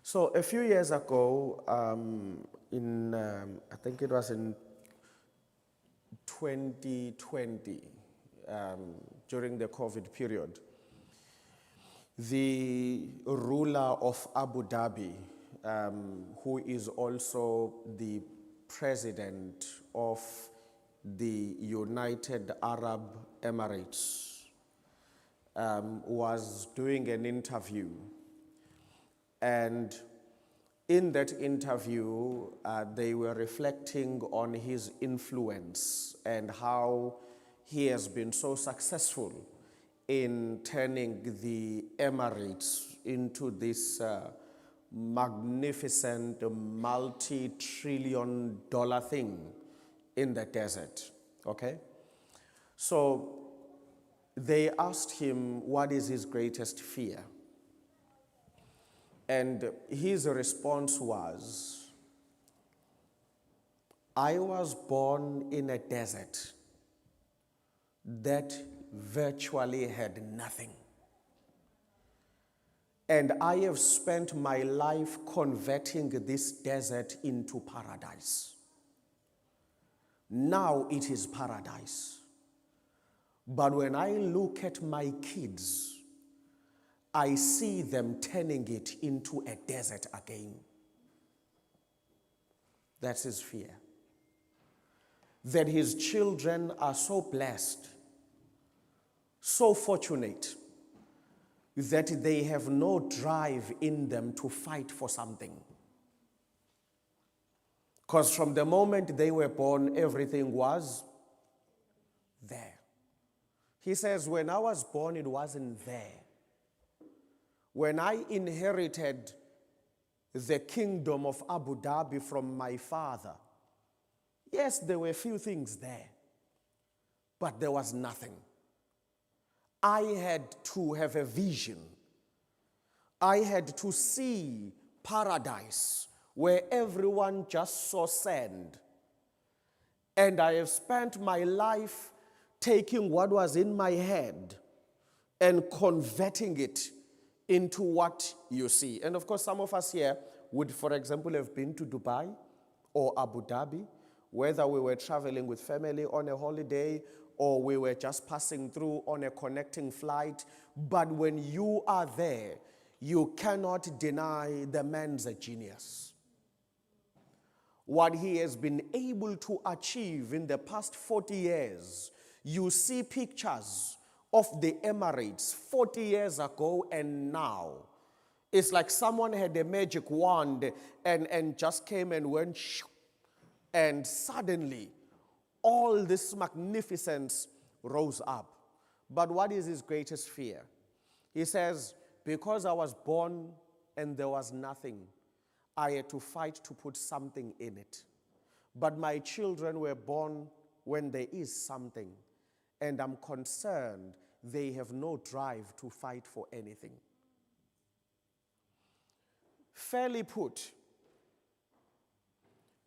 So a few years ago, I think it was in 2020, during the COVID period, the ruler of Abu Dhabi, who is also the president of the United Arab Emirates, was doing an interview. And in that interview, they were reflecting on his influence and how he has been so successful in turning the Emirates into this magnificent multi-trillion-dollar thing in the desert, okay? So they asked him what is his greatest fear. And his response was, I was born in a desert that virtually had nothing. And I have spent my life converting this desert into paradise. Now it is paradise. But when I look at my kids, I see them turning it into a desert again. That's his fear. That his children are so blessed, so fortunate, that they have no drive in them to fight for something. Because from the moment they were born, everything was there. He says, when I was born, it wasn't there. When I inherited the kingdom of Abu Dhabi from my father, yes, there were a few things there, but there was nothing. I had to have a vision. I had to see paradise where everyone just saw sand. And I have spent my life taking what was in my head and converting it into what you see. And of course, some of us here would, for example, have been to Dubai or Abu Dhabi, whether we were traveling with family on a holiday or we were just passing through on a connecting flight. But when you are there, you cannot deny the man's a genius. What he has been able to achieve in the past 40 years, you see pictures of the Emirates 40 years ago and now. It's like someone had a magic wand and just came and went, and suddenly all this magnificence rose up. But what is his greatest fear? He says, because I was born and there was nothing, I had to fight to put something in it. But my children were born when there is something. And I'm concerned they have no drive to fight for anything. Fairly put,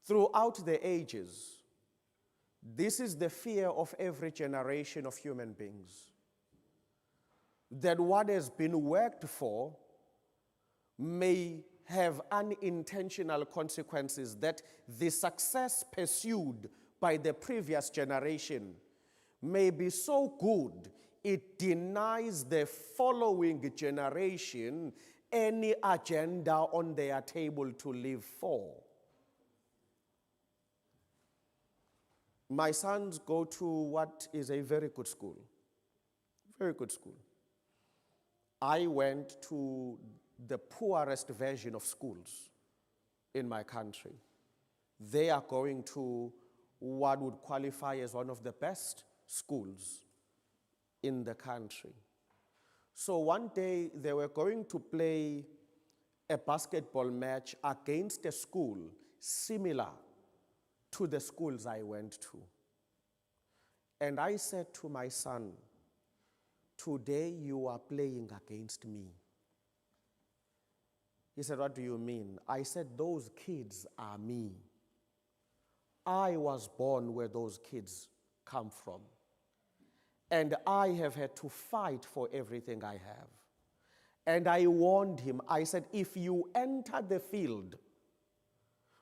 throughout the ages, this is the fear of every generation of human beings. That what has been worked for may have unintentional consequences, that the success pursued by the previous generation may be so good, it denies the following generation any agenda on their table to live for. My sons go to what is a very good school. Very good school. I went to the poorest version of schools in my country. They are going to what would qualify as one of the best schools in the country. So one day they were going to play a basketball match against a school similar to the schools I went to. And I said to my son, today you are playing against me. He said, what do you mean? I said, those kids are me. I was born where those kids come from. And I have had to fight for everything I have. And I warned him. I said, if you enter the field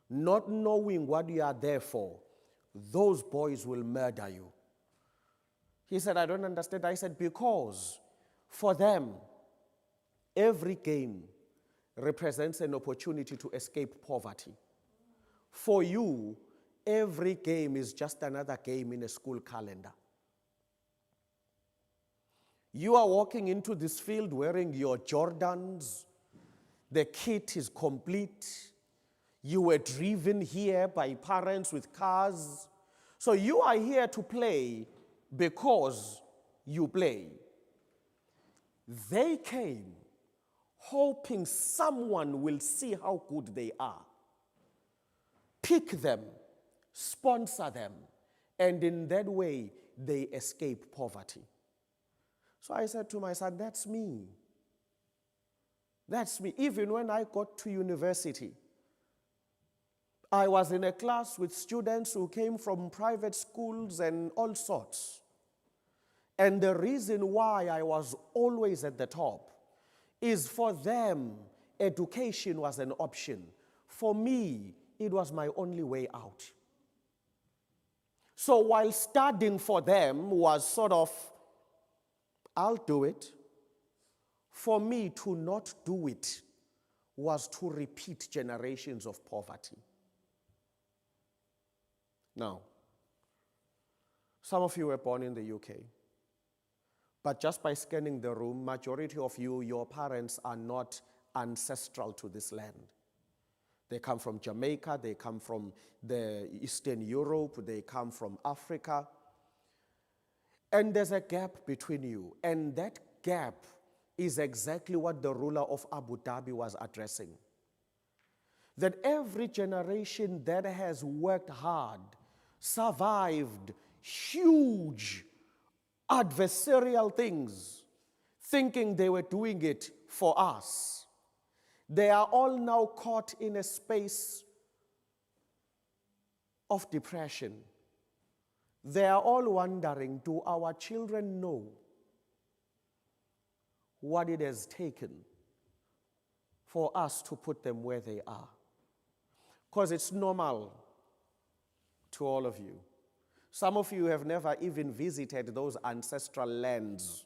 not knowing what you are there for, those boys will murder you. He said, I don't understand. I said, because for them, every game represents an opportunity to escape poverty. For you, every game is just another game in a school calendar. You are walking into this field wearing your Jordans. The kit is complete. You were driven here by parents with cars. So you are here to play because you play. They came hoping someone will see how good they are, pick them, sponsor them, and in that way, they escape poverty. So I said to my son, that's me. That's me. Even when I got to university, I was in a class with students who came from private schools and all sorts. And the reason why I was always at the top is for them, education was an option. For me, it was my only way out. So while studying for them was sort of, I'll do it, for me to not do it was to repeat generations of poverty. Now, some of you were born in the UK, but just by scanning the room, majority of you, your parents are not ancestral to this land. They come from Jamaica, they come from the Eastern Europe, they come from Africa. And there's a gap between you, and that gap is exactly what the ruler of Abu Dhabi was addressing. That every generation that has worked hard, survived huge adversarial things, thinking they were doing it for us, they are all now caught in a space of depression. They are all wondering, do our children know what it has taken for us to put them where they are? Because it's normal to all of you. Some of you have never even visited those ancestral lands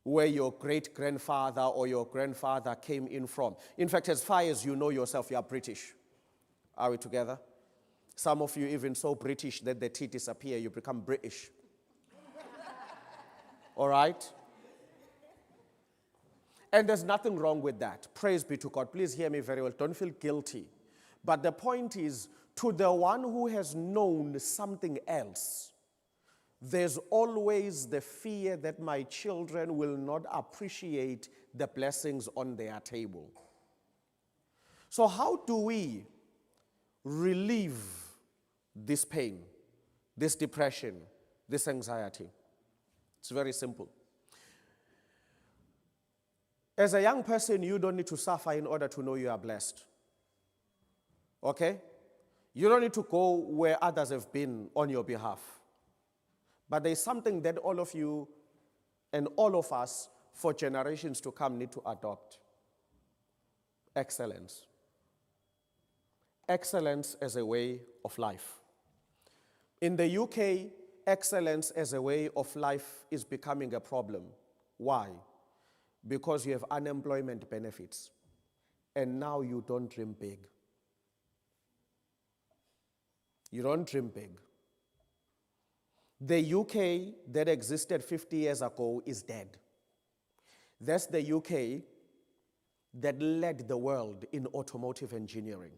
where your great-grandfather or your grandfather came in from. In fact, as far as you know yourself, you are British. Are we together? Some of you even so British that the T disappear, you become British. All right? And there's nothing wrong with that. Praise be to God. Please hear me very well. Don't feel guilty. But the point is, to the one who has known something else, there's always the fear that my children will not appreciate the blessings on their table. So how do we relieve this pain, this depression, this anxiety? It's very simple. As a young person, you don't need to suffer in order to know you are blessed. Okay? You don't need to go where others have been on your behalf. But there's something that all of you and all of us for generations to come need to adopt. Excellence. Excellence as a way of life. In the UK, excellence as a way of life is becoming a problem. Why? Because you have unemployment benefits, and now you don't dream big. You don't dream big. The UK that existed 50 years ago is dead. That's the UK that led the world in automotive engineering.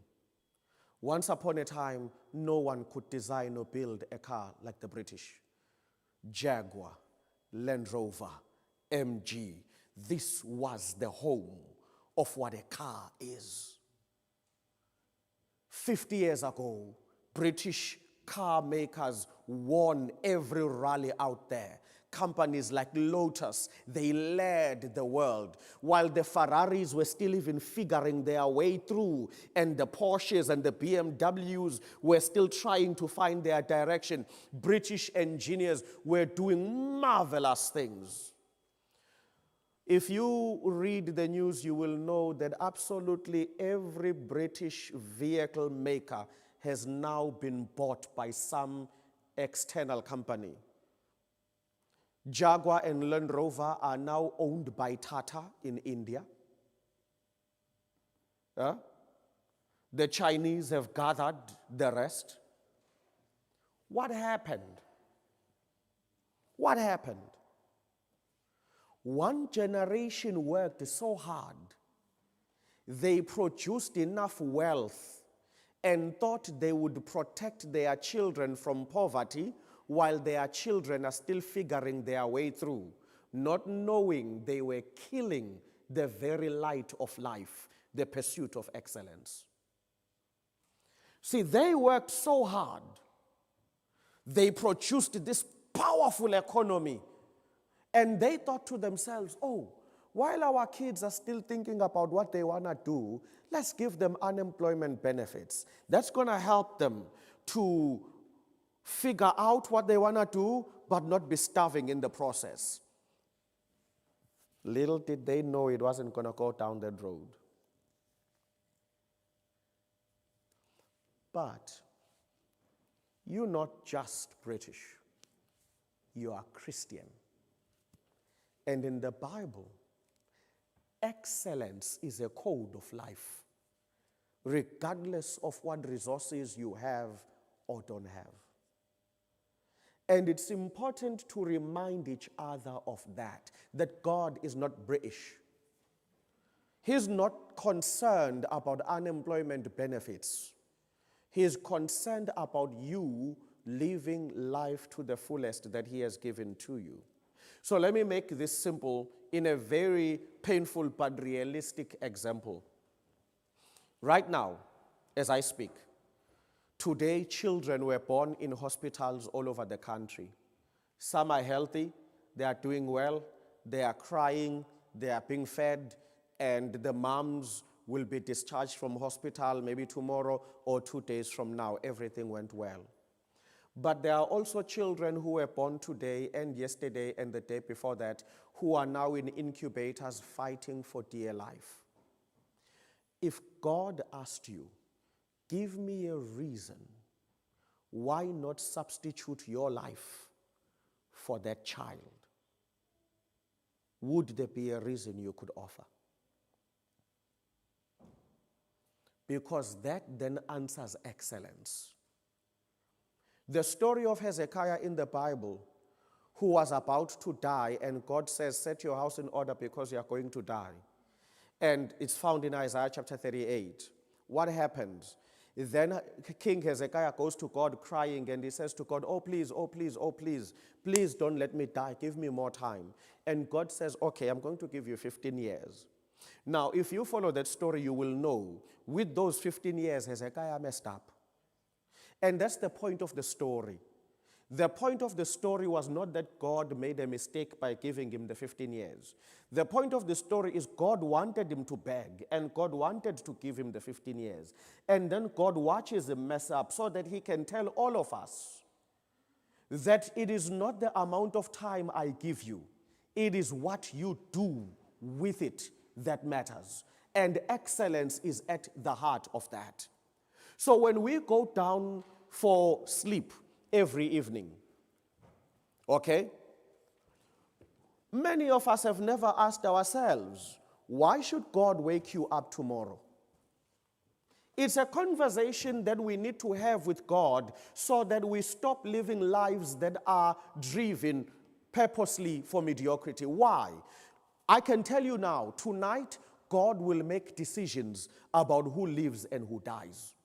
Once upon a time, no one could design or build a car like the British. Jaguar, Land Rover, MG. This was the home of what a car is. 50 years ago, British car makers won every rally out there. Companies like Lotus, they led the world, while the Ferraris were still even figuring their way through, and the Porsches and the BMWs were still trying to find their direction. British engineers were doing marvelous things. If you read the news, you will know that absolutely every British vehicle maker has now been bought by some external company. Jaguar and Land Rover are now owned by Tata in India. The Chinese have gathered the rest. What happened? What happened? One generation worked so hard. They produced enough wealth and thought they would protect their children from poverty while their children are still figuring their way through, not knowing they were killing the very light of life, the pursuit of excellence. See, they worked so hard. They produced this powerful economy. And they thought to themselves, oh, while our kids are still thinking about what they want to do, let's give them unemployment benefits. That's going to help them to figure out what they want to do, but not be starving in the process. Little did they know it wasn't going to go down that road. But you're not just British. You are Christian. And in the Bible, excellence is a code of life, regardless of what resources you have or don't have. And it's important to remind each other of that God is not British. He's not concerned about unemployment benefits. He is concerned about you living life to the fullest that he has given to you. So let me make this simple in a very painful but realistic example. Right now, as I speak, today children were born in hospitals all over the country. Some are healthy, they are doing well, they are crying, they are being fed, and the moms will be discharged from hospital maybe tomorrow or 2 days from now. Everything went well. But there are also children who were born today and yesterday and the day before that who are now in incubators fighting for dear life. If God asked you, give me a reason, why not substitute your life for that child? Would there be a reason you could offer? Because that then answers excellence. The story of Hezekiah in the Bible, who was about to die, and God says, set your house in order because you are going to die. And it's found in Isaiah chapter 38. What happens? Then King Hezekiah goes to God crying, and he says to God, oh please, oh please, oh please, please don't let me die, give me more time. And God says, okay, I'm going to give you 15 years. Now, if you follow that story, you will know, with those 15 years, Hezekiah messed up. And that's the point of the story. The point of the story was not that God made a mistake by giving him the 15 years. The point of the story is God wanted him to beg, and God wanted to give him the 15 years. And then God watches him mess up so that he can tell all of us that it is not the amount of time I give you, it is what you do with it that matters. And excellence is at the heart of that. So when we go down for sleep every evening, okay, many of us have never asked ourselves, why should God wake you up tomorrow? It's a conversation that we need to have with God so that we stop living lives that are driven purposely for mediocrity. Why? I can tell you now, tonight, God will make decisions about who lives and who dies.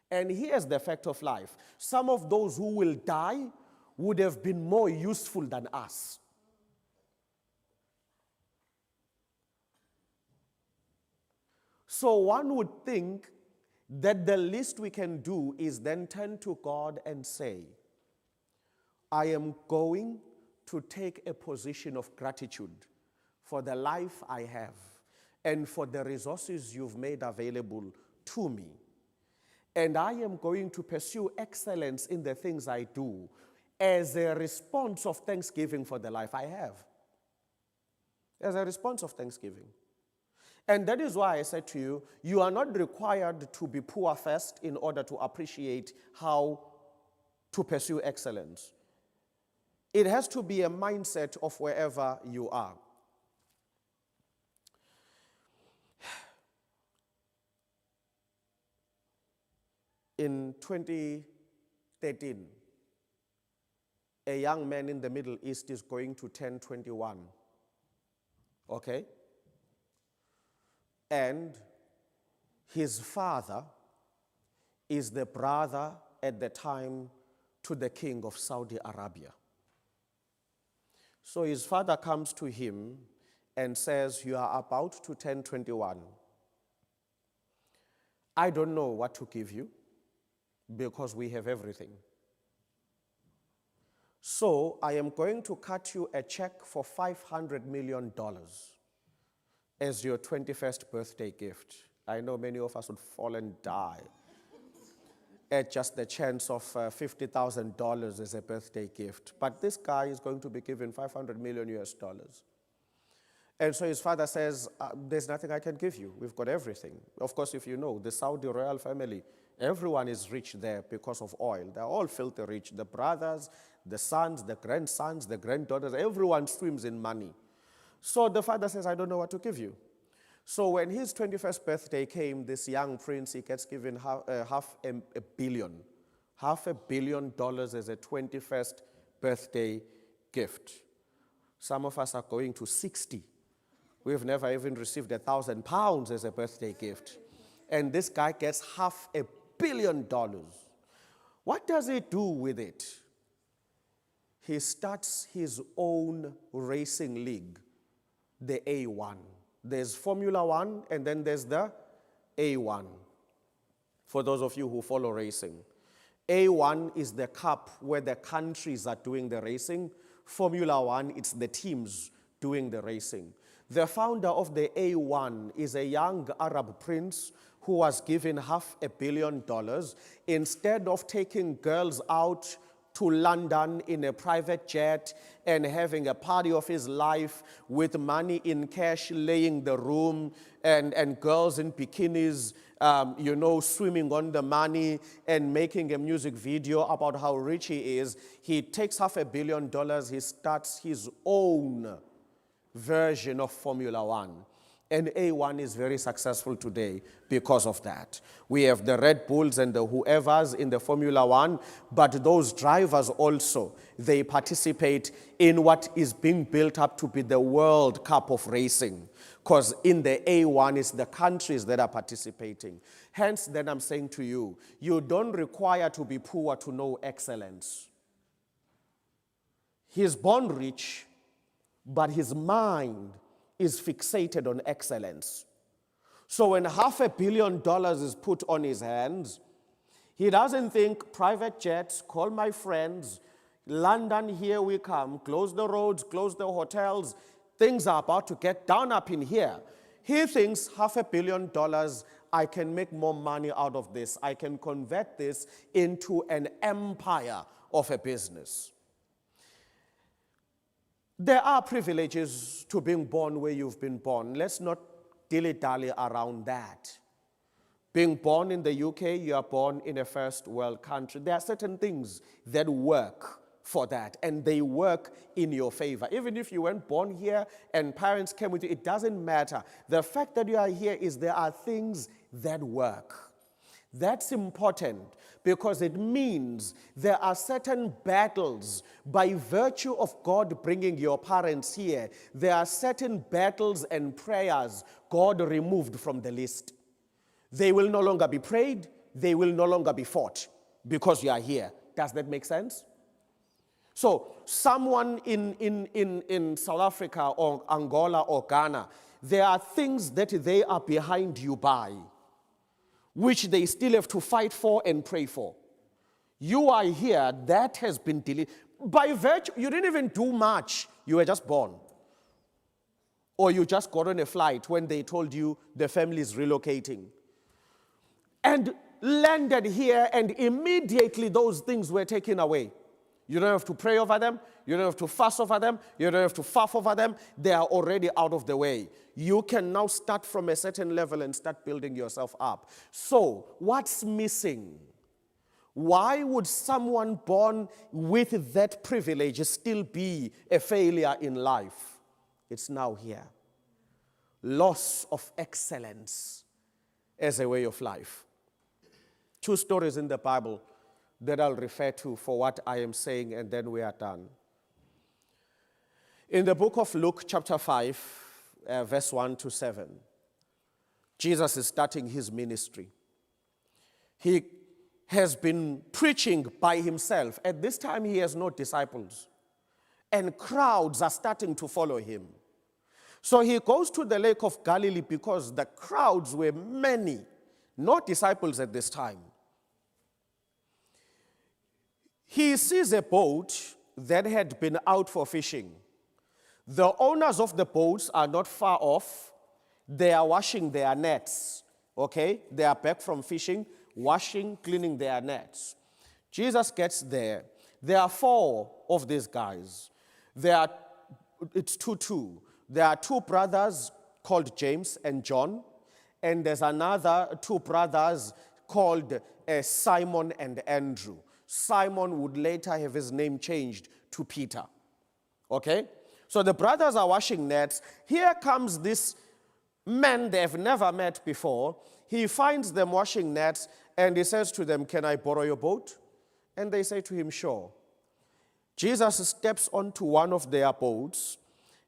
And here's the fact of life. Some of those who will die would have been more useful than us. So one would think that the least we can do is then turn to God and say, I am going to take a position of gratitude for the life I have and for the resources you've made available to me. And I am going to pursue excellence in the things I do as a response of thanksgiving for the life I have. as a response of thanksgiving. And that is why I said to you, you are not required to be poor first in order to appreciate how to pursue excellence. It has to be a mindset of wherever you are. In 2013, a young man in the Middle East is going to turn 21. Okay? And his father is the brother at the time to the king of Saudi Arabia. So his father comes to him and says, you are about to turn 21. I don't know what to give you because we have everything. So I am going to cut you a check for $500 million as your 21st birthday gift. I know many of us would fall and die at just the chance of $50,000 as a birthday gift. But this guy is going to be given $500 million US. And so his father says, there's nothing I can give you. We've got everything. Of course, if you know, the Saudi royal family, everyone is rich there because of oil. They're all filthy rich. The brothers, the sons, the grandsons, the granddaughters, everyone swims in money. So the father says, I don't know what to give you. So when his 21st birthday came, this young prince, he gets given $500 million as a 21st birthday gift. Some of us are going to 60. We've never even received £1,000 as a birthday gift. And this guy gets $500 million. What does he do with it? He starts his own racing league, the A1. There's Formula One, and then there's the A1, for those of you who follow racing. A1 is the cup where the countries are doing the racing. Formula One, it's the teams doing the racing. The founder of the A1 is a young Arab prince who was given $500 million instead of taking girls out to London in a private jet and having a party of his life with money in cash laying the room and girls in bikinis, swimming on the money and making a music video about how rich he is. He takes $500 million, he starts his own version of Formula One. And A1 is very successful today because of that. We have the Red Bulls and the whoever's in the Formula One, but those drivers also, they participate in what is being built up to be the World Cup of racing. Because in the A1, it's the countries that are participating. Hence, then I'm saying to you, you don't require to be poor to know excellence. He's born rich, but his mind is fixated on excellence. So when $500 million is put on his hands, he doesn't think private jets, call my friends, London, here we come, close the roads, close the hotels, things are about to get down up in here. He thinks $500 million, I can make more money out of this. I can convert this into an empire of a business. There are privileges to being born where you've been born. Let's not dilly-dally around that. Being born in the UK, you are born in a first world country. There are certain things that work for that, and they work in your favor. Even if you weren't born here and parents came with you, it doesn't matter. The fact that you are here is there are things that work. That's important because it means there are certain battles by virtue of God bringing your parents here. There are certain battles and prayers God removed from the list. They will no longer be prayed. They will no longer be fought because you are here. Does that make sense? So someone in South Africa or Angola or Ghana, there are things that they are behind you by, which they still have to fight for and pray for. You are here, that has been delayed. By virtue, you didn't even do much. You were just born. Or you just got on a flight when they told you the family is relocating. And landed here, and immediately those things were taken away. You don't have to pray over them. You don't have to fast over them. You don't have to faff over them. They are already out of the way. You can now start from a certain level and start building yourself up. So, what's missing? Why would someone born with that privilege still be a failure in life? It's now here. Loss of excellence as a way of life. 2 stories in the Bible that I'll refer to for what I am saying, and then we are done. In the book of Luke, chapter 5, verse 1 to 7, Jesus is starting his ministry. He has been preaching by himself. At this time, he has no disciples, and crowds are starting to follow him. So he goes to the lake of Galilee because the crowds were many, no disciples at this time. He sees a boat that had been out for fishing. The owners of the boats are not far off. They are washing their nets, okay? They are back from fishing, washing, cleaning their nets. Jesus gets there. There are 4 of these guys. It's 2. There are 2 brothers called James and John, and there's another 2 brothers called Simon and Andrew. Simon would later have his name changed to Peter. Okay? So the brothers are washing nets. Here comes this man they've never met before. He finds them washing nets, and he says to them, "Can I borrow your boat?" And they say to him, "Sure." Jesus steps onto one of their boats,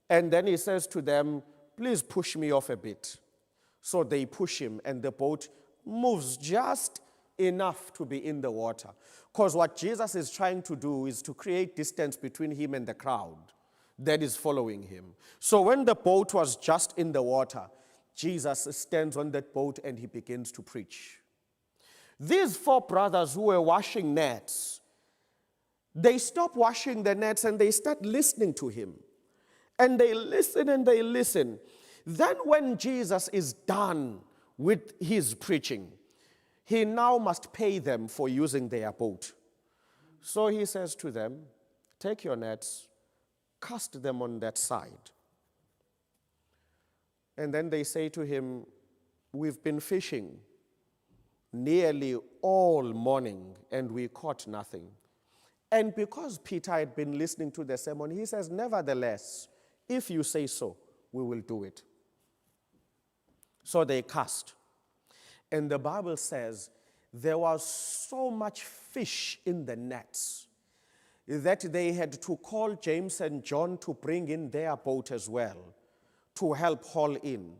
and then he says to them, "Please push me off a bit." So they push him, and the boat moves just enough to be in the water. Because what Jesus is trying to do is to create distance between him and the crowd that is following him. So when the boat was just in the water, Jesus stands on that boat and he begins to preach. These 4 brothers who were washing nets, they stop washing the nets and they start listening to him. And they listen and they listen. Then when Jesus is done with his preaching, he now must pay them for using their boat. So he says to them, "Take your nets, cast them on that side." And then they say to him, "We've been fishing nearly all morning and we caught nothing." And because Peter had been listening to the sermon, he says, "Nevertheless, if you say so, we will do it." So they cast. And the Bible says there was so much fish in the nets that they had to call James and John to bring in their boat as well to help haul in.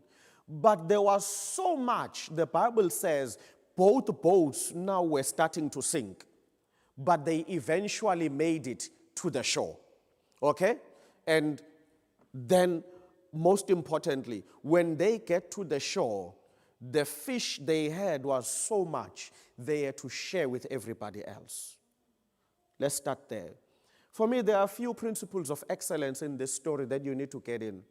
But there was so much, the Bible says, both boats now were starting to sink. But they eventually made it to the shore. Okay? And then, most importantly, when they get to the shore, the fish they had was so much, they had to share with everybody else. Let's start there. For me, there are a few principles of excellence in this story that you need to get in.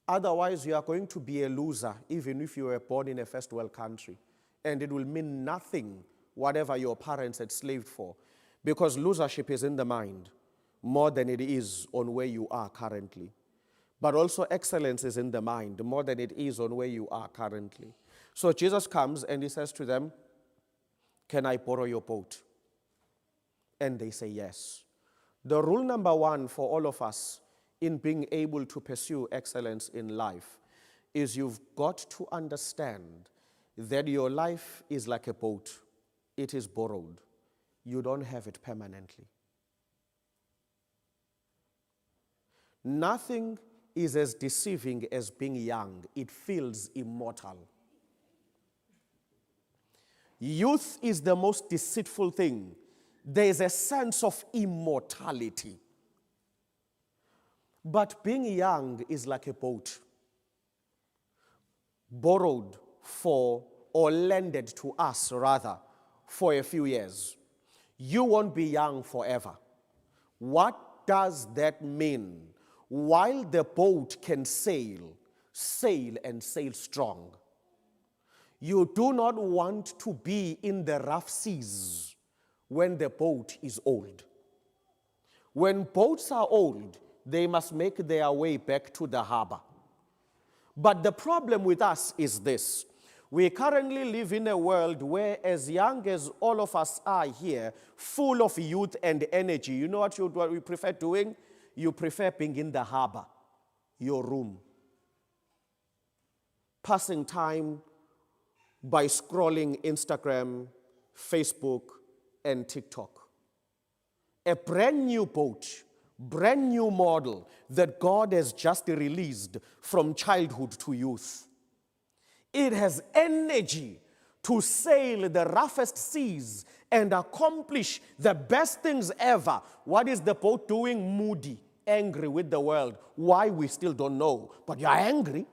Otherwise, you are going to be a loser, even if you were born in a first world country. And it will mean nothing, whatever your parents had slaved for. Because losership is in the mind more than it is on where you are currently. But also excellence is in the mind more than it is on where you are currently. So Jesus comes and he says to them, "Can I borrow your boat?" And they say yes. The rule number 1 for all of us in being able to pursue excellence in life is you've got to understand that your life is like a boat. It is borrowed. You don't have it permanently. Nothing is as deceiving as being young. It feels immortal. Youth is the most deceitful thing. There is a sense of immortality. But being young is like a boat, borrowed for, or lended to us rather, for a few years. You won't be young forever. What does that mean? While the boat can sail and sail strong, you do not want to be in the rough seas when the boat is old. When boats are old, they must make their way back to the harbor. But the problem with us is this. We currently live in a world where, as young as all of us are here, full of youth and energy, you know what we prefer doing? You prefer being in the harbor, your room, passing time by scrolling Instagram, Facebook, and TikTok. A brand new boat, brand new model that God has just released from childhood to youth. It has energy to sail the roughest seas and accomplish the best things ever. What is the boat doing? Moody, angry with the world. Why, we still don't know. But you're angry.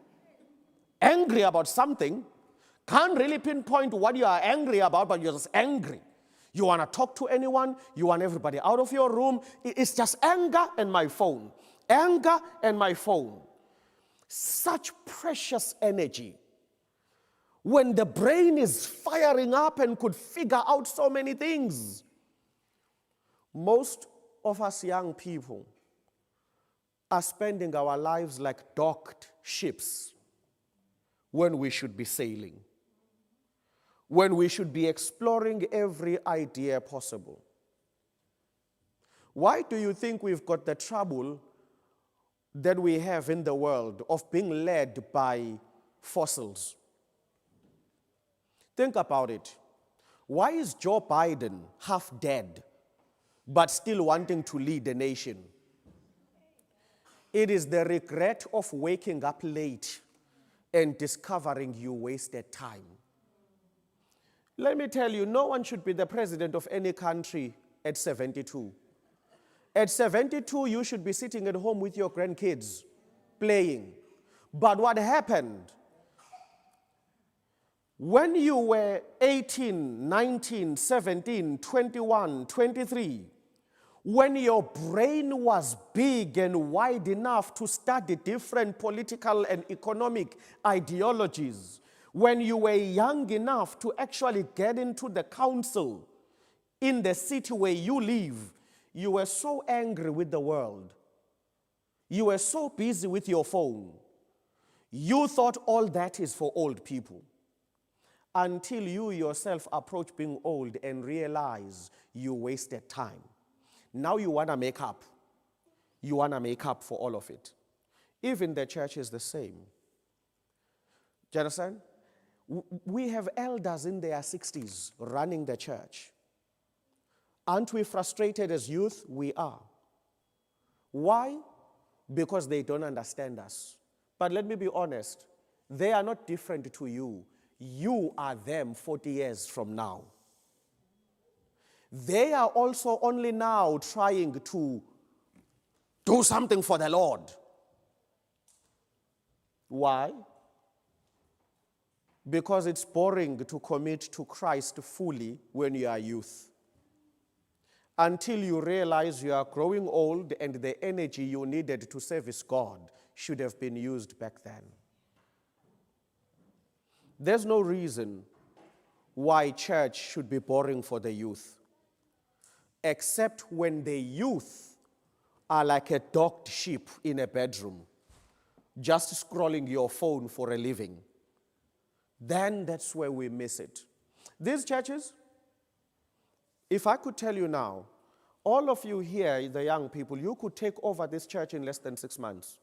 Angry about something. Can't really pinpoint what you are angry about, but you're just angry. You want to talk to anyone, you want everybody out of your room. It's just anger and my phone. Anger and my phone. Such precious energy. When the brain is firing up and could figure out so many things. Most of us young people are spending our lives like docked ships when we should be sailing, when we should be exploring every idea possible. Why do you think we've got the trouble that we have in the world of being led by fossils? Think about it. Why is Joe Biden half dead, but still wanting to lead the nation? It is the regret of waking up late and discovering you wasted time. Let me tell you, no one should be the president of any country at 72. At 72, you should be sitting at home with your grandkids, playing. But what happened? When you were 18, 19, 17, 21, 23, when your brain was big and wide enough to study different political and economic ideologies, when you were young enough to actually get into the council in the city where you live, you were so angry with the world. You were so busy with your phone. You thought all that is for old people. Until you yourself approach being old and realize you wasted time. Now you want to make up. You want to make up for all of it. Even the church is the same. Do you understand? We have elders in their 60s running the church. Aren't we frustrated as youth? We are. Why? Because they don't understand us. But let me be honest. They are not different to you. You are them 40 years from now. They are also only now trying to do something for the Lord. Why? Because it's boring to commit to Christ fully when you are youth. Until you realize you are growing old and the energy you needed to service God should have been used back then. There's no reason why church should be boring for the youth, except when the youth are like a docked ship in a bedroom, just scrolling your phone for a living. Then that's where we miss it. These churches, if I could tell you now, all of you here, the young people, you could take over this church in less than 6 months.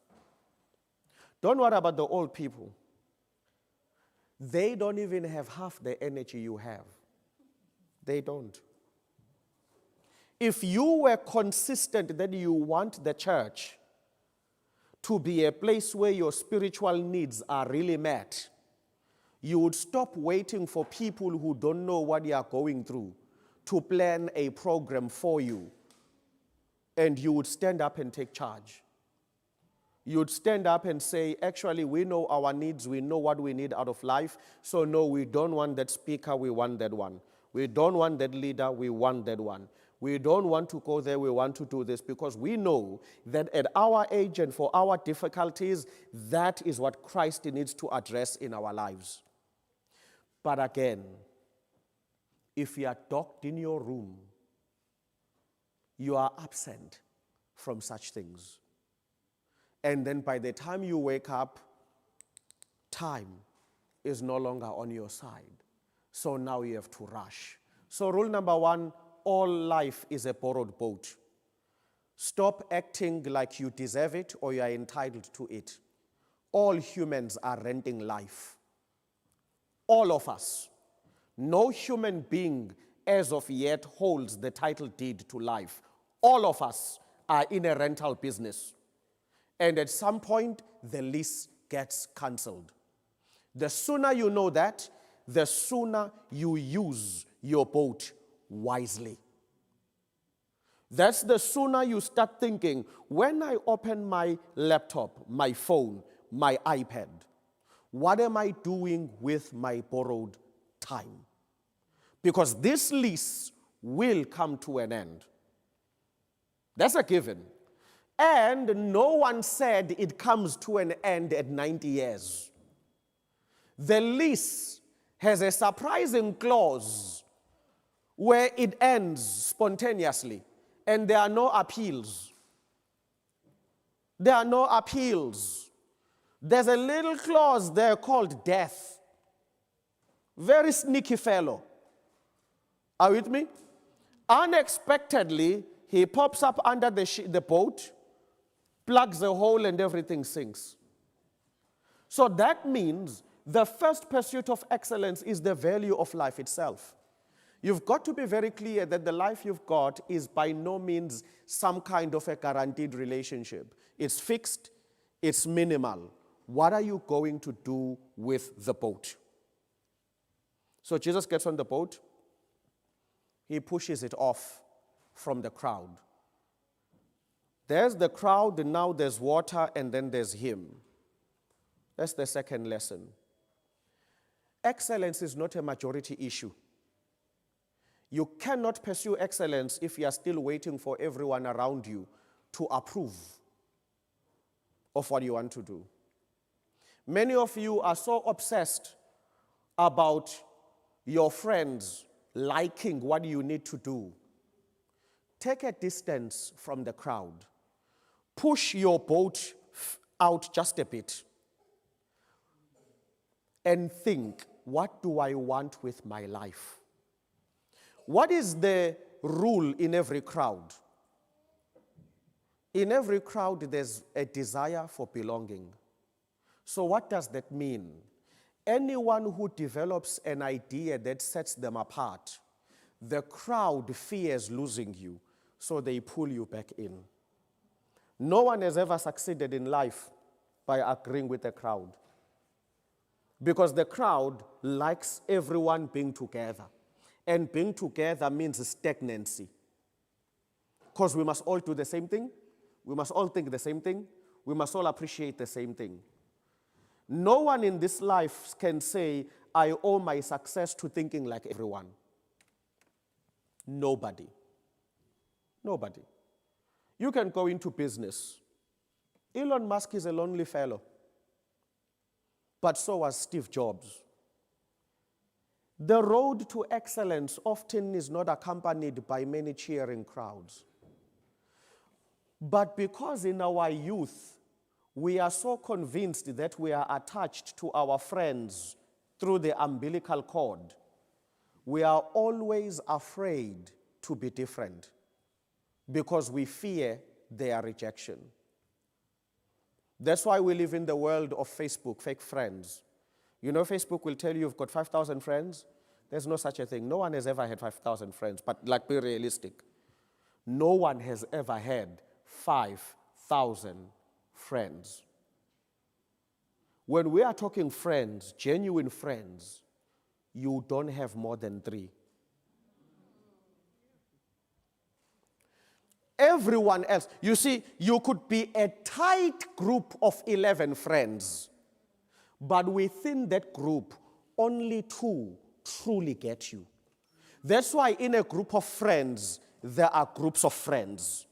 Don't worry about the old people. They don't even have half the energy you have. They don't. If you were consistent that you want the church to be a place where your spiritual needs are really met, you would stop waiting for people who don't know what you are going through to plan a program for you. And you would stand up and take charge. You would stand up and say, actually, we know our needs, we know what we need out of life, so no, we don't want that speaker, we want that one. We don't want that leader, we want that one. We don't want to go there, we want to do this, because we know that at our age and for our difficulties, that is what Christ needs to address in our lives. But again, if you are docked in your room, you are absent, from such things. And then by the time you wake up, time is no longer on your side. So now you have to rush. So rule number 1, all life is a borrowed boat. Stop acting like you deserve it or you are entitled to it. All humans are renting life. All of us. No human being as of yet holds the title deed to life. All of us are in a rental business. And at some point, the lease gets cancelled. The sooner you know that, the sooner you use your boat wisely. That's the sooner you start thinking, when I open my laptop, my phone, my iPad, what am I doing with my borrowed time? Because this lease will come to an end. That's a given. And no one said it comes to an end at 90 years. The lease has a surprising clause where it ends spontaneously and there are no appeals. There are no appeals. There's a little clause there called death. Very sneaky fellow. Are you with me? Unexpectedly, he pops up under the boat, plugs a hole, and everything sinks. So that means the first pursuit of excellence is the value of life itself. You've got to be very clear that the life you've got is by no means some kind of a guaranteed relationship. It's fixed, it's minimal. What are you going to do with the boat? So Jesus gets on the boat. He pushes it off from the crowd. There's the crowd, and now there's water, and then there's him. That's the second lesson. Excellence is not a majority issue. You cannot pursue excellence if you are still waiting for everyone around you to approve of what you want to do. Many of you are so obsessed about your friends liking what you need to do. Take a distance from the crowd. Push your boat out just a bit and think, what do I want with my life? What is the rule in every crowd? In every crowd, there's a desire for belonging. So what does that mean? Anyone who develops an idea that sets them apart, the crowd fears losing you, so they pull you back in. No one has ever succeeded in life by agreeing with the crowd, because the crowd likes everyone being together. And being together means stagnancy. Because we must all do the same thing. We must all think the same thing. We must all appreciate the same thing. No one in this life can say, I owe my success to thinking like everyone. Nobody. Nobody. You can go into business. Elon Musk is a lonely fellow. But so was Steve Jobs. The road to excellence often is not accompanied by many cheering crowds. But because in our youth, we are so convinced that we are attached to our friends through the umbilical cord, we are always afraid to be different because we fear their rejection. That's why we live in the world of Facebook, fake friends. You know, Facebook will tell you you've got 5,000 friends. There's no such a thing. No one has ever had 5,000 friends, but like, be realistic. No one has ever had 5,000 friends. When we are talking friends, genuine friends, you don't have more than 3. Everyone else, you see, you could be a tight group of 11 friends, but within that group, only 2 truly get you. That's why in a group of friends, there are groups of friends.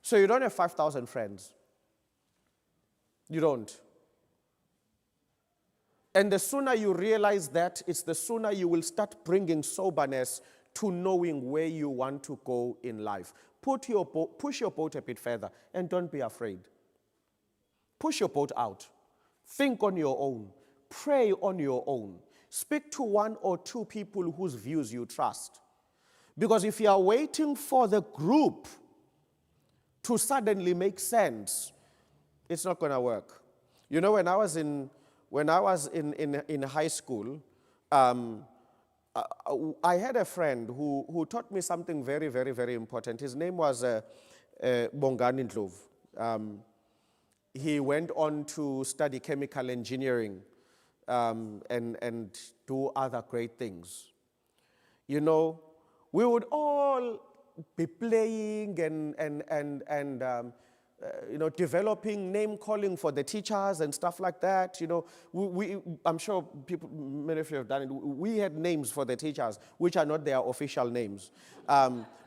So you don't have 5,000 friends. You don't. And the sooner you realize that, it's the sooner you will start bringing soberness to knowing where you want to go in life. Push your boat a bit further and don't be afraid. Push your boat out. Think on your own. Pray on your own. Speak to one or two people whose views you trust. Because if you are waiting for the group to suddenly make sense, it's not going to work. You know, when I was in high school, I had a friend who taught me something very, very, very important. His name was Bongani Ndlovu. He went on to study chemical engineering and do other great things. You know, we would all be playing and developing name calling for the teachers and stuff like that. You know, I'm sure many of you have done it. We had names for the teachers, which are not their official names.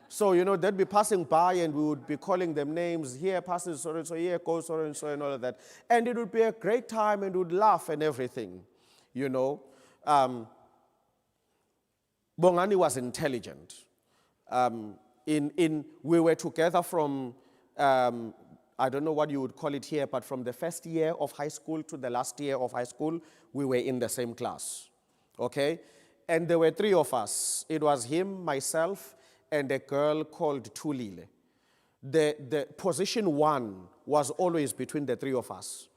So, you know, they'd be passing by and we would be calling them names. Here passes so and so, here goes so and so, and all of that. And it would be a great time and we'd laugh and everything, you know. Bongani was intelligent. We were together from, I don't know what you would call it here, but from the first year of high school to the last year of high school, we were in the same class, okay? And there were three of us. It was him, myself, and a girl called Tulile. The position one was always between the three of us.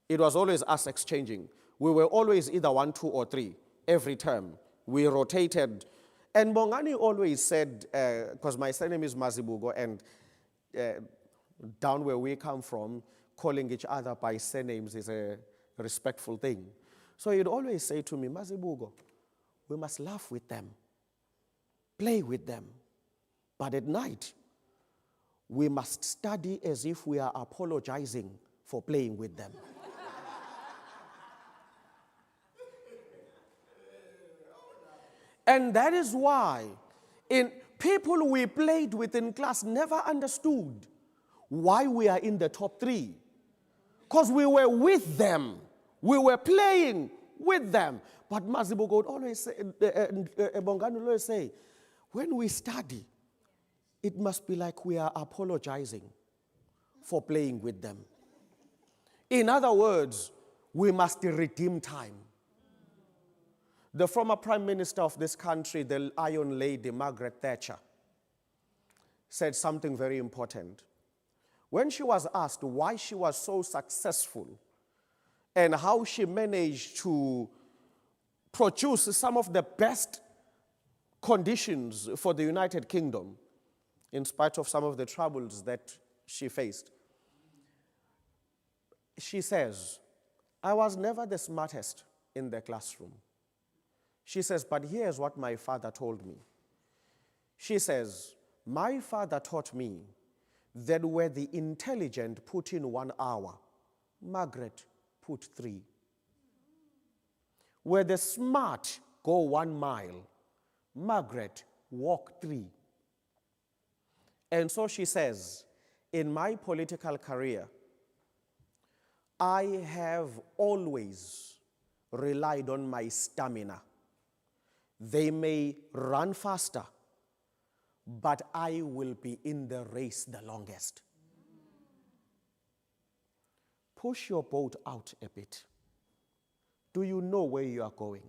It was always us exchanging. We were always either 1, 2, or 3 every term. We rotated. And Bongani always said, because my surname is Mazibugo, and down where we come from, calling each other by surnames is a respectful thing. So he'd always say to me, Mazibugo, we must laugh with them, play with them. But at night, we must study as if we are apologizing for playing with them. And that is why people we played with in class never understood why we are in the top 3. Because we were with them. We were playing with them. But Mazibugo would always say, Bongani would always say, when we study, it must be like we are apologizing for playing with them. In other words, we must redeem time. The former Prime Minister of this country, the Iron Lady, Margaret Thatcher, said something very important. When she was asked why she was so successful and how she managed to produce some of the best conditions for the United Kingdom, in spite of some of the troubles that she faced, she says, I was never the smartest in the classroom. She says, but here's what my father told me. She says, my father taught me that where the intelligent put in 1 hour, Margaret put 3. Where the smart go 1 mile, Margaret walked 3. And so she says, in my political career, I have always relied on my stamina. They may run faster, but I will be in the race the longest. Push your boat out a bit. Do you know where you are going?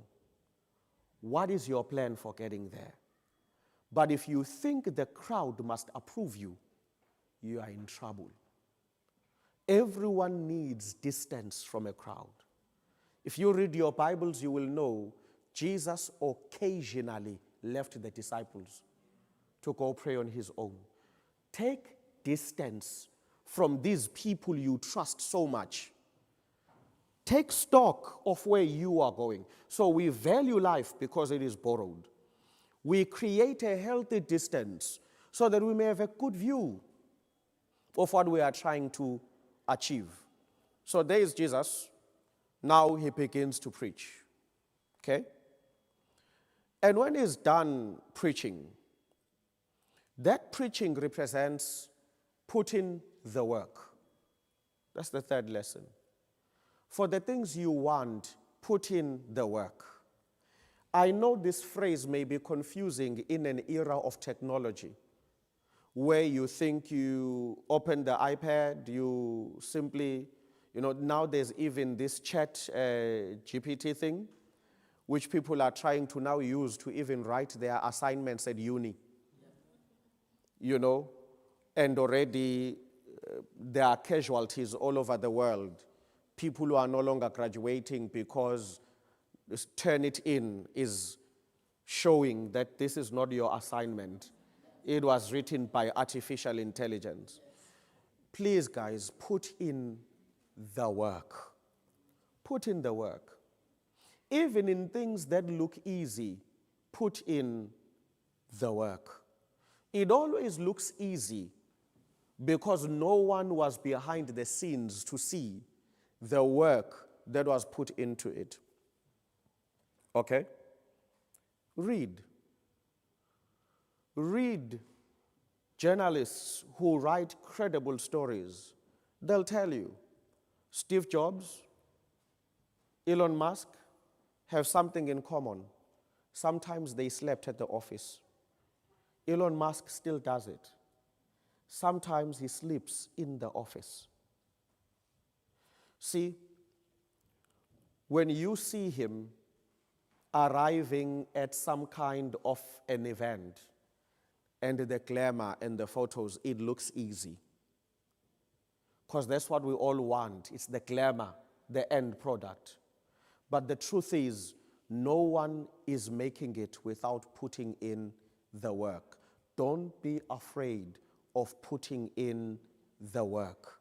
What is your plan for getting there? But if you think the crowd must approve you, you are in trouble. Everyone needs distance from a crowd. If you read your Bibles, you will know Jesus occasionally left the disciples to go pray on his own. Take distance from these people you trust so much. Take stock of where you are going. So we value life because it is borrowed. We create a healthy distance so that we may have a good view of what we are trying to achieve. So there is Jesus. Now he begins to preach. Okay? And when he's done preaching, that preaching represents putting the work. That's the third lesson. For the things you want, put in the work. I know this phrase may be confusing in an era of technology where you think you open the iPad, you simply, now there's even this chat GPT thing, which people are trying to now use to even write their assignments at uni. And already there are casualties all over the world. People who are no longer graduating because this Turnitin is showing that this is not your assignment. It was written by artificial intelligence. Please, guys, put in the work. Put in the work. Even in things that look easy, put in the work. It always looks easy because no one was behind the scenes to see the work that was put into it. Okay? Read. Read journalists who write credible stories. They'll tell you Steve Jobs, Elon Musk have something in common. Sometimes they slept at the office. Elon Musk still does it. Sometimes he sleeps in the office. See, when you see him arriving at some kind of an event and the glamour and the photos, it looks easy. Because that's what we all want. It's the glamour, the end product. But the truth is, no one is making it without putting in the work. Don't be afraid of putting in the work.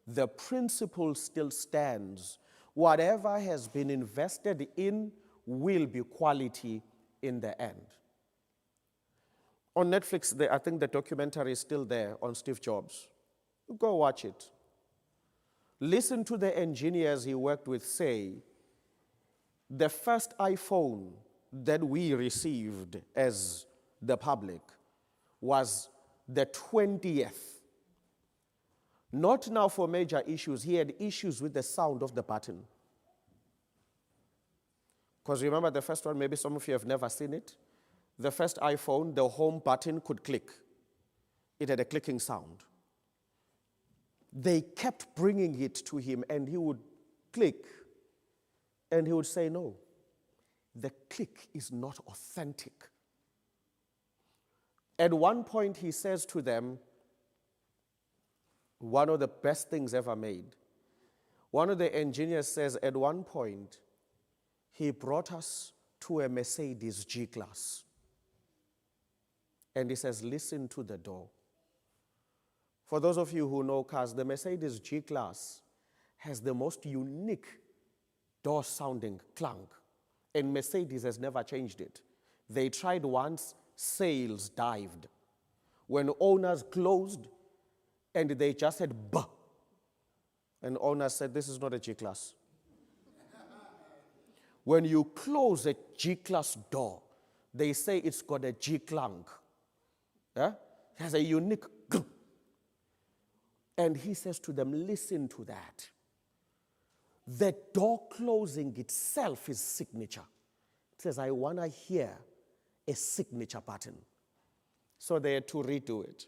The principle still stands. Whatever has been invested in will be quality in the end. On Netflix, I think the documentary is still there on Steve Jobs. Go watch it. Listen to the engineers he worked with say, the first iPhone that we received as the public was the 20th. Not now for major issues. He had issues with the sound of the button. Because remember the first one, maybe some of you have never seen it. The first iPhone, the home button could click. It had a clicking sound. They kept bringing it to him and he would click and he would say, no, the click is not authentic. At one point he says to them, one of the best things ever made. One of the engineers says at one point, he brought us to a Mercedes G-Class. And he says, listen to the door. For those of you who know cars, the Mercedes G-Class has the most unique door sounding clunk. And Mercedes has never changed it. They tried once, sales dived. When owners closed, and they just said, bah. And owners said, this is not a G-Class. When you close a G-Class door, they say it's got a G-clunk. Yeah? It has a unique clunk. And he says to them, listen to that. The door closing itself is signature. It says, I want to hear a signature button. So they had to redo it.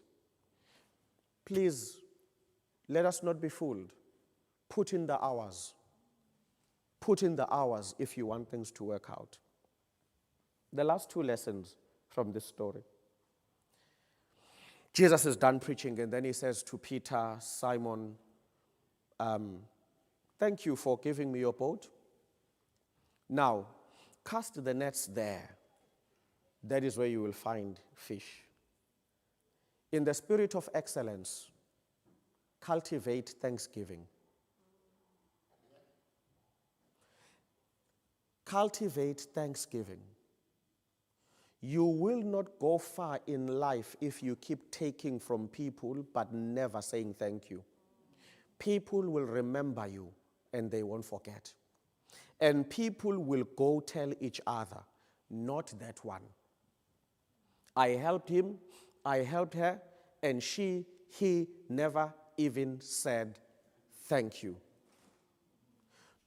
Please, let us not be fooled. Put in the hours. Put in the hours if you want things to work out. The last two lessons from this story. Jesus is done preaching, and then he says to Peter, Simon, thank you for giving me your boat. Now, cast the nets there. That is where you will find fish. In the spirit of excellence, cultivate thanksgiving. Cultivate thanksgiving. You will not go far in life if you keep taking from people but never saying thank you. People will remember you and they won't forget. And people will go tell each other, not that one. I helped him, I helped her, and he never even said thank you.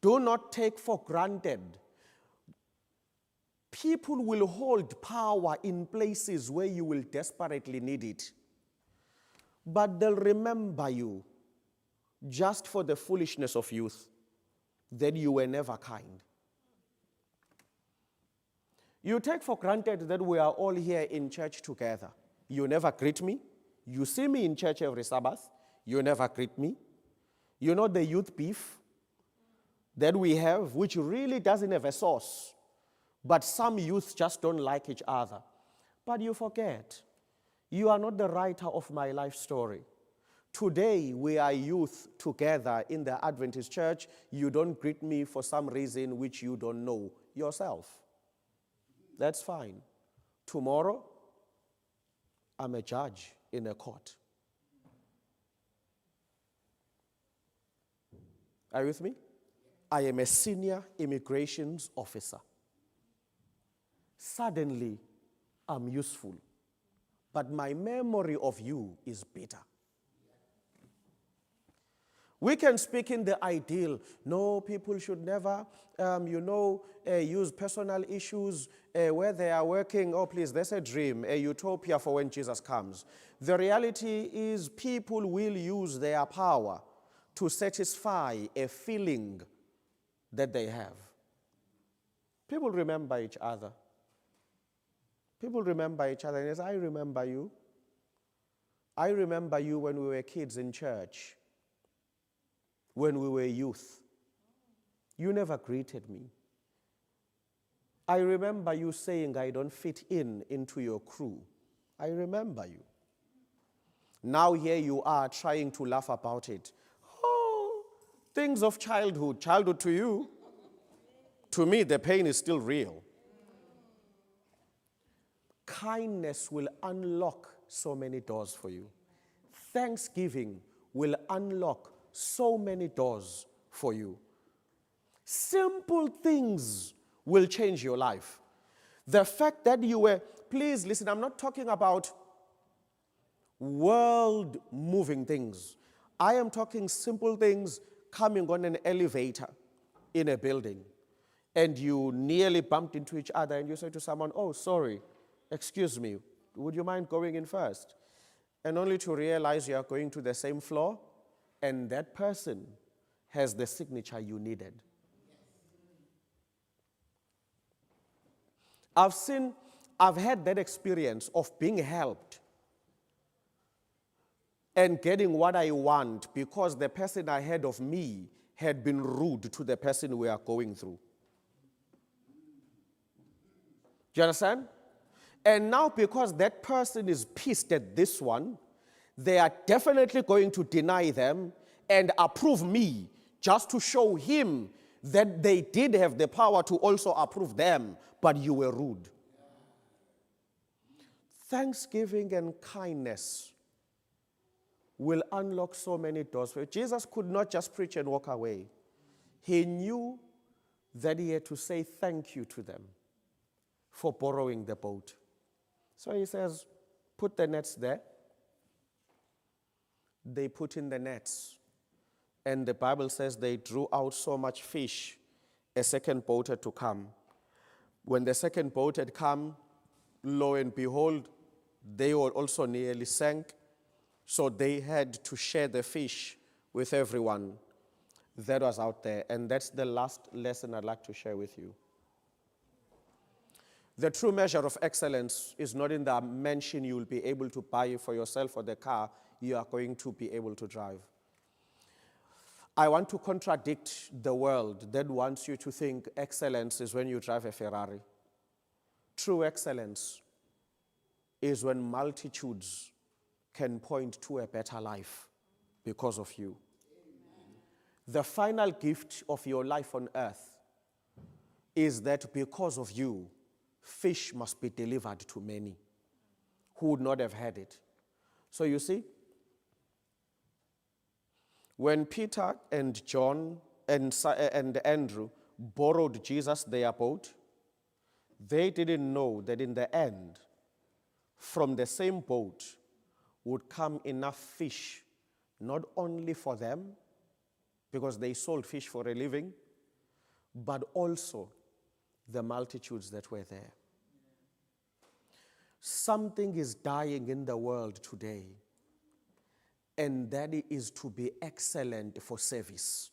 Do not take for granted People will hold power in places where you will desperately need it. But they'll remember you just for the foolishness of youth, that you were never kind. You take for granted that we are all here in church together. You never greet me. You see me in church every Sabbath. You never greet me. You know the youth beef that we have, which really doesn't have a source. But some youth just don't like each other. But you forget, you are not the writer of my life story. Today, we are youth together in the Adventist church. You don't greet me for some reason which you don't know yourself. That's fine. Tomorrow, I'm a judge in a court. Are you with me? I am a senior immigration officer. Suddenly, I'm useful, but my memory of you is bitter. We can speak in the ideal. No, people should never, use personal issues where they are working. Oh, please, that's a dream, a utopia for when Jesus comes. The reality is people will use their power to satisfy a feeling that they have. People remember each other. People remember each other. And as I remember you when we were kids in church, when we were youth. You never greeted me. I remember you saying I don't fit into your crew. I remember you. Now here you are trying to laugh about it. Oh, things of childhood. Childhood to you. To me, the pain is still real. Kindness will unlock so many doors for you. Thanksgiving will unlock so many doors for you. Simple things will change your life. The fact that you were, please listen, I'm not talking about world-moving things. I am talking simple things, coming on an elevator in a building, and you nearly bumped into each other, and you say to someone, oh, sorry, excuse me, would you mind going in first? And only to realize you are going to the same floor, and that person has the signature you needed. I've had that experience of being helped and getting what I want because the person ahead of me had been rude to the person we are going through. Do you understand? And now because that person is pissed at this one, they are definitely going to deny them and approve me just to show him that they did have the power to also approve them, but you were rude. Thanksgiving and kindness will unlock so many doors for you. Jesus could not just preach and walk away. He knew that he had to say thank you to them for borrowing the boat. So he says, put the nets there. They put in the nets. And the Bible says they drew out so much fish, a second boat had to come. When the second boat had come, lo and behold, they were also nearly sank. So they had to share the fish with everyone that was out there. And that's the last lesson I'd like to share with you. The true measure of excellence is not in the mansion you will be able to buy for yourself or the car you are going to be able to drive. I want to contradict the world that wants you to think excellence is when you drive a Ferrari. True excellence is when multitudes can point to a better life because of you. Amen. The final gift of your life on earth is that because of you, fish must be delivered to many who would not have had it. So you see, when Peter and John and Andrew borrowed Jesus their boat, they didn't know that in the end, from the same boat would come enough fish, not only for them, because they sold fish for a living, but also the multitudes that were there. Something is dying in the world today, and that is to be excellent for service.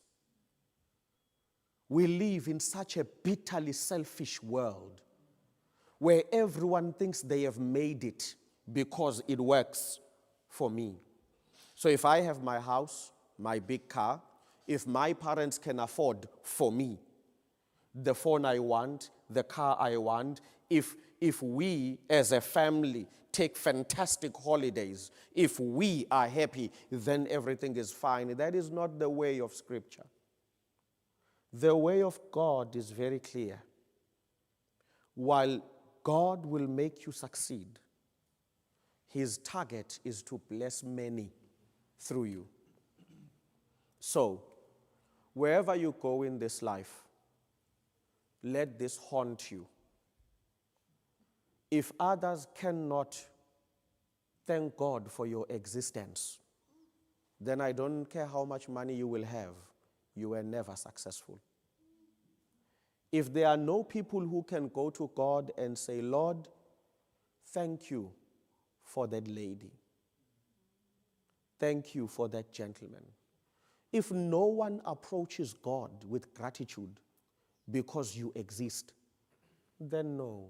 We live in such a bitterly selfish world where everyone thinks they have made it because it works for me. So if I have my house, my big car, if my parents can afford for me the phone I want, the car I want, if we as a family take fantastic holidays, if we are happy, then everything is fine. That is not the way of Scripture. The way of God is very clear. While God will make you succeed, His target is to bless many through you. So, wherever you go in this life, let this haunt you. If others cannot thank God for your existence, then I don't care how much money you will have, you were never successful. If there are no people who can go to God and say, Lord, thank you for that lady. Thank you for that gentleman. If no one approaches God with gratitude because you exist, then no.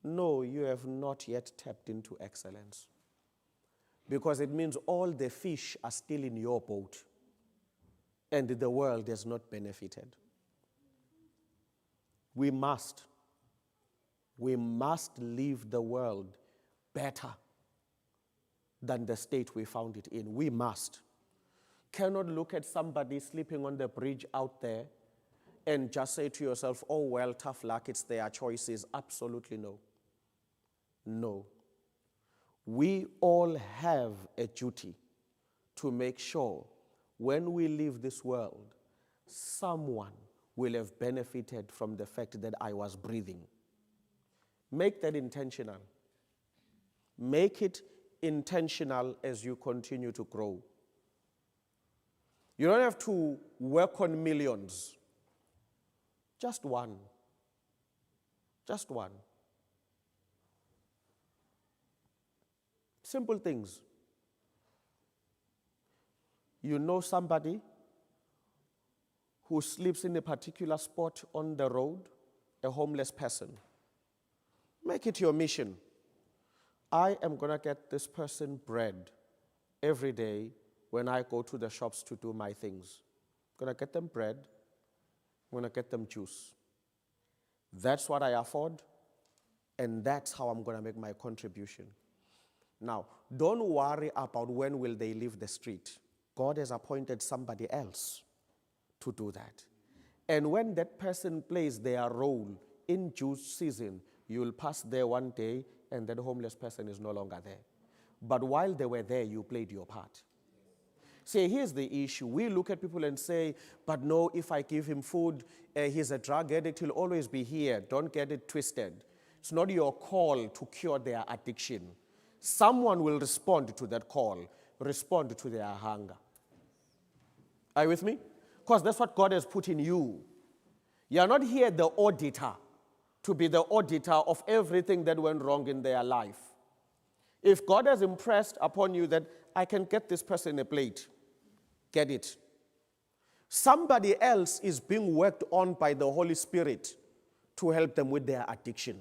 No, you have not yet tapped into excellence. Because it means all the fish are still in your boat and the world has not benefited. We must leave the world better than the state we found it in. We must. Cannot look at somebody sleeping on the bridge out there and just say to yourself, oh, well, tough luck, it's their choices. Absolutely no. No. We all have a duty to make sure when we leave this world, someone will have benefited from the fact that I was breathing. Make that intentional. Make it intentional as you continue to grow. You don't have to work on millions. Just one. Just one. Simple things. You know somebody who sleeps in a particular spot on the road, a homeless person. Make it your mission. I am going to get this person bread every day when I go to the shops to do my things. I'm going to get them bread. I'm going to get them juice. That's what I afford, and that's how I'm going to make my contribution. Now, don't worry about when will they leave the street. God has appointed somebody else to do that. And when that person plays their role in due season, you'll pass there one day and that homeless person is no longer there. But while they were there, you played your part. See, here's the issue. We look at people and say, but no, if I give him food, he's a drug addict, he'll always be here. Don't get it twisted. It's not your call to cure their addiction. Someone will respond to that call, respond to their hunger. Are you with me? Because that's what God has put in you. You're not here the auditor, to be the auditor of everything that went wrong in their life. If God has impressed upon you that I can get this person a plate, get it. Somebody else is being worked on by the Holy Spirit to help them with their addiction.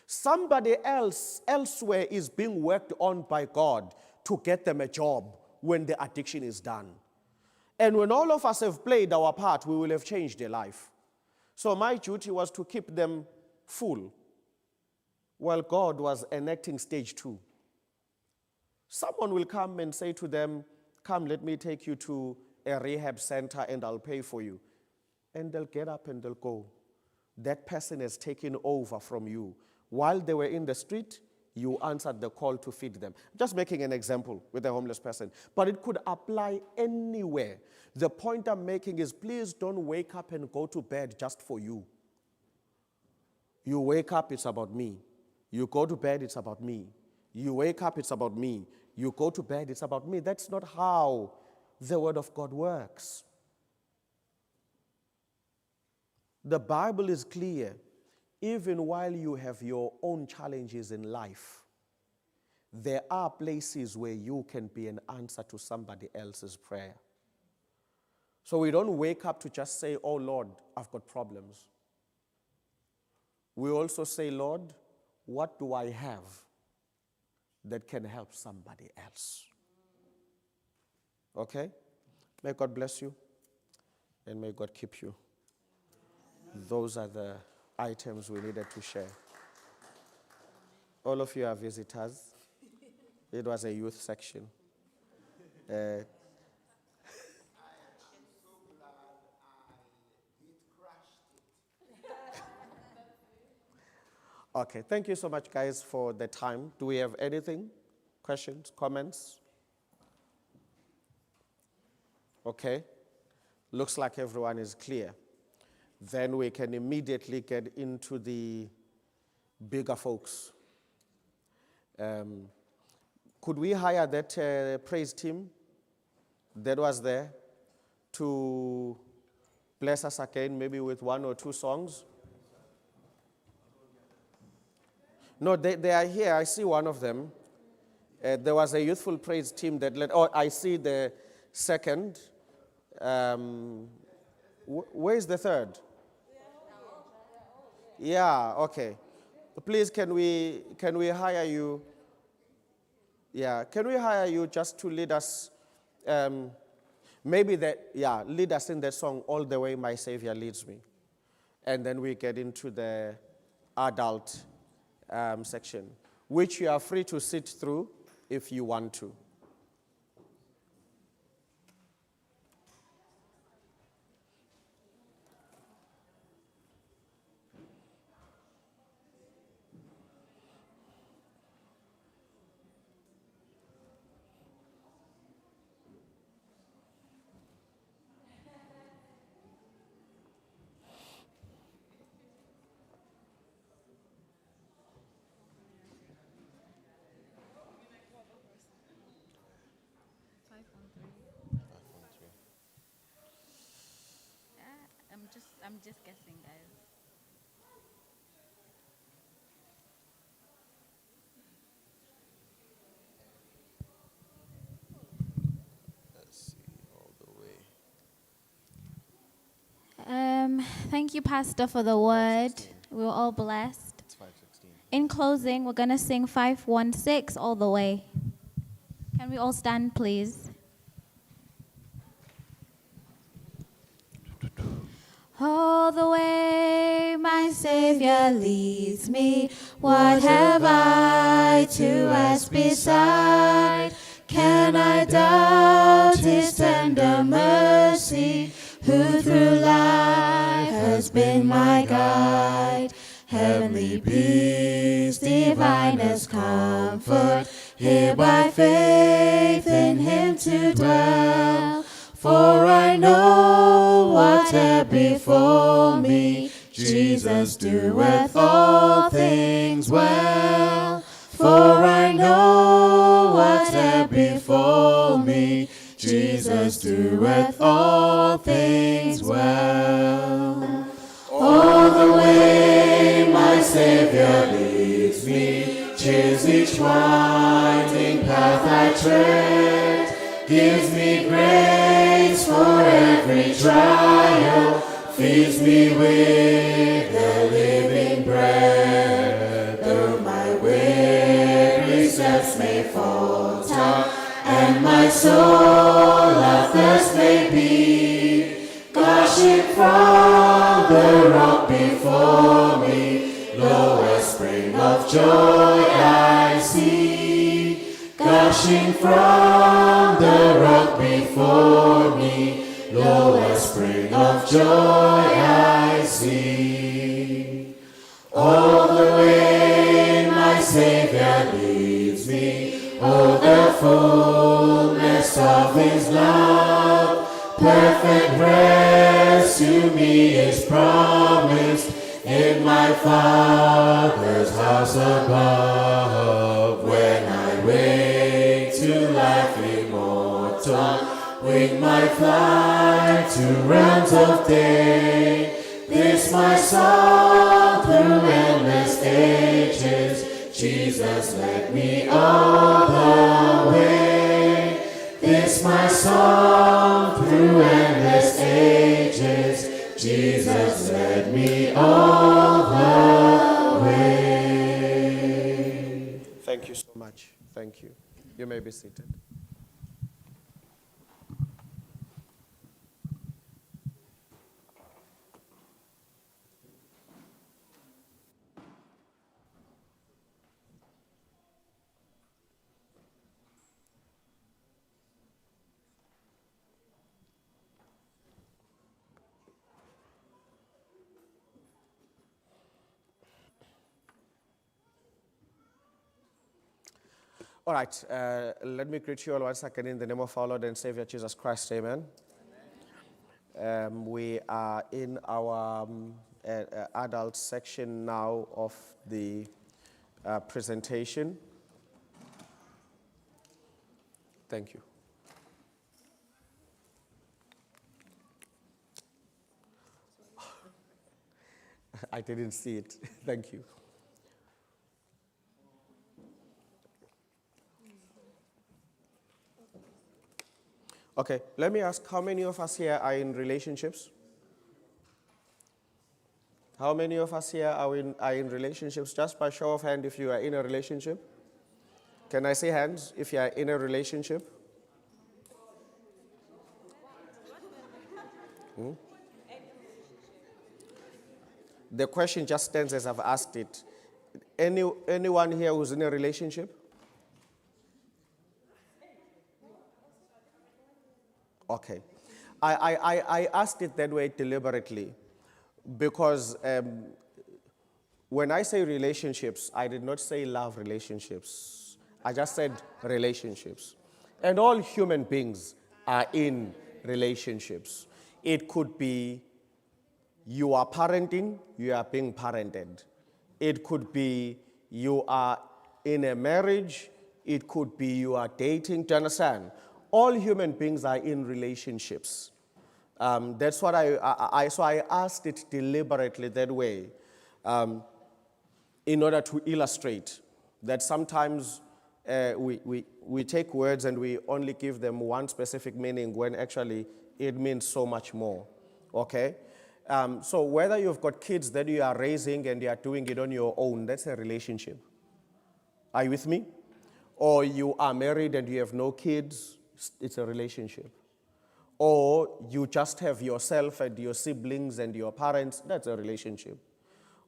Somebody else elsewhere is being worked on by God to get them a job when the addiction is done. And when all of us have played our part, we will have changed their life. So my duty was to keep them full while God was enacting stage 2. Someone will come and say to them, come, let me take you to a rehab center and I'll pay for you. And they'll get up and they'll go. That person has taken over from you. While they were in the street, you answered the call to feed them. Just making an example with a homeless person. But it could apply anywhere. The point I'm making is please don't wake up and go to bed just for you. You wake up, it's about me. You go to bed, it's about me. You wake up, it's about me. You go to bed, it's about me. That's not how the Word of God works. The Bible is clear. Even while you have your own challenges in life, there are places where you can be an answer to somebody else's prayer. So we don't wake up to just say, oh Lord, I've got problems. We also say, Lord, what do I have that can help somebody else? Okay? May God bless you, and may God keep you. Those are the items we needed to share. All of you are visitors. It was a youth section. Okay, thank you so much, guys, for the time. Do we have anything? Questions, comments? Okay, looks like everyone is clear. Then we can immediately get into the bigger folks. Could we hire that praise team that was there to bless us again, maybe with 1 or 2 songs? No, they are here. I see one of them. There was a youthful praise team that led. Oh, I see the second. Where is the third? Yeah, okay. Please, can we hire you? Yeah, can we hire you just to lead us? Lead us in that song, All the Way My Savior Leads Me. And then we get into the adult section, which you are free to sit through if you want to. I'm just guessing, guys. Let's see, all the way. Thank you, Pastor, for the word. We were all blessed. It's 5:16. In closing, we're going to sing 516 all the way. Can we all stand, please? All the way my Savior leads me. What have I to ask beside? Can I doubt His tender mercy, who through life has been my guide? Heavenly peace, divinest comfort, here by faith in Him to dwell. For I know whate'er befall me, Jesus doeth all things well. For I know whate'er befall me, Jesus doeth all things well. All the way my Savior leads me, cheers each winding path I tread, gives me grace for every trial, feeds me with the living bread. Though my weary steps may falter, and my soul athirst may be, gushing from the rock before me, lowest spring of joy I see. Gushing from the rock before me, lowest spring of joy I see. All the way my Savior leads me, oh, the fullness of His love, perfect rest to me is promised in my Father's house above. When I wake to life immortal, wing my flight to realms of day, this This my song through endless ages. Jesus led me all the way. This my song through endless ages. Jesus led me all the way. Thank you so much. Thank you. You may be seated. All right, let me greet you all once again in the name of our Lord and Savior Jesus Christ, amen. We are in our adult section now of the presentation. Thank you. I didn't see it. Thank you. Okay, let me ask, how many of us here are in relationships? How many of us here are in relationships? Just by show of hand, if you are in a relationship. Can I see hands if you are in a relationship? The question just stands as I've asked it. Anyone here who's in a relationship? Okay. I asked it that way deliberately because when I say relationships, I did not say love relationships. I just said relationships. And all human beings are in relationships. It could be you are parenting, you are being parented. It could be you are in a marriage. It could be you are dating. Do you understand? All human beings are in relationships. That's what so I asked it deliberately that way in order to illustrate that sometimes we take words and we only give them one specific meaning when actually it means so much more, okay? So whether you've got kids that you are raising and you are doing it on your own, that's a relationship. Are you with me? Or you are married and you have no kids, it's a relationship. Or you just have yourself and your siblings and your parents, that's a relationship.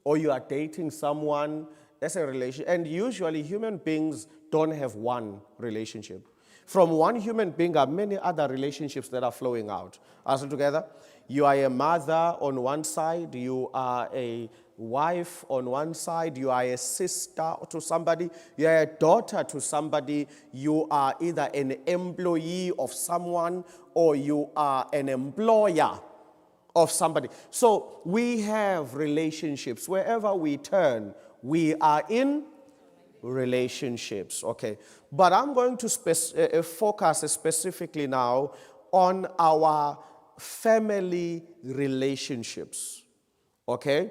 Or you are dating someone, that's a relationship. And usually human beings don't have one relationship. From one human being are many other relationships that are flowing out. Are we together? You are a mother on one side, you are a wife on one side, you are a sister to somebody, you are a daughter to somebody, you are either an employee of someone or you are an employer of somebody. So we have relationships. Wherever we turn, we are in relationships, okay? But I'm going to focus specifically now on our family relationships, okay?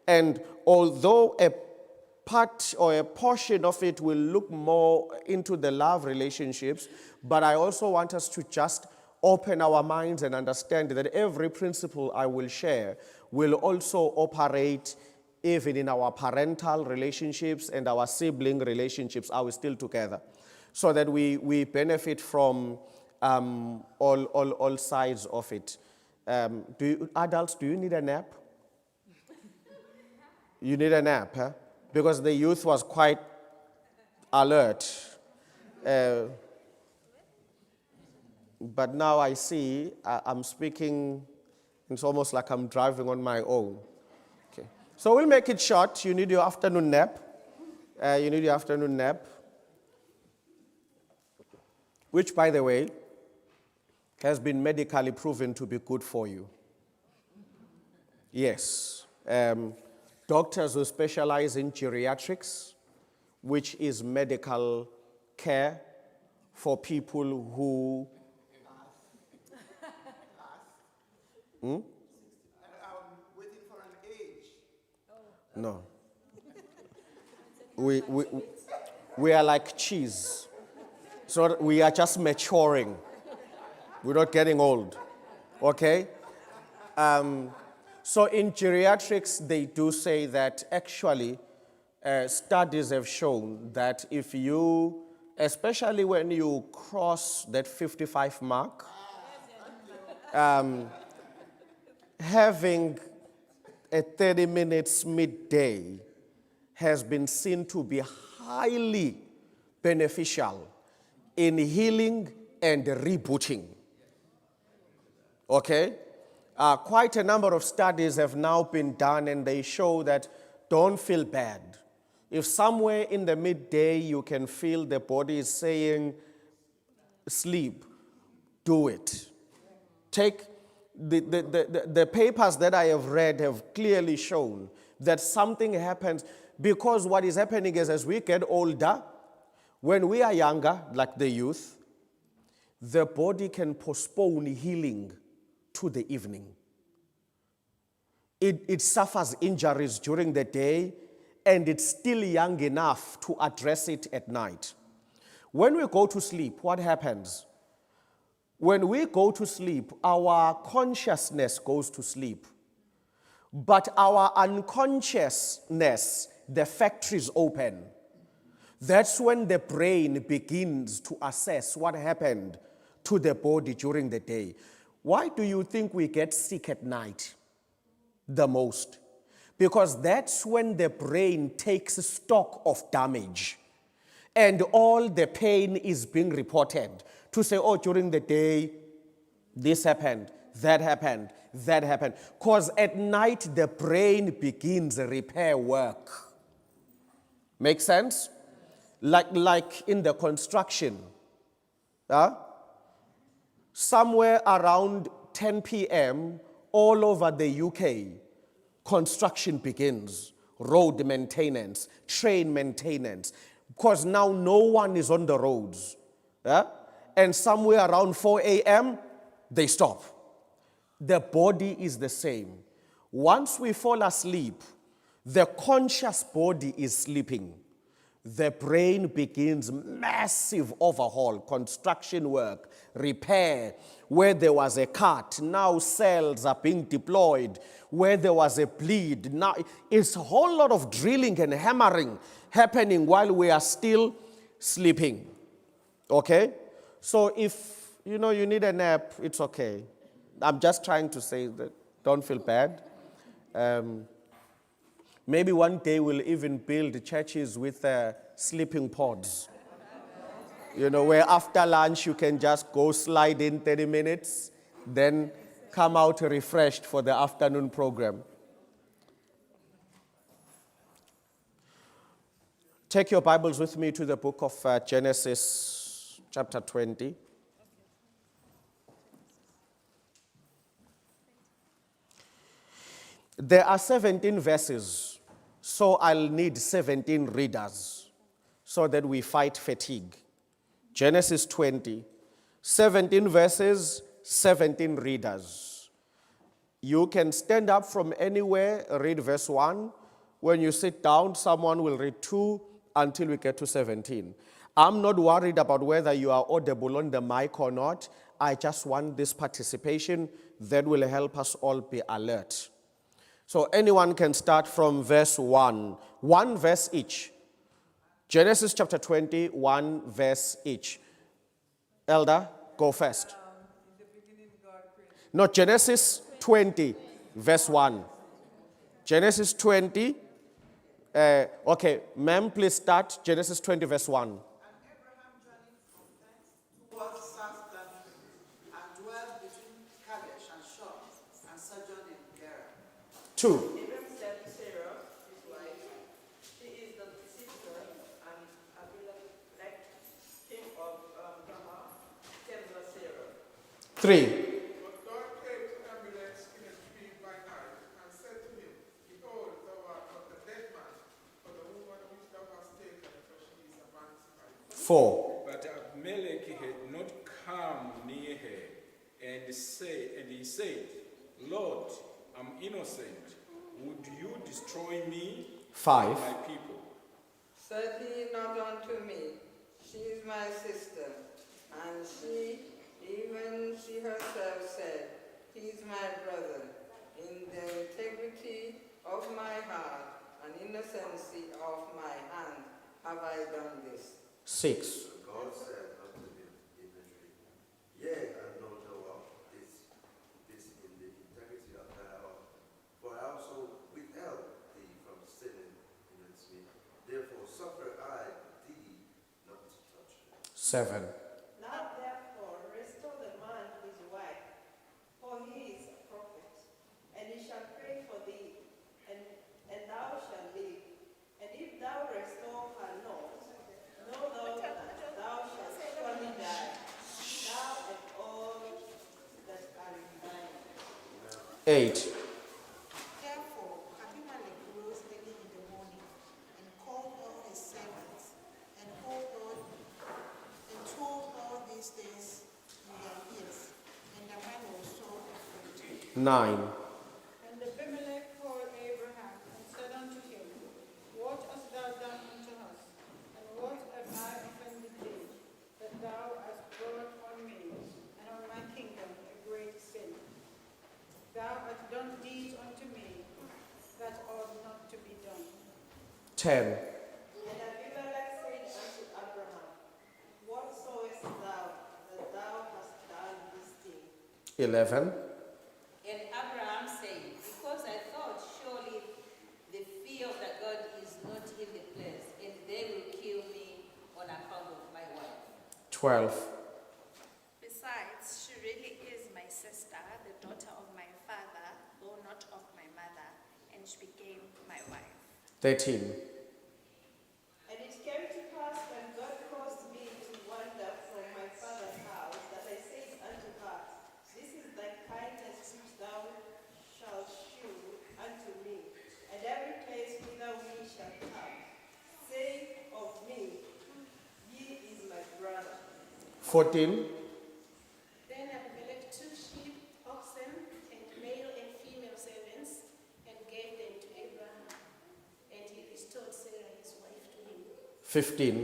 And although a part or a portion of it will look more into the love relationships, but I also want us to just open our minds and understand that every principle I will share will also operate even in our parental relationships and our sibling relationships. Are we still together? So that we benefit from all sides of it. Adults, do you need a nap? You need a nap, huh? Because the youth was quite alert. But now I see I'm speaking, it's almost like I'm driving on my own. Okay. So we'll make it short. You need your afternoon nap. Which, by the way, has been medically proven to be good for you. Yes. Doctors who specialize in geriatrics, which is medical care for people who... I'm waiting for an No. We are like cheese. So we are just maturing. We're not getting old. Okay? So in geriatrics, they do say that actually studies have shown that if you, especially when you cross that 55 mark, having a 30 minutes midday has been seen to be highly beneficial in healing and rebooting. Okay? Quite a number of studies have now been done, and they show that don't feel bad. If somewhere in the midday you can feel the body is saying, sleep, do it. Take the papers that I have read have clearly shown that something happens, because what is happening is as we get older, when we are younger, like the youth, the body can postpone healing to the evening. It suffers injuries during the day, and it's still young enough to address it at night. When we go to sleep, what happens? When we go to sleep, our consciousness goes to sleep. But our unconsciousness, the factories open. That's when the brain begins to assess what happened to the body during the day. Why do you think we get sick at night the most? Because that's when the brain takes stock of damage. And all the pain is being reported to say, oh, during the day, this happened, that happened, that happened. Because at night, the brain begins repair work. Make sense? Like in the construction. Somewhere around 10 p.m., all over the UK, construction begins. Road maintenance, train maintenance. Because now no one is on the roads. And somewhere around 4 a.m., they stop. The body is the same. Once we fall asleep, the conscious body is sleeping. The brain begins massive overhaul, construction work, repair. Where there was a cut, now cells are being deployed. Where there was a bleed, now it's a whole lot of drilling and hammering happening while we are still sleeping. Okay? So if you need a nap, it's okay. I'm just trying to say that don't feel bad. Maybe one day we'll even build churches with sleeping pods. Where after lunch you can just go slide in 30 minutes, then come out refreshed for the afternoon program. Take your Bibles with me to the book of Genesis, chapter 20. There are 17 verses, so I'll need 17 readers so that we fight fatigue. Genesis 20, 17 verses, 17 readers. You can stand up from anywhere, read verse 1. When you sit down, someone will read 2 until we get to 17. I'm not worried about whether you are audible on the mic or not. I just want this participation that will help us all be alert. So anyone can start from verse 1. One verse each. Genesis chapter 20, 1 verse each. Elder, go first. No, Genesis 20, verse 1. Genesis 20. Okay, ma'am, please start. Genesis 20, verse 1. And Abraham journeyed from thence towards south country, and dwelt between Kadesh and Shur, and sojourned in Gerar. 2. Abraham said to Sarah, his wife, she is the sister and Abimelech, king of Gama, Temzah Sarah. 3. But God came to Abimelech in a dream by night, and said to him, Behold, thou art not a dead man, for the woman which thou hast taken, for she is a man's wife. 4. But Abimelech had not come near her, and he said, Lord, I'm innocent. would you destroy me 5. and my people? Said he not unto me, she is my sister, and she herself said, he is my brother. In the integrity of my heart and innocency of my hand have I done this. 6. God said unto him immediately, Yea, I know thou of this in the integrity of thy heart, for I also withheld thee from sinning against me. Therefore suffer I thee not to touch me. 7. Now therefore restore the man his wife, for he is a prophet, and he shall pray for thee, and thou shalt live. And if thou restore her not, know thou that thou shalt surely die, thou and all that are in thine. 8. Therefore, Abimelech rose early in the morning and called all his servants and told all these things in their ears. And the man was so afraid. 9. And Abimelech called Abraham and said unto him, What hast thou done unto us? And what have I offended thee, that thou hast brought on me and on my kingdom a great sin? Thou hast done deeds unto me that ought not to be done. 10. And Abimelech said unto Abraham, What sawest thou that thou hast done this thing? 11. And Abraham said, Because I thought, surely the fear of the God is not in the place, and they will kill me on account of my wife. 12. Besides, she really is my sister, the daughter of my father, though not of my mother, and she became my wife. 13. And it came to pass when God caused me to wander from my father's house, that I said unto her, This is thy kindness which thou shalt shew unto me, and every place whither we shall come. Say of me, He is my brother. 14. Then Abimelech took sheep, oxen, and male and female servants, and gave them to Abraham. And he restored Sarah his wife to him. 15.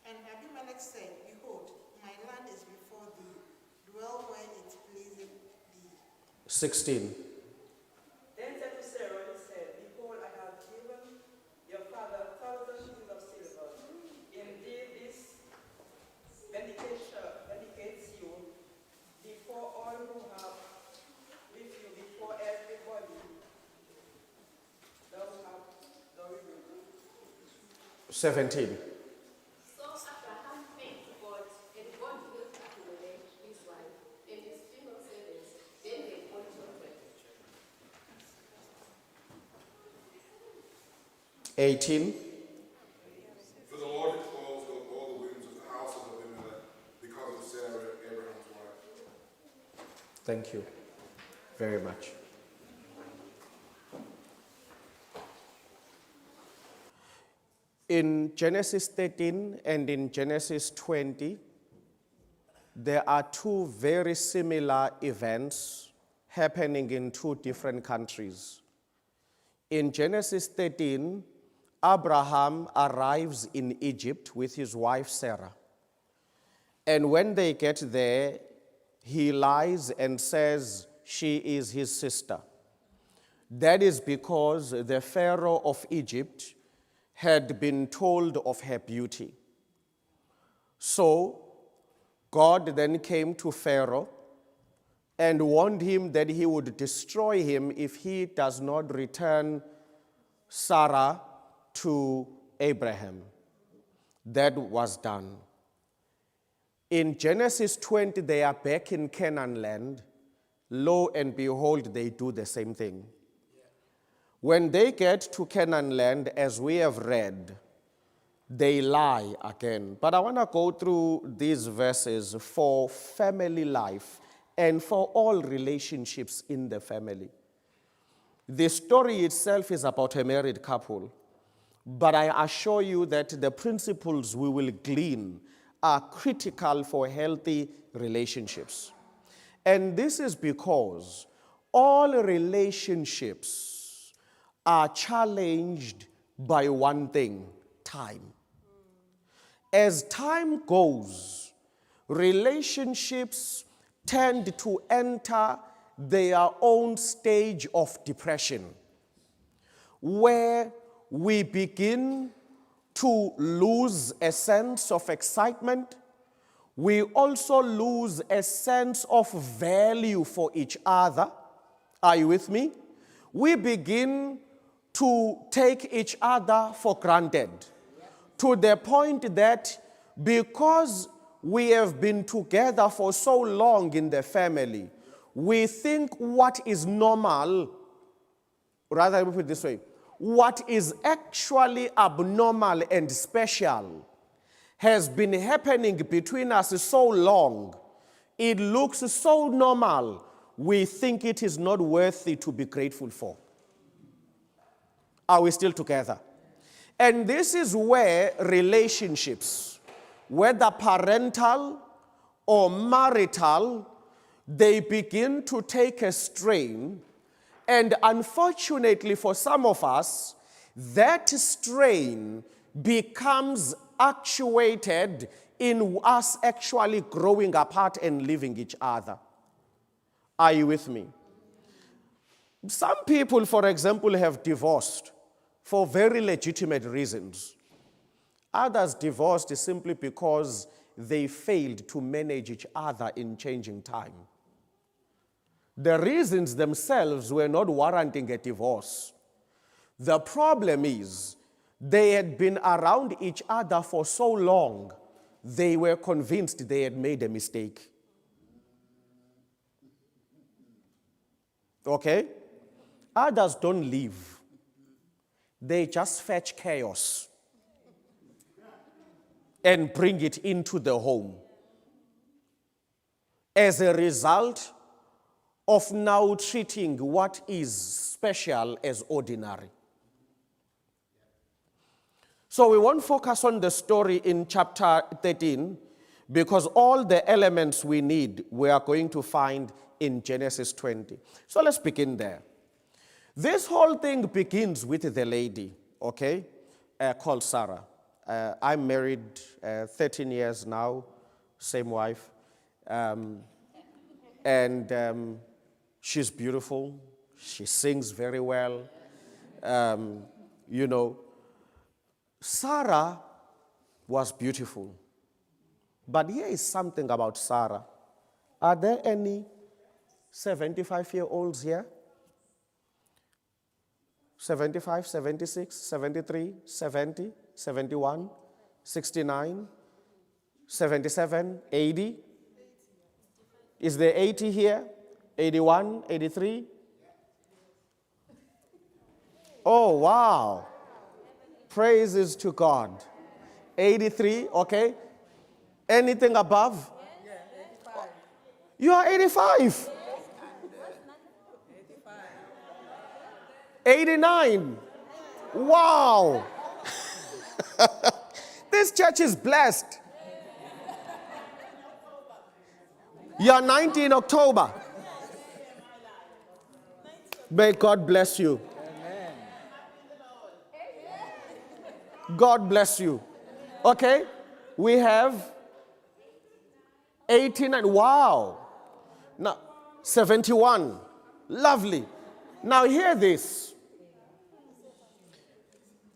And Abimelech said, Behold, my land is before thee. Dwell where it pleaseth thee. 16. Then said to Sarah, he said, Behold, I have given your father 1,000 pieces of silver. Indeed, this vindicates you before all who have with you, before everybody. Thou will 17. So Abraham prayed to God, and God gave Abimelech his wife and his female servants. Then they bore children. 18. For the Lord had closed up all the wombs of the houses of Abimelech because of Sarah, Abraham's wife. Thank you very much. In Genesis 13 and in Genesis 20, there are two very similar events happening in two different countries. In Genesis 13, Abraham arrives in Egypt with his wife Sarah. And when they get there, he lies and says she is his sister. That is because the Pharaoh of Egypt had been told of her beauty. So God then came to Pharaoh and warned him that he would destroy him if he does not return Sarah to Abraham. That was done. In Genesis 20, they are back in Canaan land. Lo and behold, they do the same thing. When they get to Canaan land, as we have read, they lie again. But I want to go through these verses for family life and for all relationships in the family. The story itself is about a married couple, but I assure you that the principles we will glean are critical for healthy relationships. And this is because all relationships are challenged by one thing: time. As time goes, relationships tend to enter their own stage of depression, where we begin to lose a sense of excitement. We also lose a sense of value for each other. Are you with me? We begin to take each other for granted, to the point that because we have been together for so long in the family, we think what is normal, rather let me put it this way, what is actually abnormal and special has been happening between us so long, it looks so normal, we think it is not worthy to be grateful for. Are we still together? And this is where relationships, whether parental or marital, they begin to take a strain. And unfortunately for some of us, that strain becomes actuated in us actually growing apart and leaving each other. Are you with me? Some people, for example, have divorced for very legitimate reasons. Others divorced simply because they failed to manage each other in changing time. The reasons themselves were not warranting a divorce. The problem is they had been around each other for so long, they were convinced they had made a mistake. Okay? Others don't leave. They just fetch chaos and bring it into the home. As a result of now treating what is special as ordinary. So we won't focus on the story in chapter 13 because all the elements we need we are going to find in Genesis 20. So let's begin there. This whole thing begins with the lady, okay, called Sarah. I'm married 13 years now, same wife. She's beautiful. She sings very well. Sarah was beautiful. But here is something about Sarah. Are there any 75-year-olds here? 75, 76, 73, 70, 71, 69, 77, 80? Is there 80 here? 81, 83? Oh, wow. Praises to God. 83, okay. Anything above? You are 85. 89. Wow. This church is blessed. You are 90 in October. May God bless you. God bless you. Okay, we have 89. Wow. Now, 71. Lovely. Now hear this.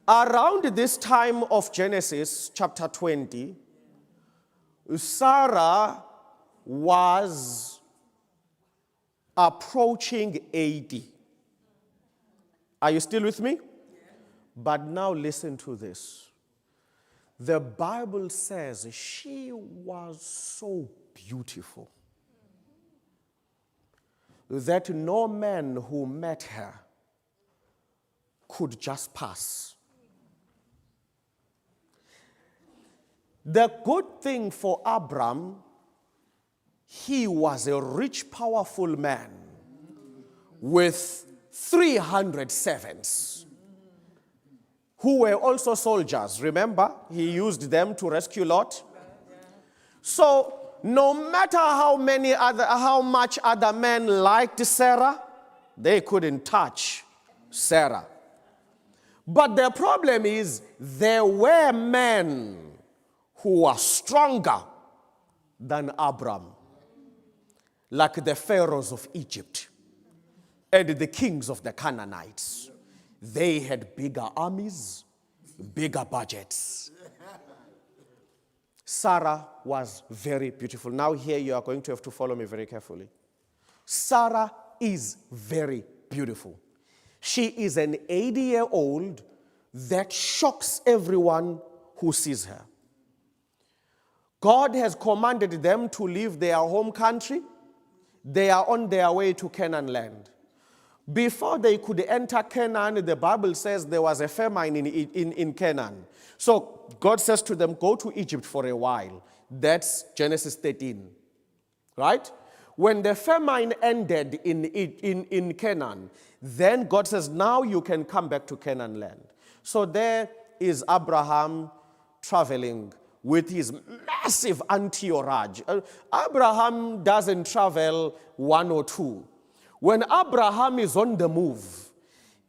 Around this time of Genesis chapter 20, Sarah was approaching 80. Are you still with me? But now listen to this. The Bible says she was so beautiful that no man who met her could just pass. The good thing for Abram, he was a rich, powerful man with 300 servants who were also soldiers. Remember, he used them to rescue Lot. So no matter how much other men liked Sarah, They couldn't touch Sarah. But the problem is there were men who were stronger than Abram, like the pharaohs of Egypt and the kings of the Canaanites. They had bigger armies, bigger budgets. Sarah was very beautiful. Now here you are going to have to follow me very carefully. Sarah is very beautiful. She is an 80-year-old that shocks everyone who sees her. God has commanded them to leave their home country. They are on their way to Canaan land. Before they could enter Canaan, the Bible says there was a famine in Canaan. So God says to them, go to Egypt for a while. That's Genesis 13, right? When the famine ended in Canaan, then God says, now you can come back to Canaan land. So there is Abraham traveling with his massive entourage. Abraham doesn't travel one or two. When Abraham is on the move,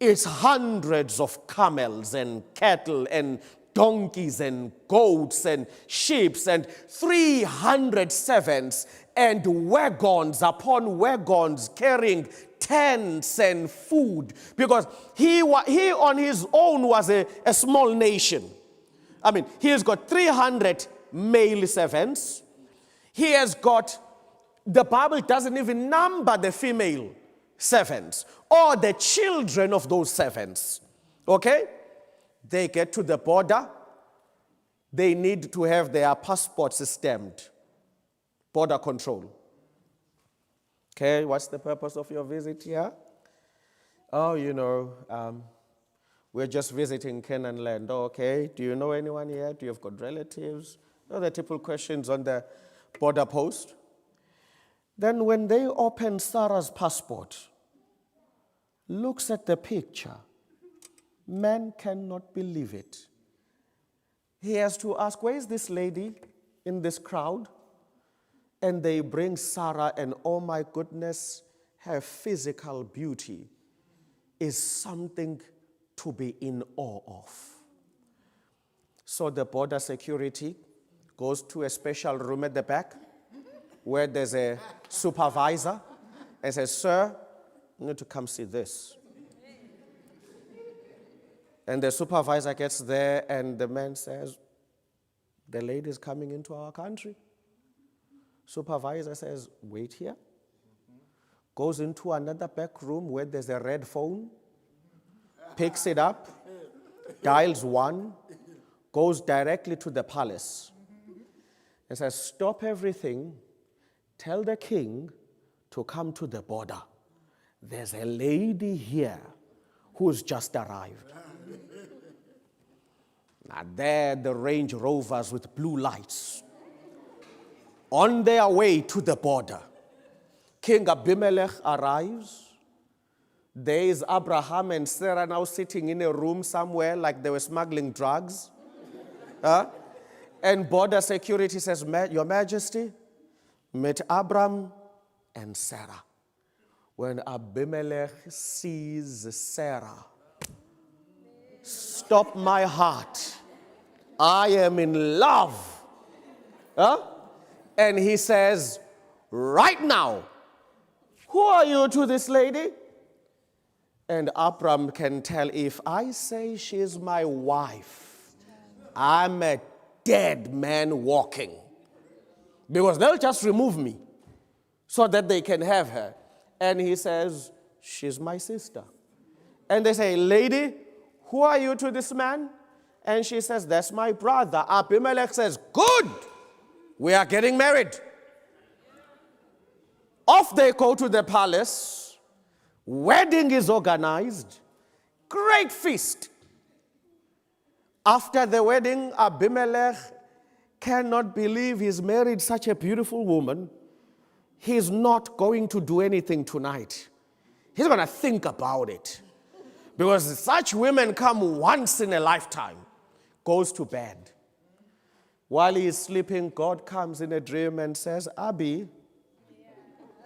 it's hundreds of camels and cattle and donkeys and goats and sheep and 300 servants and wagons upon wagons carrying tents and food, because he on his own was a small nation. I mean, he has got 300 male servants. He has got, the Bible doesn't even number the female servants or the children of those servants. Okay? They get to the border. They need to have their passports stamped. Border control. Okay, what's the purpose of your visit here? Oh, we're just visiting Canaan land. Oh, okay, do you know anyone here? Do you have got relatives? Those are the typical questions on the border post. Then when they open Sarah's passport, looks at the picture, man cannot believe it. He has to ask, where is this lady in this crowd? And they bring Sarah, and oh my goodness, her physical beauty is something to be in awe of. So the border security goes to a special room at the back where there's a supervisor and says, sir, you need to come see this. And the supervisor gets there and the man says, the lady is coming into our country. Supervisor says, wait here. Goes into another back room where there's a red phone, picks it up, dials 1, goes directly to the palace and says, stop everything, tell the king to come to the border. There's a lady here who's just arrived. Now there the Range Rovers with blue lights on their way to the border. King Abimelech arrives. There is Abraham and Sarah now sitting in a room somewhere like they were smuggling drugs. And border security says, Your Majesty, meet Abram and Sarah. When Abimelech sees Sarah, stop my heart. I am in love. And he says, right now, who are you to this lady? And Abram can tell, if I say she's my wife, I'm a dead man walking. Because they'll just remove me so that they can have her. And he says, she's my sister. And they say, lady, who are you to this man? And she says, that's my brother. Abimelech says, good, we are getting married. Off they go to the palace. Wedding is organized. Great feast. After the wedding, Abimelech cannot believe he's married such a beautiful woman. He's not going to do anything tonight. He's going to think about it. Because such women come once in a lifetime. Goes to bed. While he is sleeping, God comes in a dream and says, Abby,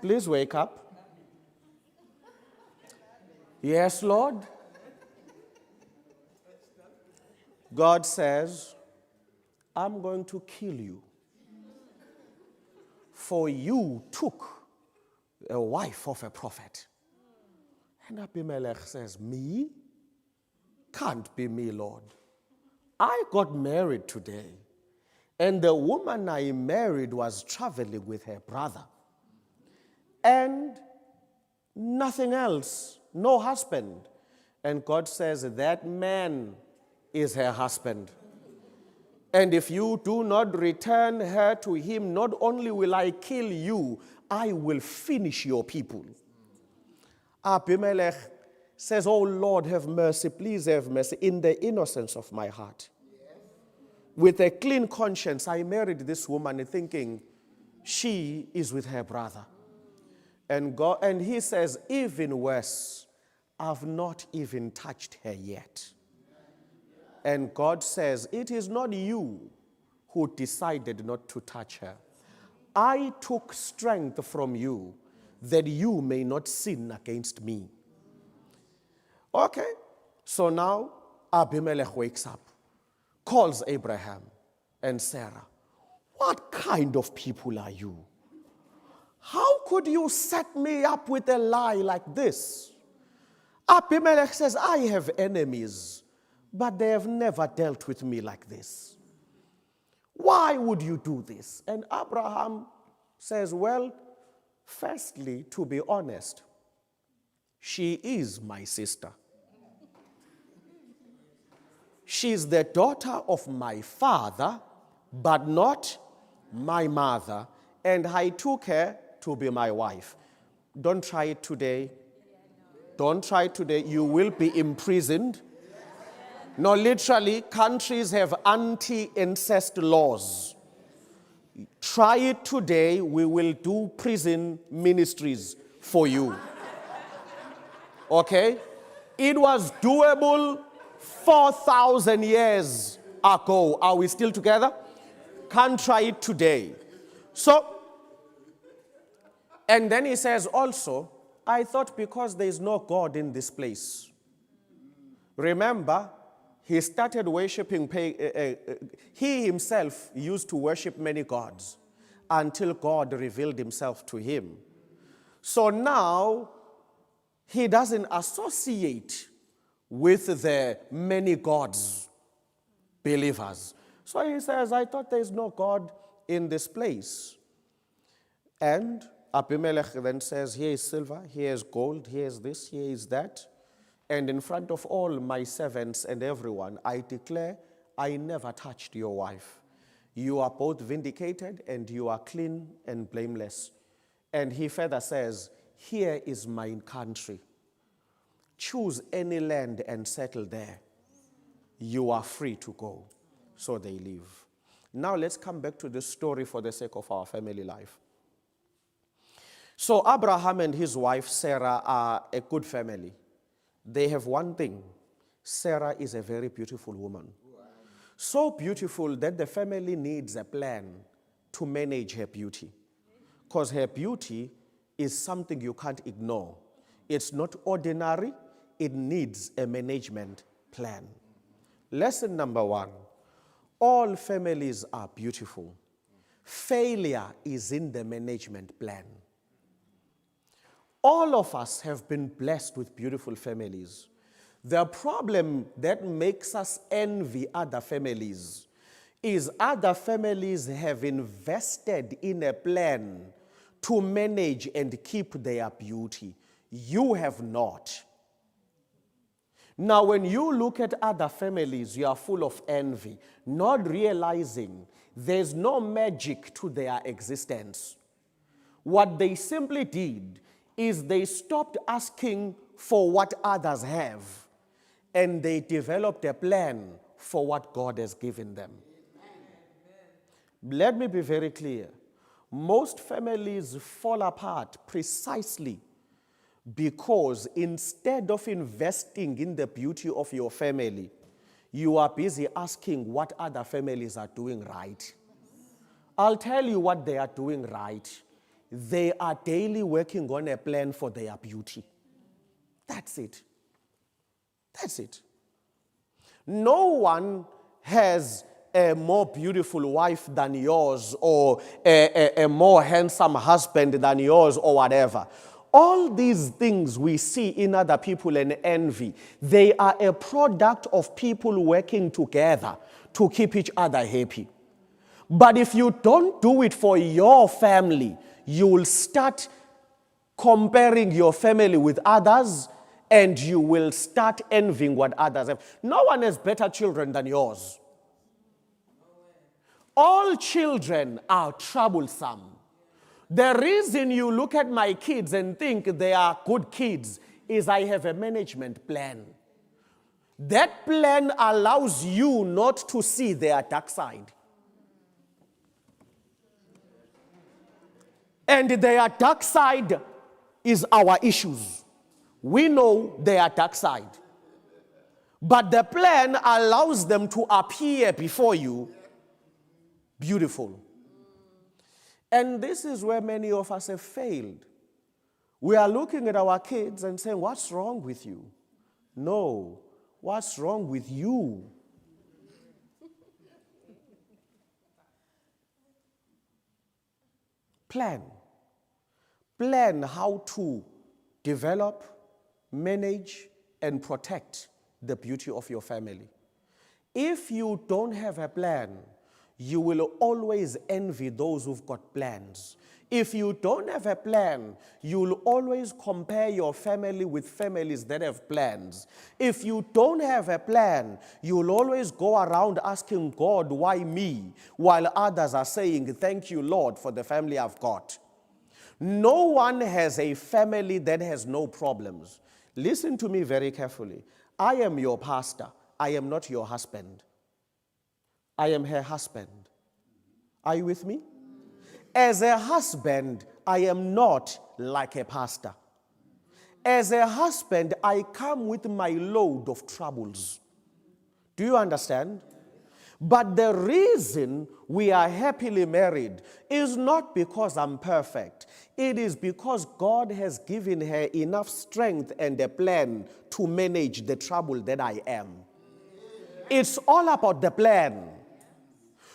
please wake up. Yes, Lord. God says, I'm going to kill you, for you took a wife of a prophet. And Abimelech says, me? Can't be me, Lord. I got married today, and the woman I married was traveling with her brother. And nothing else, no husband. And God says, that man is her husband. And if you do not return her to him, not only will I kill you, I will finish your people. Abimelech says, oh Lord, have mercy, please have mercy, in the innocence of my heart. With a clean conscience, I married this woman thinking she is with her brother. And he says, even worse, I've not even touched her yet. And God says, it is not you who decided not to touch her. I took strength from you that you may not sin against me. Okay, so now Abimelech wakes up, calls Abraham and Sarah. What kind of people are you? How could you set me up with a lie like this? Abimelech says, I have enemies, but they have never dealt with me like this. Why would you do this? And Abraham says, well, firstly, to be honest, she is my sister. She's the daughter of my father, but not my mother, and I took her to be my wife. Don't try it today. Don't try it today. You will be imprisoned. No, literally, countries have anti-incest laws. Try it today. We will do prison ministries for you. Okay? It was doable 4,000 years ago. Are we still together? Can't try it today. So, and then he says also, I thought because there is no God in this place. Remember, he started worshiping, he himself used to worship many gods until God revealed himself to him. So now, he doesn't associate with the many gods believers. So he says, I thought there is no God in this place. And Abimelech then says, here is silver, here is gold, here is this, here is that. And in front of all my servants and everyone, I declare, I never touched your wife. You are both vindicated and you are clean and blameless. And he further says, here is my country. Choose any land and settle there. You are free to go. So they leave. Now let's come back to this story for the sake of our family life. So Abraham and his wife Sarah are a good family. They have one thing. Sarah is a very beautiful woman. So beautiful that the family needs a plan to manage her beauty. Because her beauty is something you can't ignore. It's not ordinary. It needs a management plan. Lesson number 1. All families are beautiful. Failure is in the management plan. All of us have been blessed with beautiful families. The problem that makes us envy other families is other families have invested in a plan to manage and keep their beauty. You have not. Now, when you look at other families, you are full of envy, not realizing there's no magic to their existence. What they simply did is they stopped asking for what others have, and they developed a plan for what God has given them. Let me be very clear. Most families fall apart precisely because instead of investing in the beauty of your family, you are busy asking what other families are doing right. I'll tell you what they are doing right. They are daily working on a plan for their beauty. That's it. That's it. No one has a more beautiful wife than yours, or a more handsome husband than yours, or whatever. All these things we see in other people and envy, they are a product of people working together to keep each other happy. But if you don't do it for your family, you will start comparing your family with others, and you will start envying what others have. No one has better children than yours. All children are troublesome. The reason you look at my kids and think they are good kids is I have a management plan. That plan allows you not to see their dark side. And their dark side is our issues. We know their dark side. But the plan allows them to appear before you beautiful. And this is where many of us have failed. We are looking at our kids and saying, what's wrong with you? No, what's wrong with you? Plan. Plan how to develop, manage, and protect the beauty of your family. If you don't have a plan, you will always envy those who've got plans. If you don't have a plan, you'll always compare your family with families that have plans. If you don't have a plan, you'll always go around asking God, why me? While others are saying, thank you, Lord, for the family I've got. No one has a family that has no problems. Listen to me very carefully. I am your pastor. I am not your husband. I am her husband. Are you with me? As a husband, I am not like a pastor. As a husband, I come with my load of troubles. Do you understand? But the reason we are happily married is not because I'm perfect. It is because God has given her enough strength and a plan to manage the trouble that I am. It's all about the plan.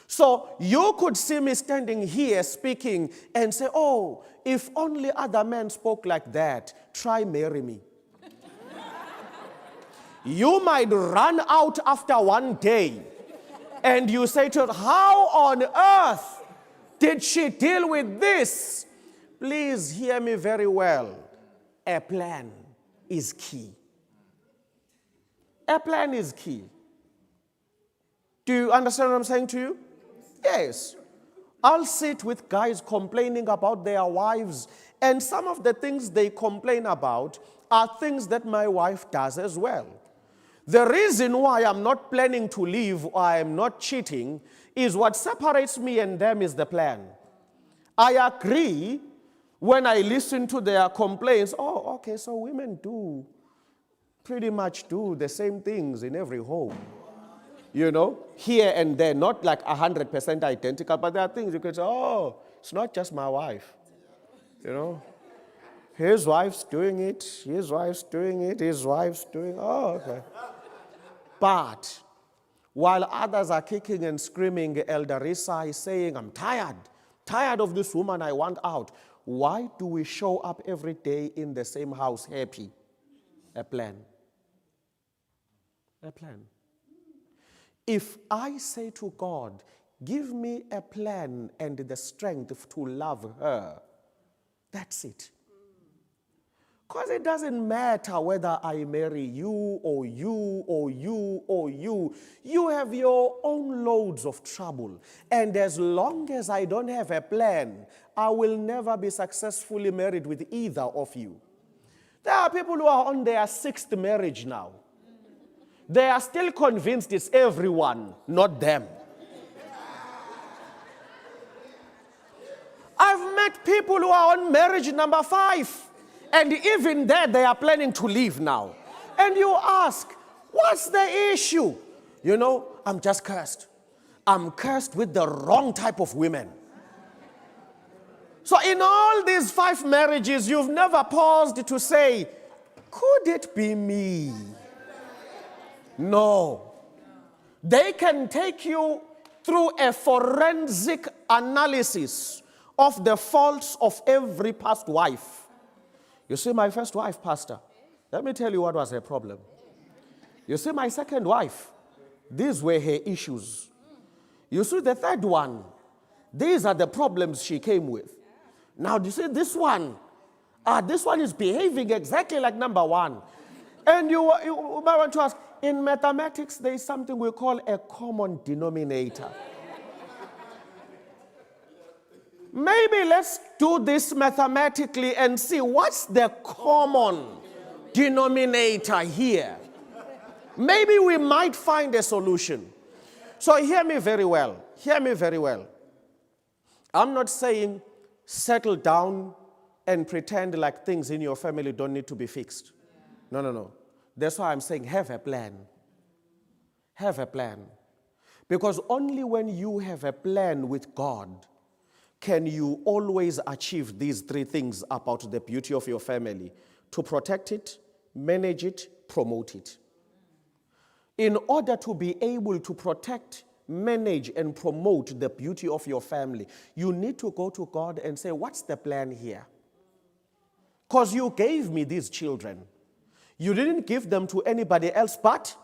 So you could see me standing here speaking and say, oh, if only other men spoke like that, try marry me. You might run out after one day and you say to her, how on earth did she deal with this? Please hear me very well. A plan is key. A plan is key. Do you understand what I'm saying to you? Yes. I'll sit with guys complaining about their wives, and some of the things they complain about are things that my wife does as well. The reason why I'm not planning to leave or I'm not cheating is what separates me and them is the plan. I agree when I listen to their complaints. Oh, okay, so women do pretty much do the same things in every home. You know, here and there, not like 100% identical, but there are things you could say, oh, it's not just my wife. You know, his wife's doing it, his wife's doing it, his wife's doing it. Oh, okay. But while others are kicking and screaming, Elder Risa is saying, I'm tired of this woman, I want out. Why do we show up every day in the same house happy? A plan. A plan. If I say to God, give me a plan and the strength to love her, that's it. Because it doesn't matter whether I marry you or you or you or you. You have your own loads of trouble. And as long as I don't have a plan, I will never be successfully married with either of you. There are people who are on their 6th marriage now. They are still convinced it's everyone, not them. I've met people who are on marriage number 5, and even there they are planning to leave now. And you ask, what's the issue? You know, I'm just cursed. I'm cursed with the wrong type of women. So in all these 5 marriages, you've never paused to say, Could it be me? No. They can take you through a forensic analysis of the faults of every past wife. You see, my first wife, Pastor, let me tell you what was her problem. You see, my second wife, these were her issues. You see, the third one, these are the problems she came with. Now, do you see this one? This one is behaving exactly like number one. And you might want to ask, in mathematics, there is something we call a common denominator. Maybe let's do this mathematically and see what's the common denominator here. Maybe we might find a solution. So hear me very well. Hear me very well. I'm not saying settle down and pretend like things in your family don't need to be fixed. No. That's why I'm saying have a plan. Have a plan. Because only when you have a plan with God can you always achieve these three things about the beauty of your family: to protect it, manage it, promote it. In order to be able to protect, manage, and promote the beauty of your family, you need to go to God and say, what's the plan here? Because you gave me these children. You didn't give them to anybody else but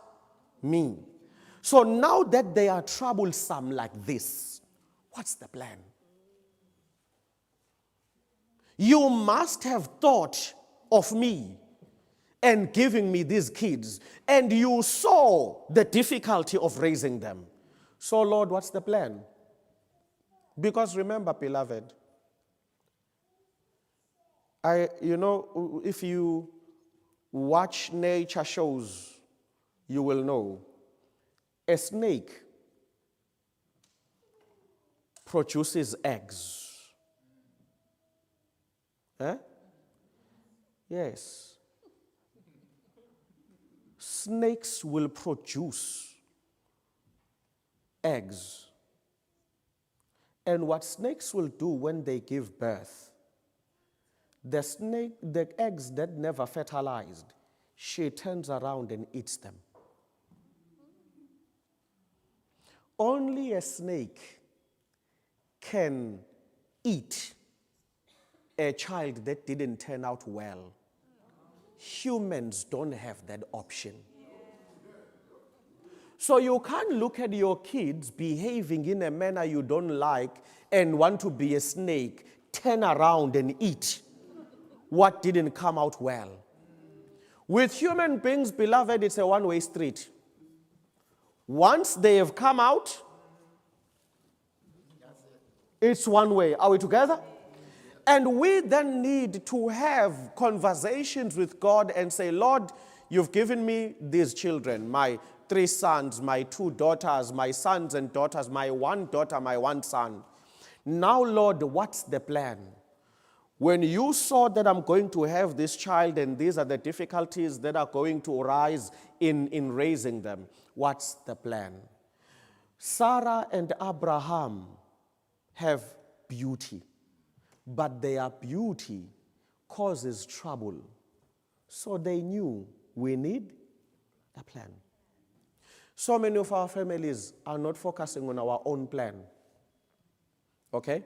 me. So now that they are troublesome like this, what's the plan? You must have thought of me and giving me these kids, and you saw the difficulty of raising them. So, Lord, what's the plan? Because remember, beloved, if you watch nature shows, you will know a snake produces eggs. Yes. Snakes will produce eggs. And what snakes will do when they give birth, the eggs that never fertilized, she turns around and eats them. Only a snake can eat a child that didn't turn out well. Humans don't have that option. So you can't look at your kids behaving in a manner you don't like and want to be a snake, turn around and eat what didn't come out well. With human beings, beloved, it's a one-way street. Once they have come out, it's one way. Are we together? And we then need to have conversations with God and say, Lord, you've given me these children, my 3 sons, my 2 daughters, my sons and daughters, my 1 daughter, my 1 son. Now, Lord, what's the plan? When you saw that I'm going to have this child and these are the difficulties that are going to arise in raising them, what's the plan? Sarah and Abraham have beauty, but their beauty causes trouble. So they knew we need a plan. So many of our families are not focusing on our own plan. Okay?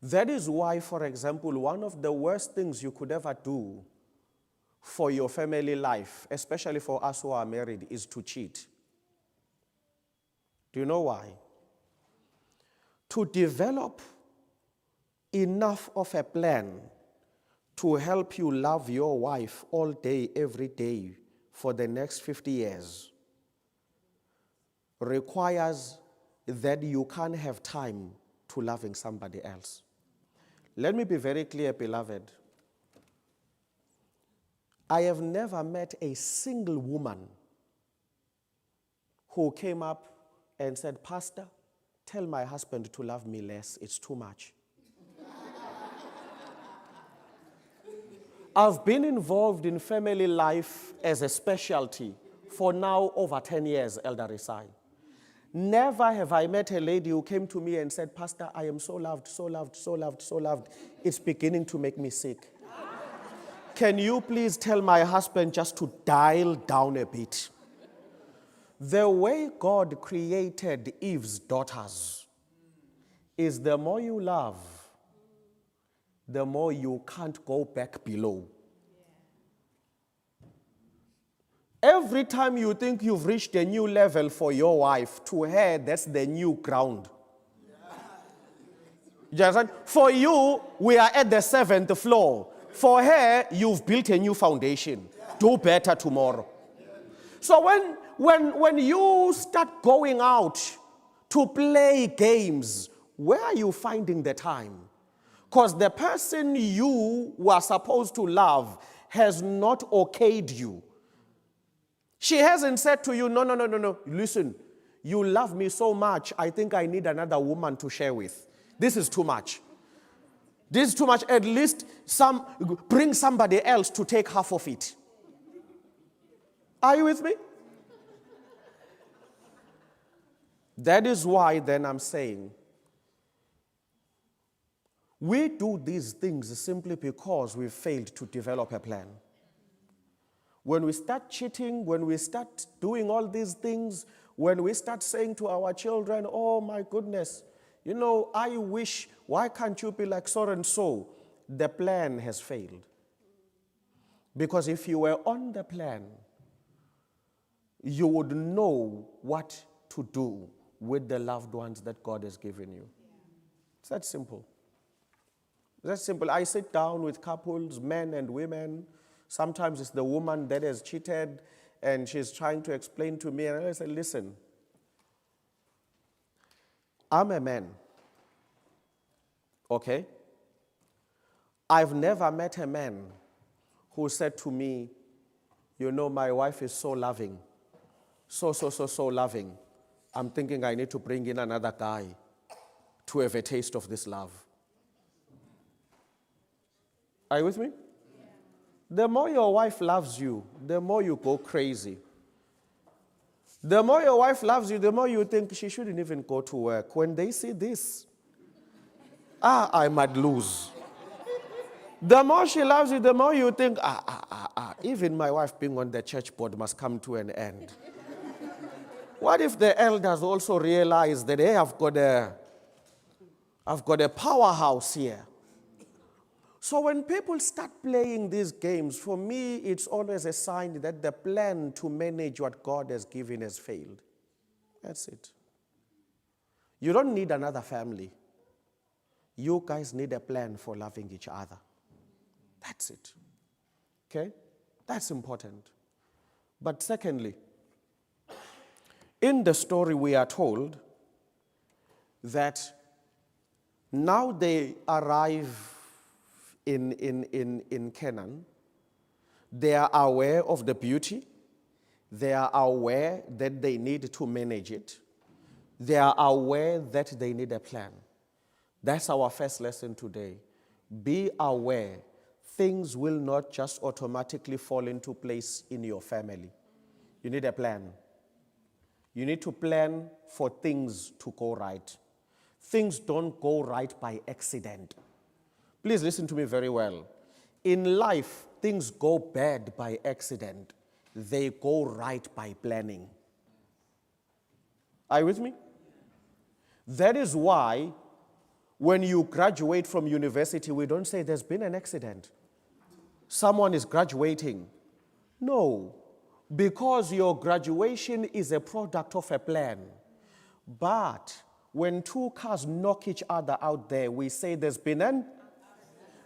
That is why, for example, one of the worst things you could ever do for your family life, especially for us who are married, is to cheat. Do you know why? To develop enough of a plan to help you love your wife all day, every day, for the next 50 years requires that you can't have time to loving somebody else. Let me be very clear, beloved. I have never met a single woman who came up and said, Pastor, tell my husband to love me less, it's too much. I've been involved in family life as a specialty for now over 10 years, Elder Risai. Never have I met a lady who came to me and said, Pastor, I am so loved, so loved, so loved, so loved. It's beginning to make me sick. Can you please tell my husband just to dial down a bit? The way God created Eve's daughters is the more you love, the more you can't go back below. Every time you think you've reached a new level for your wife, to her, that's the new ground. You understand? For you, we are at the 7th floor. For her, you've built a new foundation. Do better tomorrow. So when you start going out to play games, where are you finding the time? Because the person you were supposed to love has not okayed you. She hasn't said to you, no, listen, you love me so much, I think I need another woman to share with. This is too much. This is too much. At least bring somebody else to take half of it. Are you with me? That is why then I'm saying, we do these things simply because we failed to develop a plan. When we start cheating, when we start doing all these things, when we start saying to our children, oh my goodness, you know, I wish, why can't you be like so and so? The plan has failed. Because if you were on the plan, you would know what to do with the loved ones that God has given you. It's that simple. That's simple. I sit down with couples, men and women. Sometimes it's the woman that has cheated and she's trying to explain to me, and I say, listen, I'm a man, okay? I've never met a man who said to me, you know, my wife is so loving, so loving. I'm thinking I need to bring in another guy to have a taste of this love. Are you with me? The more your wife loves you, the more you go crazy. The more your wife loves you, the more you think she shouldn't even go to work. When they see this, I might lose. The more she loves you, the more you think, even my wife being on the church board must come to an end. What if the elders also realize that, hey, I've got a powerhouse here? So when people start playing these games, for me, it's always a sign that the plan to manage what God has given has failed. That's it. You don't need another family. You guys need a plan for loving each other. That's it. Okay? That's important. But secondly, in the story we are told that now they arrive in Canaan. They are aware of the beauty. They are aware that they need to manage it. They are aware that they need a plan. That's our first lesson today. Be aware. Things will not just automatically fall into place in your family. You need a plan. You need to plan for things to go right. Things don't go right by accident. Please listen to me very well. In life, things go bad by accident. They go right by planning. Are you with me? That is why when you graduate from university, we don't say there's been an accident. Someone is graduating. No, because your graduation is a product of a plan. But when two cars knock each other out there, we say there's been an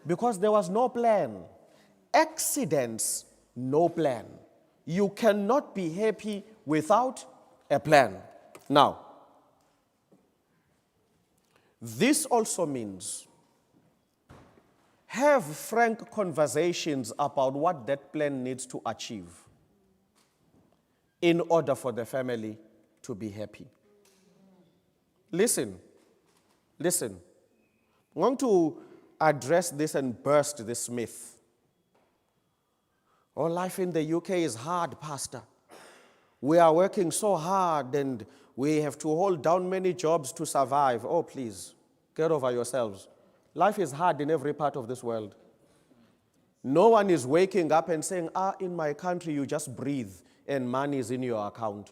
because there was no plan. Accidents, no plan. You cannot be happy without a plan. Now, this also means have frank conversations about what that plan needs to achieve in order for the family to be happy. Listen. I'm going to address this and burst this myth. Oh, life in the UK is hard, Pastor. We are working so hard and we have to hold down many jobs to survive. Oh, please, get over yourselves. Life is hard in every part of this world. No one is waking up and saying, in my country you just breathe and money is in your account.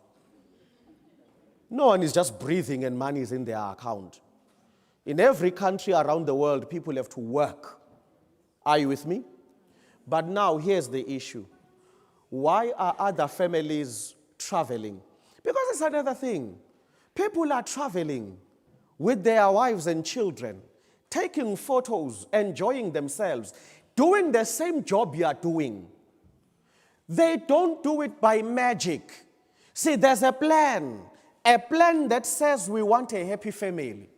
No one is just breathing and money is in their account. In every country around the world, people have to work. Are you with me? But now here's the issue. Why are other families traveling? Because it's another thing. People are traveling with their wives and children, taking photos, enjoying themselves, doing the same job you are doing. They don't do it by magic. See, there's a plan that says we want a happy family.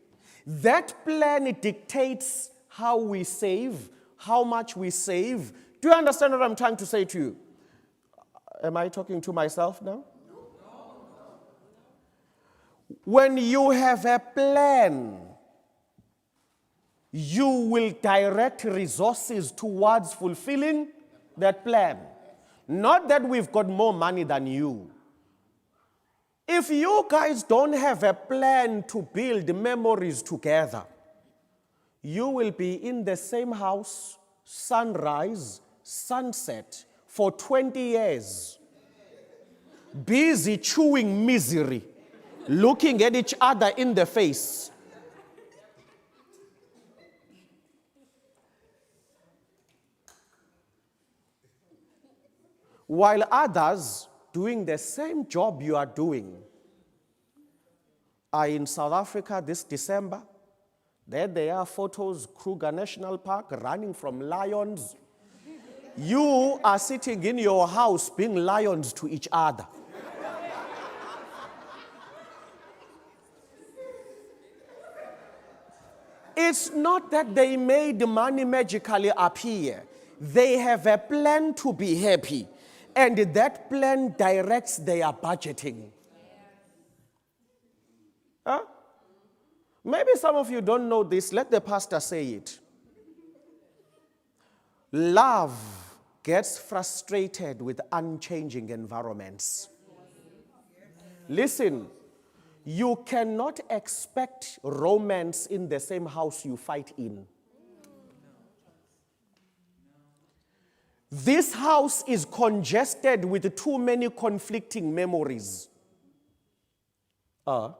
That plan, it dictates how we save, how much we save. Do you understand what I'm trying to say to you? Am I talking to myself now? When you have a plan, you will direct resources towards fulfilling that plan. Not that we've got more money than you. If you guys don't have a plan to build memories together, you will be in the same house, sunrise, sunset, for 20 years, busy chewing misery, looking at each other in the face. While others doing the same job you are doing are in South Africa this December. There they are, photos, Kruger National Park, running from lions. You are sitting in your house being lions to each other. It's not that they made money magically appear. They have a plan to be happy, and that plan directs their budgeting. Huh? Maybe some of you don't know this. Let the pastor say it. Love gets frustrated with unchanging environments. Listen, you cannot expect romance in the same house you fight in. This house is congested with too many conflicting memories. Are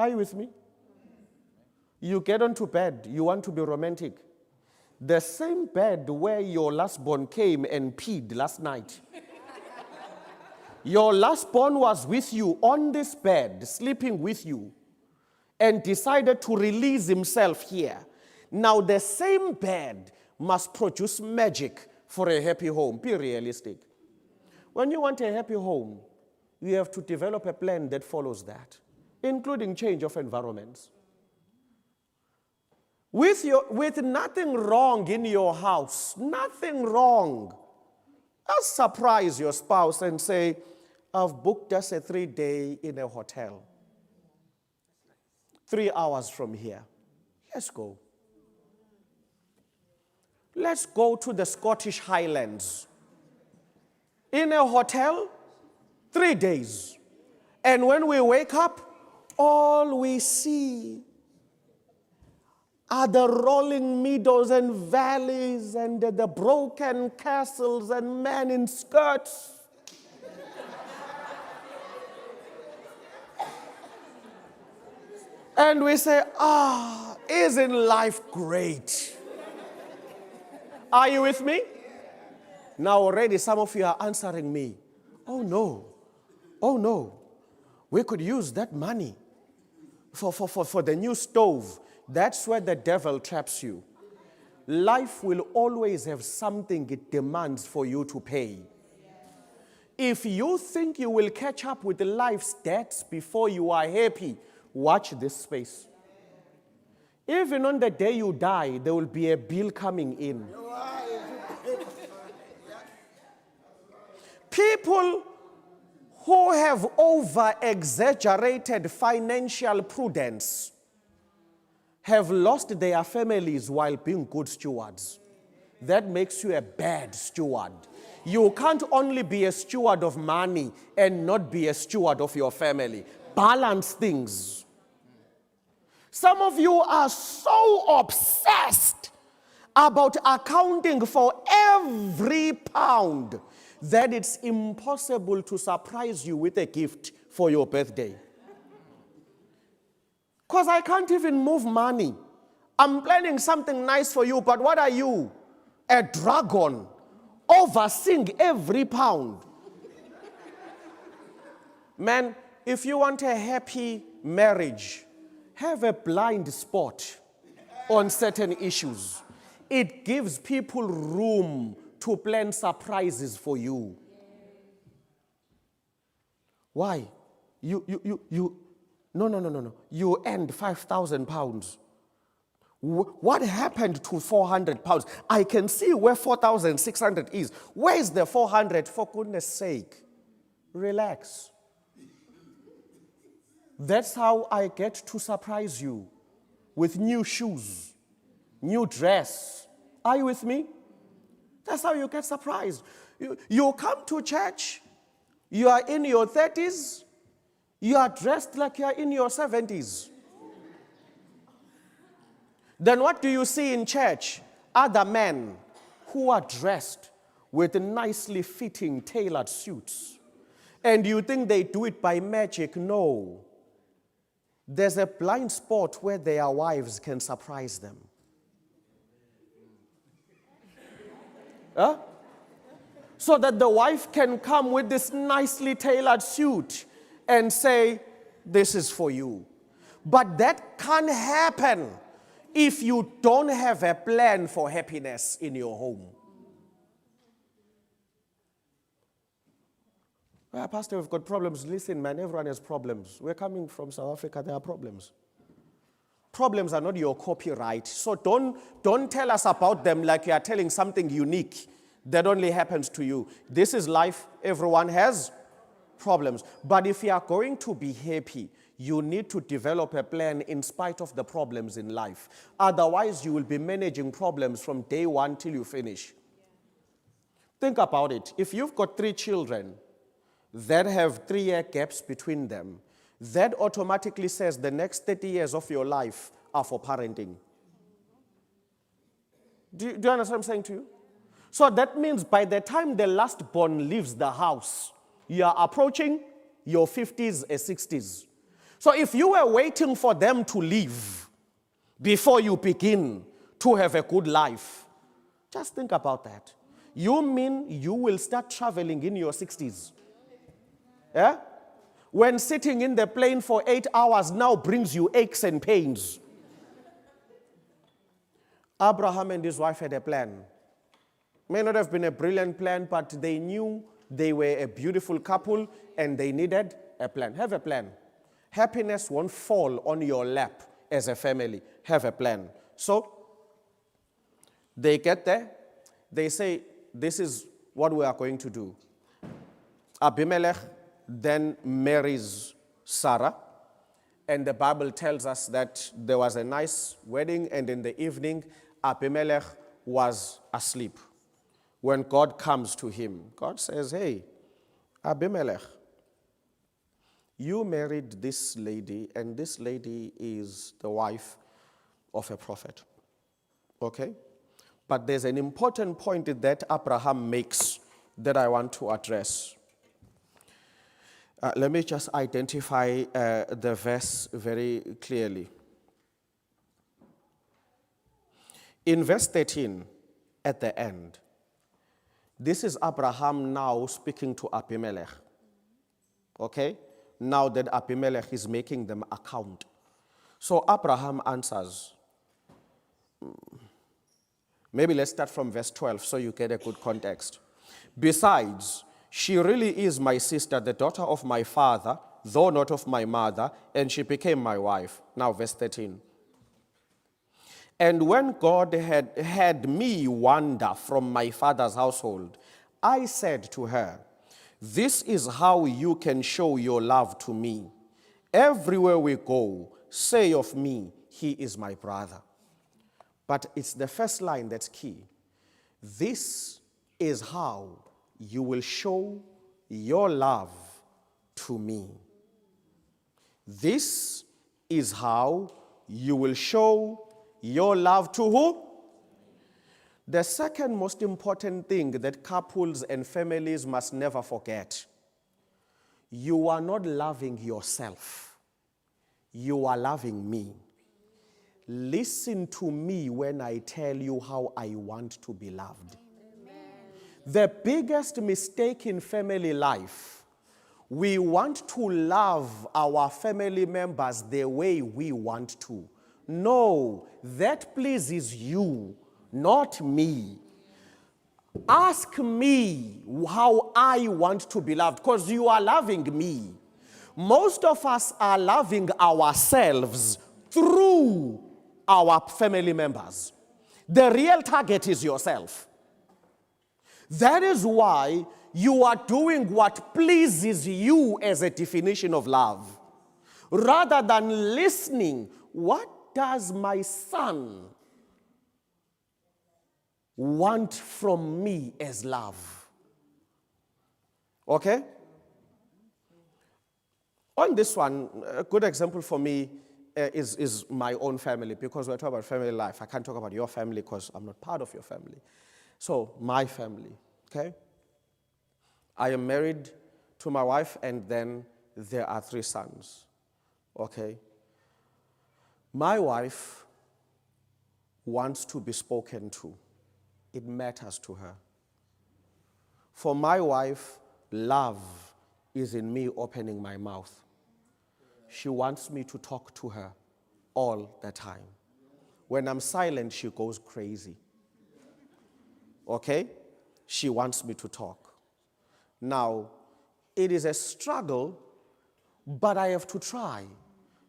you with me? You get onto bed, you want to be romantic. The same bed where your last born came and peed last night. Your last born was with you on this bed, sleeping with you, and decided to release himself here. Now the same bed must produce magic for a happy home. Be realistic. When you want a happy home, you have to develop a plan that follows that, including change of environments. With nothing wrong in your house, nothing wrong, just surprise your spouse and say, I've booked us a 3-day in a hotel. 3 hours from here. Let's go. Let's go to the Scottish Highlands. In a hotel, 3 days. And when we wake up, all we see are the rolling meadows and valleys and the broken castles and men in skirts. And we say, isn't life great? Are you with me? Now already some of you are answering me. Oh no, we could use that money for the new stove. That's where the devil traps you. Life will always have something it demands for you to pay. If you think you will catch up with life's debts before you are happy, watch this space. Even on the day you die, there will be a bill coming in. People who have over-exaggerated financial prudence have lost their families while being good stewards. That makes you a bad steward. You can't only be a steward of money and not be a steward of your family. Balance things. Some of you are so obsessed about accounting for every pound, that it's impossible to surprise you with a gift for your birthday. Because I can't even move money. I'm planning something nice for you, but what are you? A dragon overseeing every pound. Man, if you want a happy marriage, have a blind spot on certain issues. It gives people room to plan surprises for you. Why? No. You earned 5,000 pounds. What happened to 400 pounds? I can see where 4,600 is. Where is the 400? For goodness sake, relax. That's how I get to surprise you with new shoes, new dress. Are you with me? That's how you get surprised. You come to church, you are in your 30s, you are dressed like you are in your 70s. Then what do you see in church? Other men who are dressed with nicely fitting tailored suits. And you think they do it by magic? No. There's a blind spot where their wives can surprise them. Huh? So that the wife can come with this nicely tailored suit and say, this is for you. But that can't happen if you don't have a plan for happiness in your home. Well, Pastor, we've got problems. Listen, man, everyone has problems. We're coming from South Africa, there are problems. Problems are not your copyright. So don't tell us about them like you are telling something unique that only happens to you. This is life. Everyone has problems. But if you are going to be happy, you need to develop a plan in spite of the problems in life. Otherwise, you will be managing problems from day one till you finish. Think about it. If you've got 3 children that have 3-year gaps between them, that automatically says the next 30 years of your life are for parenting. Do you understand what I'm saying to you? So that means by the time the last born leaves the house, you are approaching your 50s and 60s. So if you were waiting for them to leave before you begin to have a good life, just think about that. You mean you will start traveling in your 60s? Yeah? When sitting in the plane for 8 hours now brings you aches and pains. Abraham and his wife had a plan. May not have been a brilliant plan, but they knew they were a beautiful couple and they needed a plan. Have a plan. Happiness won't fall on your lap as a family. Have a plan. So, they get there. They say, this is what we are going to do. Abimelech then marries Sarah. And the Bible tells us that there was a nice wedding, and in the evening, Abimelech was asleep. When God comes to him, God says, hey, Abimelech, you married this lady, and this lady is the wife of a prophet. Okay? But there's an important point that Abraham makes that I want to address. Let me just identify the verse very clearly. In verse 13, at the end, this is Abraham now speaking to Abimelech. Okay? Now that Abimelech is making them account. So Abraham answers. Maybe let's start from verse 12 so you get a good context. Besides, she really is my sister, the daughter of my father, though not of my mother, and she became my wife. Now verse 13. And when God had me wander from my father's household, I said to her, this is how you can show your love to me. Everywhere we go, say of me, he is my brother. But it's the first line that's key. This is how you will show your love to me. This is how you will show your love to who? The second most important thing that couples and families must never forget, you are not loving yourself. You are loving me. Listen to me when I tell you how I want to be loved. The biggest mistake in family life, we want to love our family members the way we want to. No, that pleases you, not me. Ask me how I want to be loved, because you are loving me. Most of us are loving ourselves through our family members. The real target is yourself. That is why you are doing what pleases you as a definition of love, rather than listening, what does my son want from me as love? Okay? On this one, a good example for me is my own family, because we're talking about family life. I can't talk about your family because I'm not part of your family. So, my family, okay? I am married to my wife, and then there are 3 sons, okay? My wife wants to be spoken to. It matters to her. For my wife, love is in me opening my mouth. She wants me to talk to her all the time. When I'm silent, she goes crazy. Okay? She wants me to talk. Now, it is a struggle, but I have to try,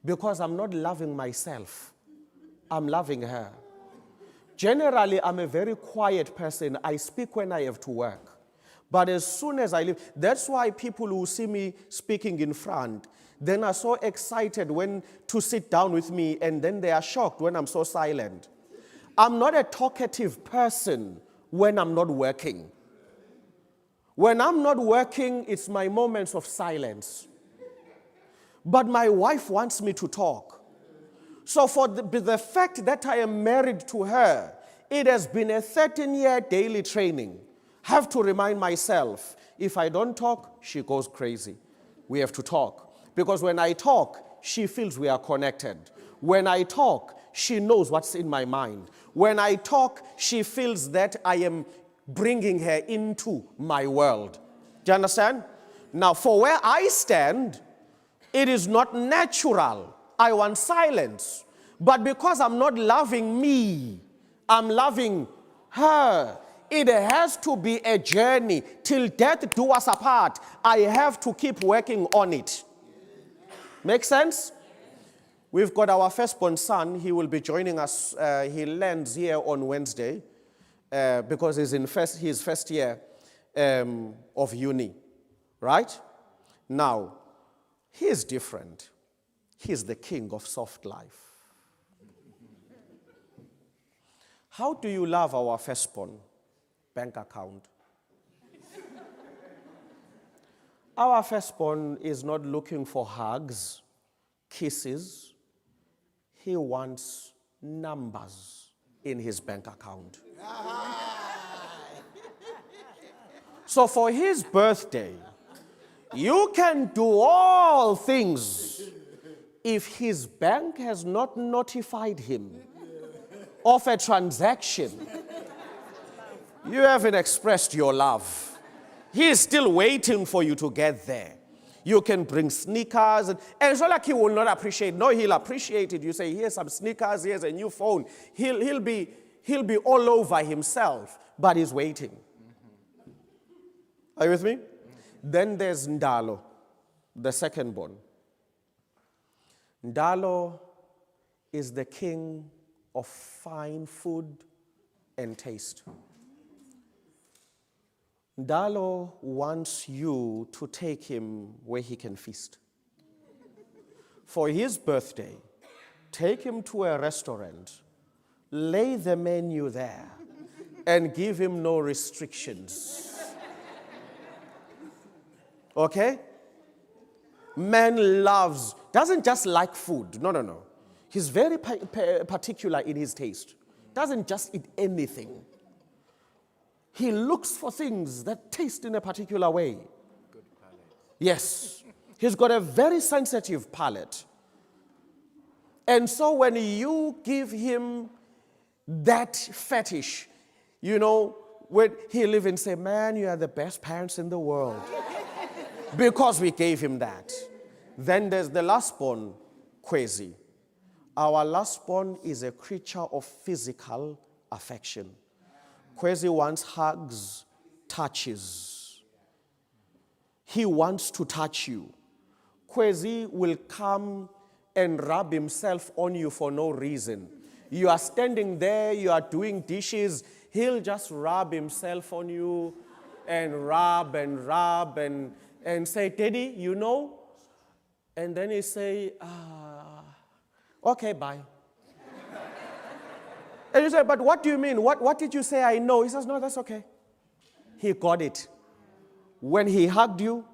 because I'm not loving myself. I'm loving her. Generally, I'm a very quiet person. I speak when I have to work. But as soon as I leave, that's why people who see me speaking in front, then are so excited when to sit down with me, and then they are shocked when I'm so silent. I'm not a talkative person when I'm not working. When I'm not working, it's my moments of silence. But my wife wants me to talk. So for the fact that I am married to her, it has been a 13-year daily training. Have to remind myself, if I don't talk, she goes crazy. We have to talk. Because when I talk, she feels we are connected. When I talk, she knows what's in my mind. When I talk, she feels that I am bringing her into my world. Do you understand? Now, for where I stand, it is not natural. I want silence. But because I'm not loving me, I'm loving her. It has to be a journey. Till death do us apart. I have to keep working on it. Make sense? We've got our firstborn son. He will be joining us. He lands here on Wednesday because he's in his first year of uni. Right? Now, he is different. He's the king of soft life. How do you love our firstborn? Bank account. Our firstborn is not looking for hugs, kisses. He wants numbers in his bank account. So for his birthday, you can do all things. If his bank has not notified him of a transaction, you haven't expressed your love. He is still waiting for you to get there. You can bring sneakers, and it's not like he will not appreciate. No, he'll appreciate it. You say, here's some sneakers, here's a new phone. He'll be all over himself, but he's waiting. Are you with me? Then there's Ndalo, the second born. Ndalo is the king of fine food and taste. Ndalo wants you to take him where he can feast. For his birthday, take him to a restaurant, lay the menu there, and give him no restrictions. Okay? Man doesn't just like food. No. He's very particular in his taste. Doesn't just eat anything. He looks for things that taste in a particular way. Yes. He's got a very sensitive palate. And so when you give him that fetish, when he live and say, man, you are the best parents in the world. Because we gave him that. Then there's the last born, Kwezi. Our last born is a creature of physical affection. Kwezi wants hugs, touches. He wants to touch you. Kwezi will come and rub himself on you for no reason. You are standing there, you are doing dishes, he'll just rub himself on you and rub and say, Daddy, And then he say, okay, bye. And you say, but what do you mean? What did you say I know? He says, no, that's okay. He got it. When he hugged you,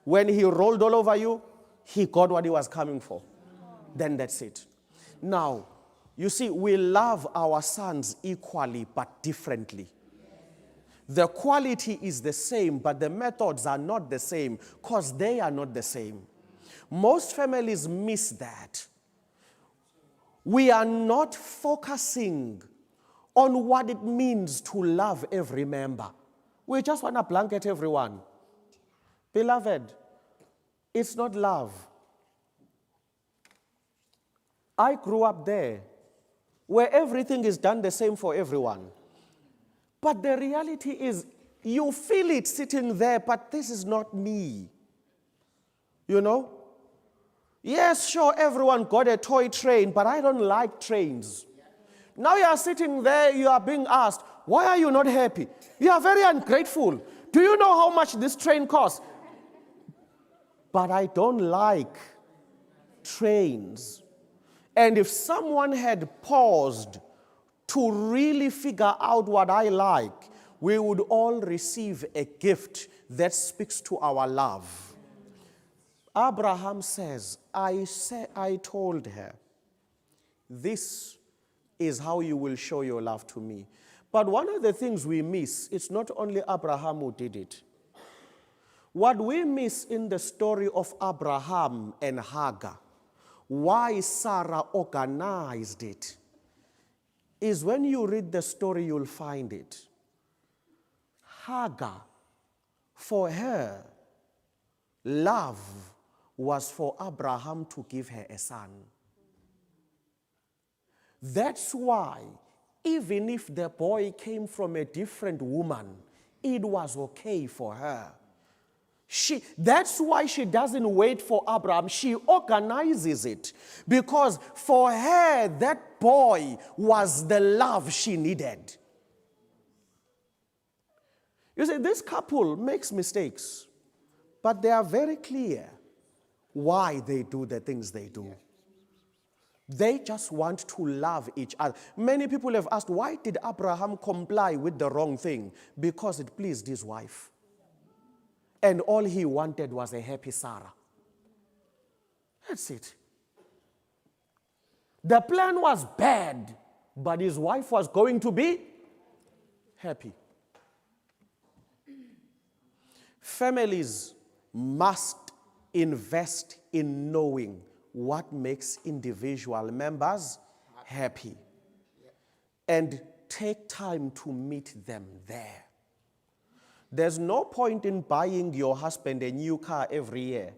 when he rolled all over you, he got what he was coming for. Then that's it. Now, you see, we love our sons equally but differently. The quality is the same, but the methods are not the same because they are not the same. Most families miss that. We are not focusing on what it means to love every member. We just want to blanket everyone. Beloved, it's not love. I grew up there where everything is done the same for everyone. But the reality is, you feel it sitting there, but this is not me. Yes, sure, everyone got a toy train, but I don't like trains. Now you are sitting there, you are being asked, why are you not happy? You are very ungrateful. Do you know how much this train costs? But I don't like trains. And if someone had paused to really figure out what I like, we would all receive a gift that speaks to our love. Abraham says, I told her, this is how you will show your love to me. But one of the things we miss, it's not only Abraham who did it. What we miss in the story of Abraham and Hagar, why Sarah organized it, is when you read the story, you'll find it. Hagar, for her, love was for Abraham to give her a son. That's why, even if the boy came from a different woman, it was okay for her. That's why she doesn't wait for Abraham. She organizes it. Because for her, that boy was the love she needed. You see, this couple makes mistakes, but they are very clear why they do the things they do. They just want to love each other. Many people have asked, why did Abraham comply with the wrong thing? Because it pleased his wife. And all he wanted was a happy Sarah. That's it. The plan was bad, but his wife was going to be happy. Families must invest in knowing what makes individual members happy. And take time to meet them there. There's no point in buying your husband a new car every year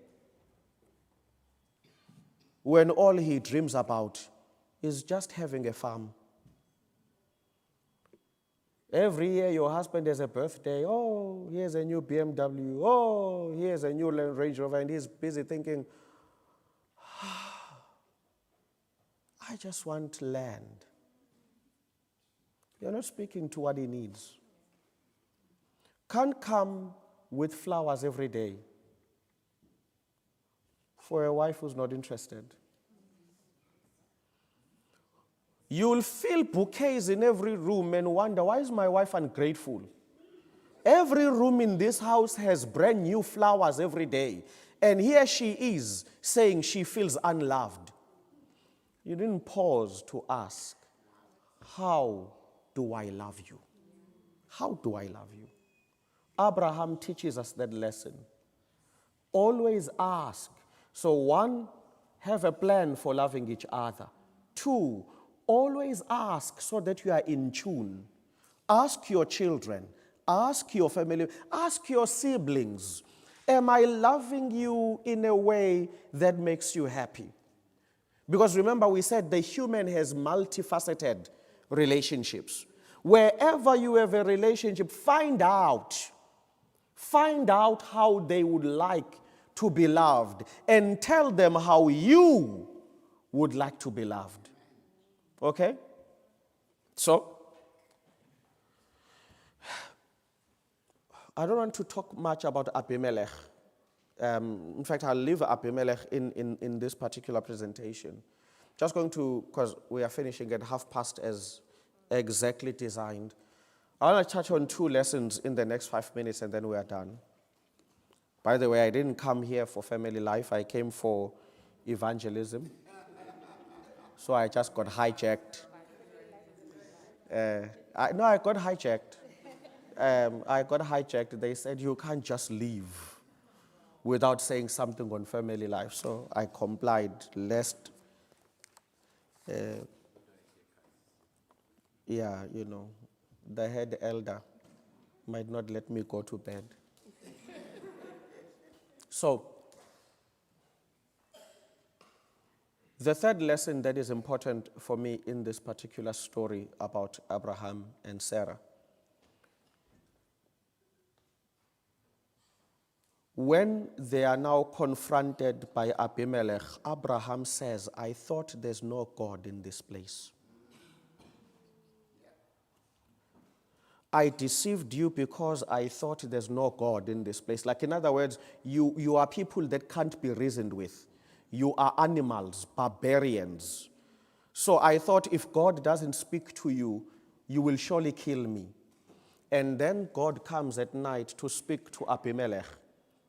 when all he dreams about is just having a farm. Every year your husband has a birthday. Oh, here's a new BMW. Oh, here's a new Range Rover. And he's busy thinking, I just want land. You're not speaking to what he needs. Can't come with flowers every day for a wife who's not interested. You'll feel bouquets in every room and wonder, why is my wife ungrateful? Every room in this house has brand new flowers every day. And here she is saying she feels unloved. You didn't pause to ask, how do I love you? How do I love you? Abraham teaches us that lesson. Always ask. So one, have a plan for loving each other. Two, always ask so that you are in tune. Ask your children, ask your family, ask your siblings, am I loving you in a way that makes you happy? Because remember, we said the human has multifaceted relationships. Wherever you have a relationship, find out how they would like to be loved and tell them how you would like to be loved. Okay? So, I don't want to talk much about Abimelech. In fact, I'll leave Abimelech in this particular presentation. Just going to, because we are finishing at past as exactly designed. I want to touch on 2 lessons in the next 5 minutes and then we are done. By the way, I didn't come here for family life. I came for evangelism. So I just got hijacked. I got hijacked. I got hijacked. They said, you can't just leave without saying something on family life. So I complied, lest, the head elder might not let me go to bed. So, the third lesson that is important for me in this particular story about Abraham and Sarah. When they are now confronted by Abimelech, Abraham says, I thought there's no God in this place. I deceived you because I thought there's no God in this place. Like, in other words, you are people that can't be reasoned with. You are animals, barbarians. So I thought if God doesn't speak to you, you will surely kill me. And then God comes at night to speak to Abimelech,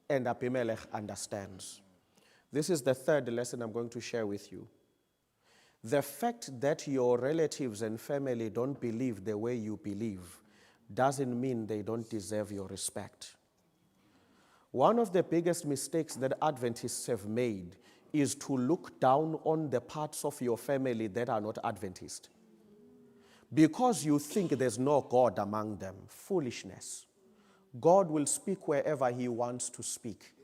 and Abimelech understands. This is the third lesson I'm going to share with you. The fact that your relatives and family don't believe the way you believe doesn't mean they don't deserve your respect. One of the biggest mistakes that Adventists have made is to look down on the parts of your family that are not Adventist. Because you think there's no God among them. Foolishness. God will speak wherever he wants to speak.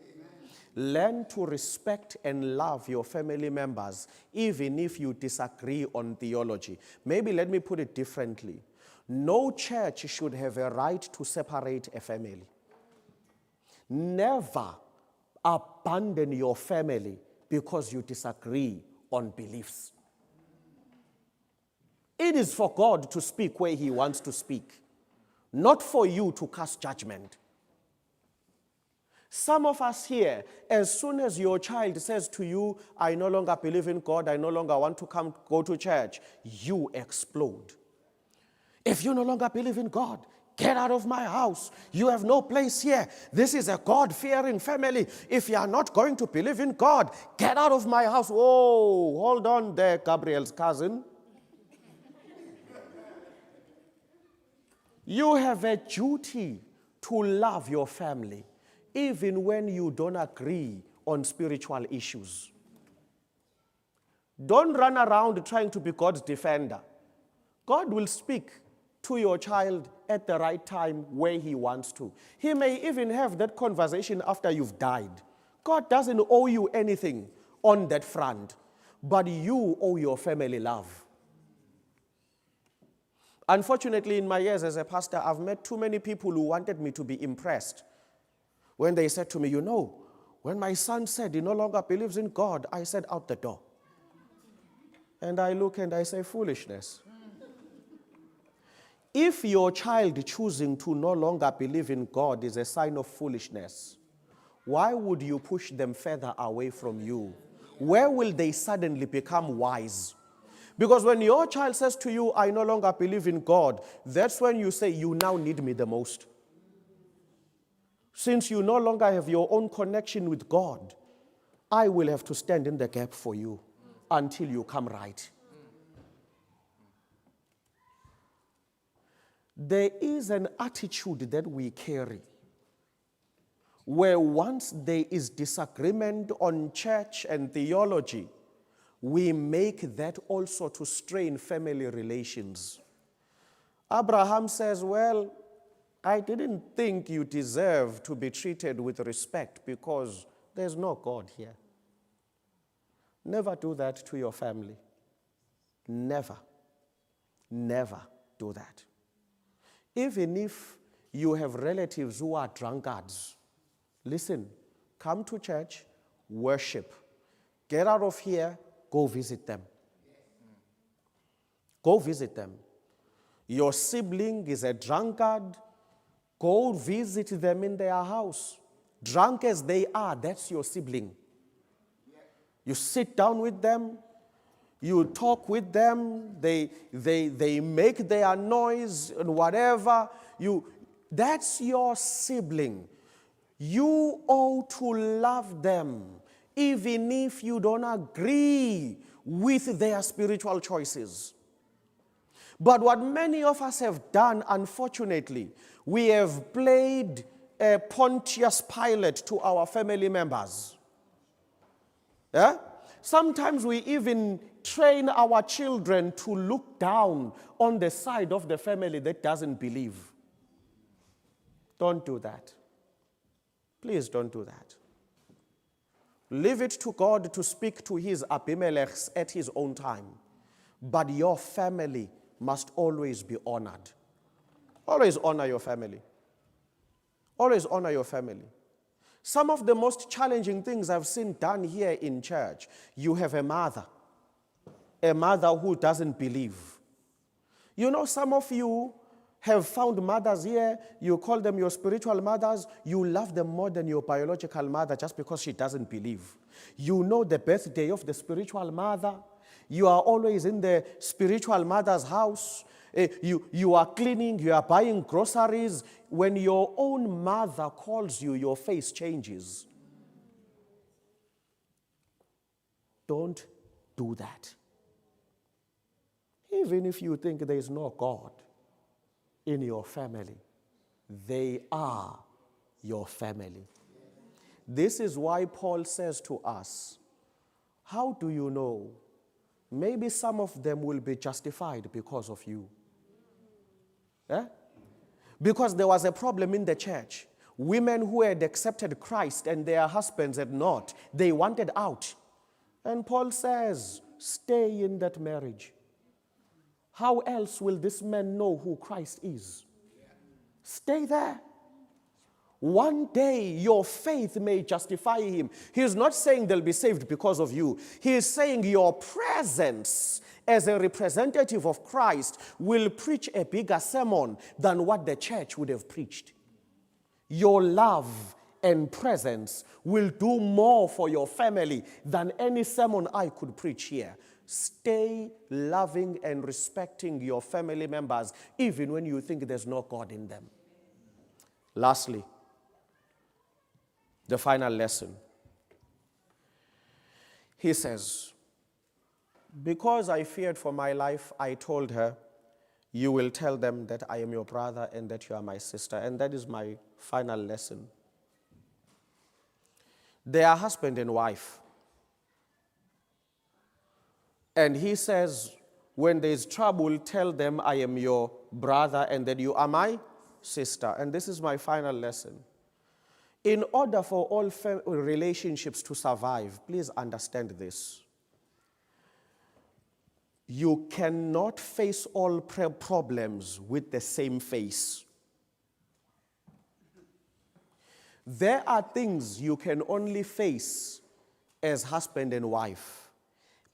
Learn to respect and love your family members, even if you disagree on theology. Maybe let me put it differently. No church should have a right to separate a family. Never abandon your family because you disagree on beliefs. It is for God to speak where he wants to speak, not for you to cast judgment. Some of us here, as soon as your child says to you, I no longer believe in God, I no longer want to go to church, you explode. If you no longer believe in God, get out of my house. You have no place here. This is a God-fearing family. If you are not going to believe in God, get out of my house. Whoa, hold on there, Gabriel's cousin. You have a duty to love your family, even when you don't agree on spiritual issues. Don't run around trying to be God's defender. God will speak to your child at the right time where he wants to. He may even have that conversation after you've died. God doesn't owe you anything on that front, but you owe your family love. Unfortunately, in my years as a pastor, I've met too many people who wanted me to be impressed. When they said to me, when my son said he no longer believes in God, I said, out the door. And I look and I say, foolishness. If your child choosing to no longer believe in God is a sign of foolishness, why would you push them further away from you? Where will they suddenly become wise? Because when your child says to you, I no longer believe in God, that's when you say, you now need me the most. Since you no longer have your own connection with God, I will have to stand in the gap for you until you come right. There is an attitude that we carry where once there is disagreement on church and theology, we make that also to strain family relations. Abraham says, well, I didn't think you deserve to be treated with respect because there's no God here. Never do that to your family. Never. Never do that. Even if you have relatives who are drunkards, listen, come to church, worship. Get out of here, go visit them. Go visit them. Your sibling is a drunkard, go visit them in their house. Drunk as they are, that's your sibling. You sit down with them, you talk with them, they make their noise and whatever. That's your sibling. You ought to love them, even if you don't agree with their spiritual choices. But what many of us have done, unfortunately, we have played a Pontius Pilate to our family members. Yeah? Sometimes we even train our children to look down on the side of the family that doesn't believe. Don't do that. Please don't do that. Leave it to God to speak to his Abimelechs at his own time. But your family must always be honored. Always honor your family. Always honor your family. Some of the most challenging things I've seen done here in church, you have a mother who doesn't believe. You know, some of you have found mothers here, you call them your spiritual mothers, you love them more than your biological mother just because she doesn't believe. You know the birthday of the spiritual mother. You are always in the spiritual mother's house. You are cleaning, you are buying groceries. When your own mother calls you, your face changes. Don't do that. Even if you think there is no God in your family, they are your family. This is why Paul says to us, how do you know? Maybe some of them will be justified because of you. Yeah? Because there was a problem in the church. Women who had accepted Christ and their husbands had not, they wanted out. And Paul says, stay in that marriage. How else will this man know who Christ is? Stay there. One day your faith may justify him. He's not saying they'll be saved because of you. He is saying your presence as a representative of Christ will preach a bigger sermon than what the church would have preached. Your love and presence will do more for your family than any sermon I could preach here. Stay loving and respecting your family members even when you think there's no God in them. Lastly, the final lesson. He says, because I feared for my life, I told her, you will tell them that I am your brother and that you are my sister. And that is my final lesson. They are husband and wife. And he says, when there is trouble, tell them I am your brother and that you are my sister. And this is my final lesson. In order for all relationships to survive, please understand this. You cannot face all problems with the same face. There are things you can only face as husband and wife,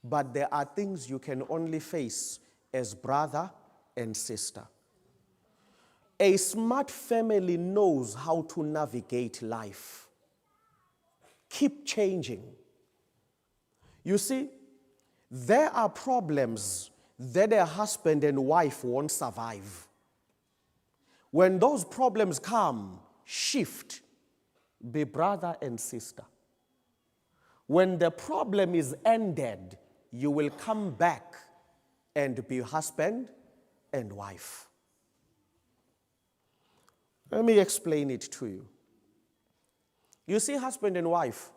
but there are things you can only face as brother and sister. A smart family knows how to navigate life. Keep changing. You see, there are problems that a husband and wife won't survive. When those problems come, shift. Be brother and sister. When the problem is ended, you will come back and be husband and wife. Let me explain it to you. You see, husband and wife,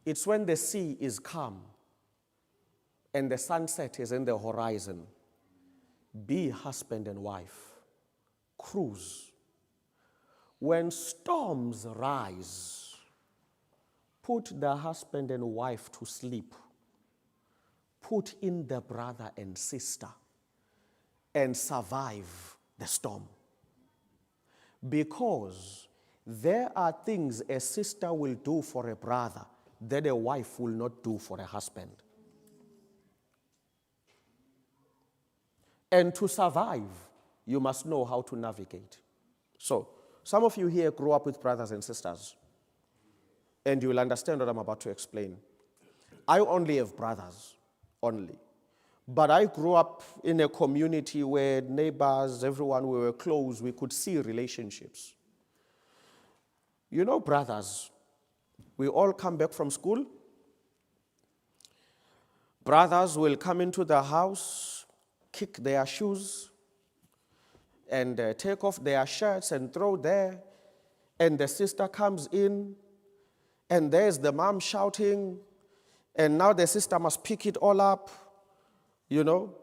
it's when the sea is calm and the sunset is in the horizon. Be husband and wife. Cruise. When storms rise, put the husband and wife to sleep. Put in the brother and sister and survive the storm. Because there are things a sister will do for a brother that a wife will not do for a husband. And to survive, you must know how to navigate. So, some of you here grew up with brothers and sisters, and you will understand what I'm about to explain. I only have brothers, only. But I grew up in a community where neighbors, everyone, we were close, we could see relationships. You know, brothers, we all come back from school. Brothers will come into the house, kick their shoes, and take off their shirts and throw there. And the sister comes in, and there's the mom shouting, and now the sister must pick it all up, you know.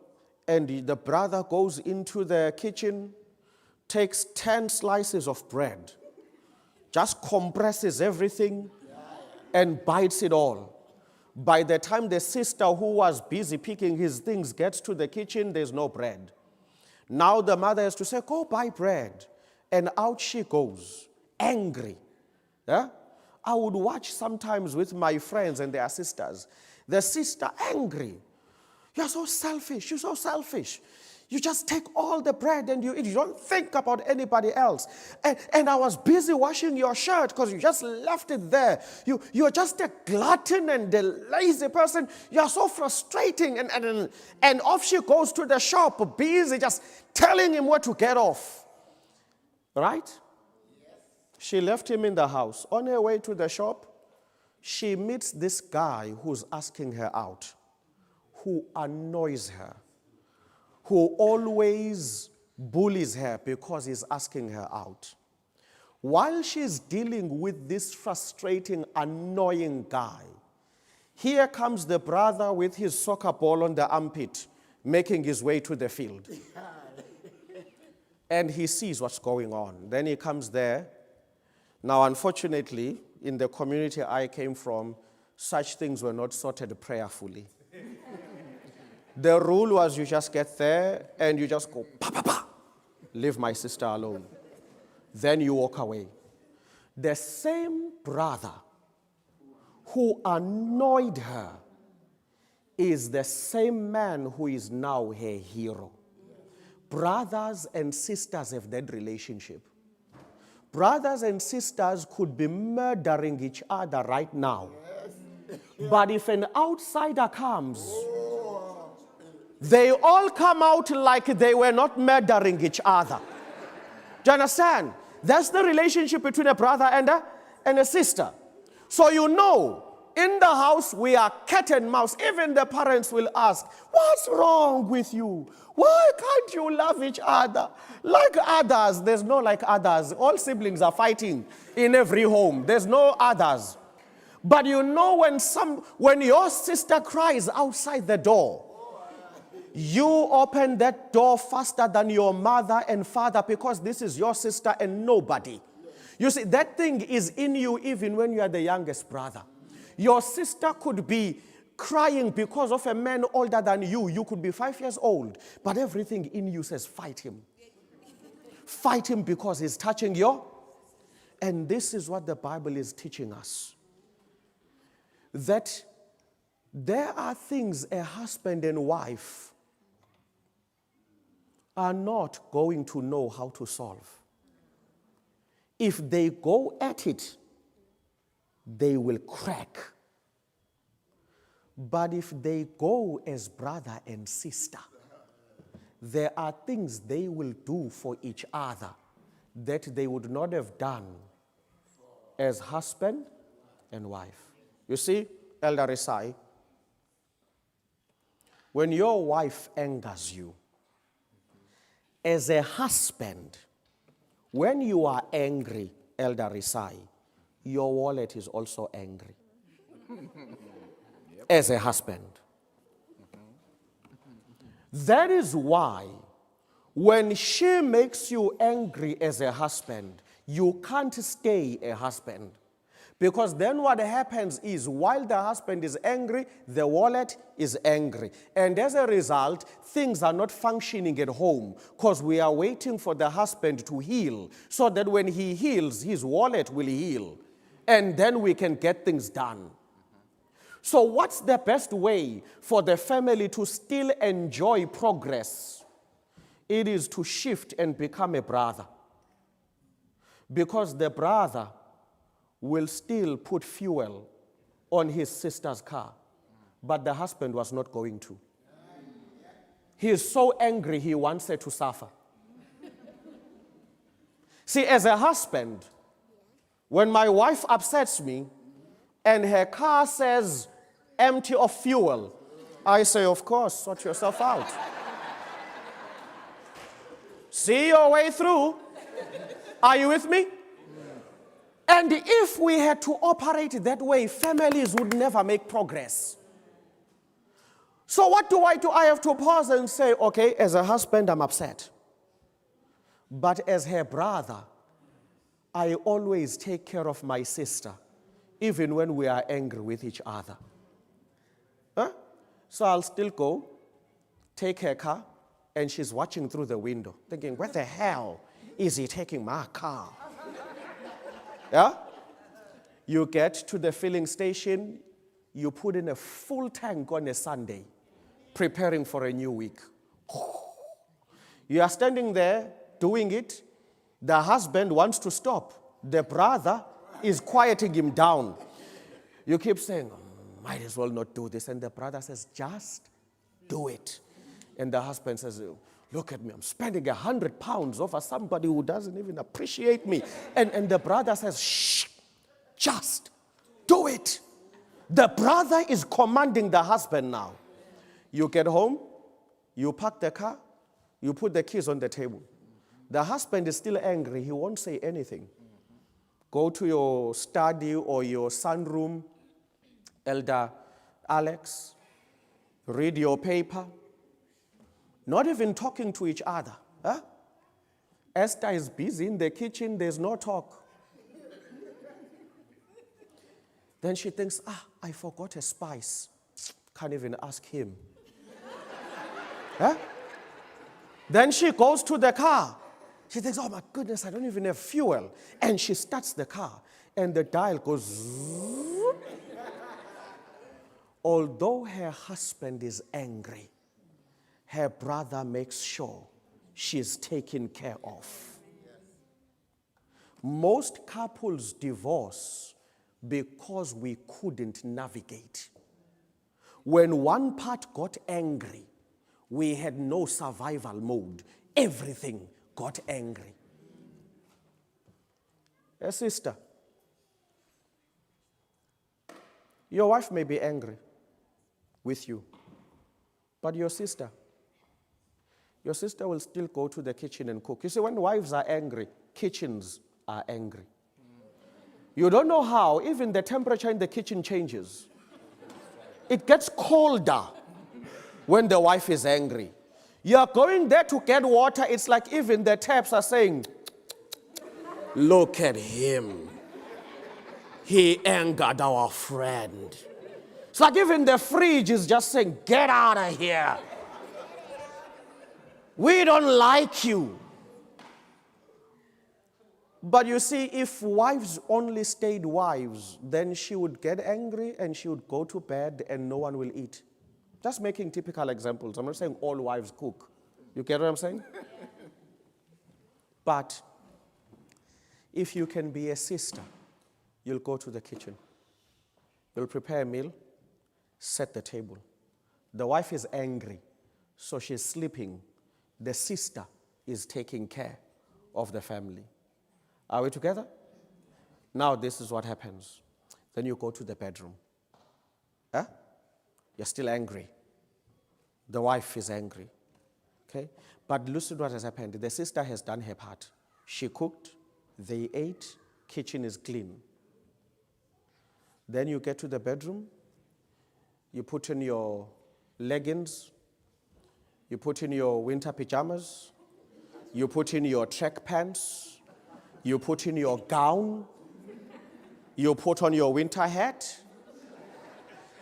And the brother goes into the kitchen, takes 10 slices of bread, just compresses everything, and bites it all. By the time the sister who was busy picking his things gets to the kitchen, there's no bread. Now the mother has to say, go buy bread. And out she goes, angry. Yeah? I would watch sometimes with my friends and their sisters. The sister angry. You're so selfish, you're so selfish. You just take all the bread and you eat. You don't think about anybody else. And I was busy washing your shirt because you just left it there. You're just a glutton and a lazy person. You're so frustrating. And off she goes to the shop, busy just telling him where to get off. Right? Yes. She left him in the house. On her way to the shop, she meets this guy who's asking her out, who annoys her, who always bullies her because he's asking her out. While she's dealing with this frustrating, annoying guy, here comes the brother with his soccer ball on the armpit, making his way to the field. And he sees what's going on. Then he comes there. Now, unfortunately, in the community I came from, such things were not sorted prayerfully. The rule was you just get there and you just go, pa, pa, pa, leave my sister alone. Then you walk away. The same brother who annoyed her is the same man who is now her hero. Brothers and sisters have that relationship. Brothers and sisters could be murdering each other right now. But if an outsider comes, they all come out like they were not murdering each other. Do you understand? That's the relationship between a brother and a sister. So you know, in the house we are cat and mouse. Even the parents will ask, what's wrong with you? Why can't you love each other? Like others. There's no like others. All siblings are fighting in every home. There's no others. But you know when your sister cries outside the door, you open that door faster than your mother and father because this is your sister and nobody. You see, that thing is in you even when you are the youngest brother. Your sister could be crying because of a man older than you. You could be 5 years old, but everything in you says, fight him. Fight him because he's touching you. And this is what the Bible is teaching us. That there are things a husband and wife are not going to know how to solve. If they go at it, they will crack. But if they go as brother and sister, there are things they will do for each other that they would not have done as husband and wife. You see, Elder Isai, when your wife angers you, as a husband, When you are angry, Elder Risai, your wallet is also angry. As a husband. That is why when she makes you angry as a husband, you can't stay a husband. Because then what happens is, while the husband is angry, the wallet is angry. And as a result, things are not functioning at home because we are waiting for the husband to heal so that when he heals, his wallet will heal. And then we can get things done. So what's the best way for the family to still enjoy progress? It is to shift and become a brother. Because the brother will still put fuel on his sister's car, but the husband was not going to. He is so angry he wants her to suffer. See, as a husband, when my wife upsets me and her car says empty of fuel, I say, of course, sort yourself out. See your way through. Are you with me? And if we had to operate that way, families would never make progress. So what do? I have to pause and say, okay, as a husband, I'm upset. But as her brother, I always take care of my sister, even when we are angry with each other. Huh? So I'll still go, take her car, and she's watching through the window, thinking, where the hell is he taking my car? Yeah? You get to the filling station, you put in a full tank on a Sunday, preparing for a new week. You are standing there doing it. The husband wants to stop. The brother is quieting him down. You keep saying, might as well not do this. And the brother says, just do it. And the husband says, look at me, I'm spending £100 over somebody who doesn't even appreciate me. And the brother says, shh, just do it. The brother is commanding the husband now. You get home, you park the car, you put the keys on the table. The husband is still angry, he won't say anything. Go to your study or your sunroom, Elder Alex, read your paper. Not even talking to each other. Huh? Esther is busy in the kitchen, there's no talk. Then she thinks, I forgot a spice. Can't even ask him. Huh? Then she goes to the car. She thinks, oh my goodness, I don't even have fuel. And she starts the car, and the dial goes zoom. Although her husband is angry, her brother makes sure she's taken care of. Most couples divorce because we couldn't navigate. When one part got angry, we had no survival mode. Everything got angry. A sister, your wife may be angry with you, but your sister will still go to the kitchen and cook. You see, when wives are angry, kitchens are angry. You don't know how, even the temperature in the kitchen changes. It gets colder when the wife is angry. You're going there to get water, it's like even the taps are saying, look at him. He angered our friend. It's like even the fridge is just saying, get out of here. We don't like you. But you see, if wives only stayed wives, then she would get angry and she would go to bed and no one will eat. Just making typical examples. I'm not saying all wives cook. You get what I'm saying? But if you can be a sister, you'll go to the kitchen. You'll prepare a meal, set the table. The wife is angry, so she's sleeping. The sister is taking care of the family. Are we together? Now this is what happens. Then you go to the bedroom. Huh? You're still angry. The wife is angry. Okay? But listen to what has happened. The sister has done her part. She cooked, they ate, kitchen is clean. Then you get to the bedroom, you put in your leggings, you put in your winter pajamas, you put in your track pants, you put in your gown, you put on your winter hat.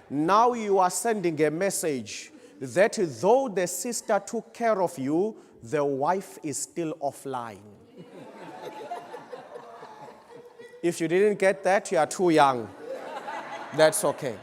Now you are sending a message that though the sister took care of you, the wife is still offline. If you didn't get that, you are too young. That's okay.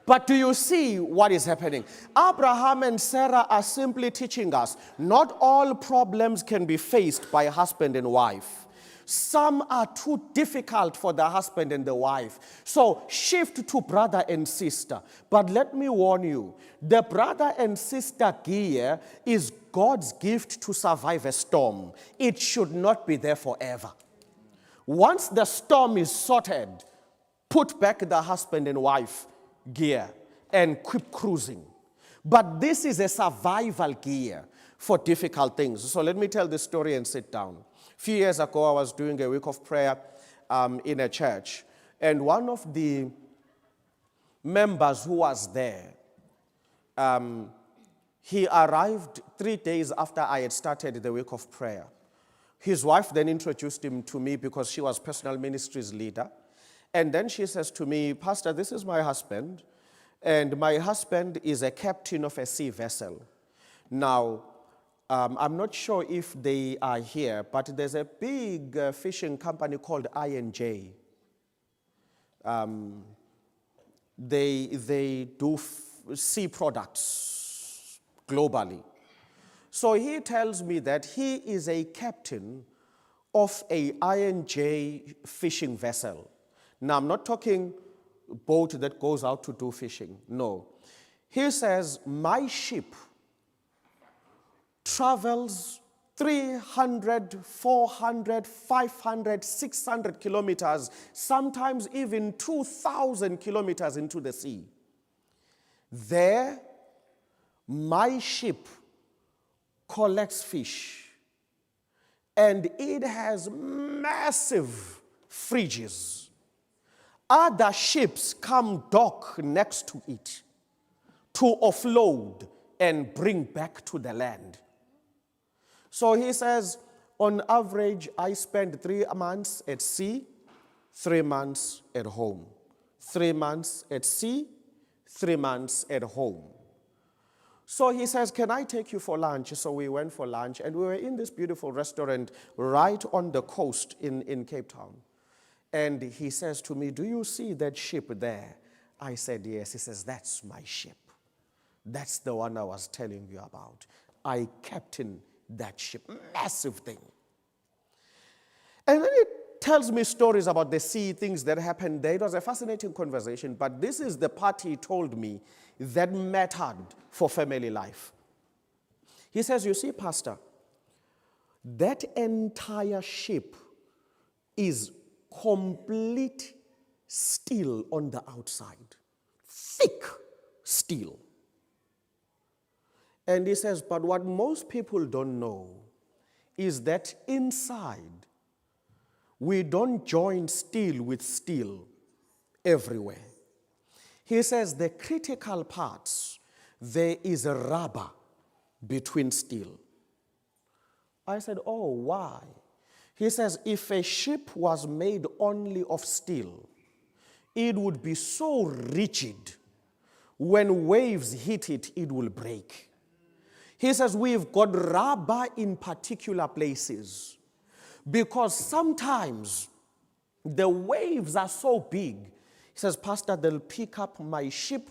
But do you see what is happening? Abraham and Sarah are simply teaching us not all problems can be faced by husband and wife. Some are too difficult for the husband and the wife. So shift to brother and sister. But let me warn you, the brother and sister gear is God's gift to survive a storm. It should not be there forever. Once the storm is sorted, put back the husband and wife gear and keep cruising. But this is a survival gear for difficult things. So let me tell this story and sit down. A few years ago, I was doing a week of prayer in a church, and one of the members who was there, he arrived 3 days after I had started the week of prayer. His wife then introduced him to me because she was personal ministries leader. And then she says to me, Pastor, this is my husband, and my husband is a captain of a sea vessel. Now, I'm not sure if they are here, but there's a big fishing company called I&J. They do sea products globally. So he tells me that he is a captain of a I&J fishing vessel. Now, I'm not talking boat that goes out to do fishing. No. He says, my ship travels 300, 400, 500, 600 kilometers, sometimes even 2,000 kilometers into the sea. There, my ship collects fish, and it has massive fridges. Other ships come dock next to it to offload and bring back to the land. So he says, on average, I spend 3 months at sea, 3 months at home. 3 months at sea, 3 months at home. So he says, can I take you for lunch? So we went for lunch, and we were in this beautiful restaurant right on the coast in Cape Town. And he says to me, do you see that ship there? I said, yes. He says, that's my ship. That's the one I was telling you about. I captain that ship. Massive thing. And then it tells me stories about the sea, things that happened there. It was a fascinating conversation, but this is the part he told me that mattered for family life. He says, you see, Pastor, that entire ship is complete steel on the outside. Thick steel. And he says, but what most people don't know is that inside, we don't join steel with steel everywhere. He says the critical parts, there is a rubber between steel. I said, oh, why? He says, if a ship was made only of steel, it would be so rigid. When waves hit it, it will break. He says, we've got rubber in particular places because sometimes the waves are so big. He says, Pastor, they'll pick up my ship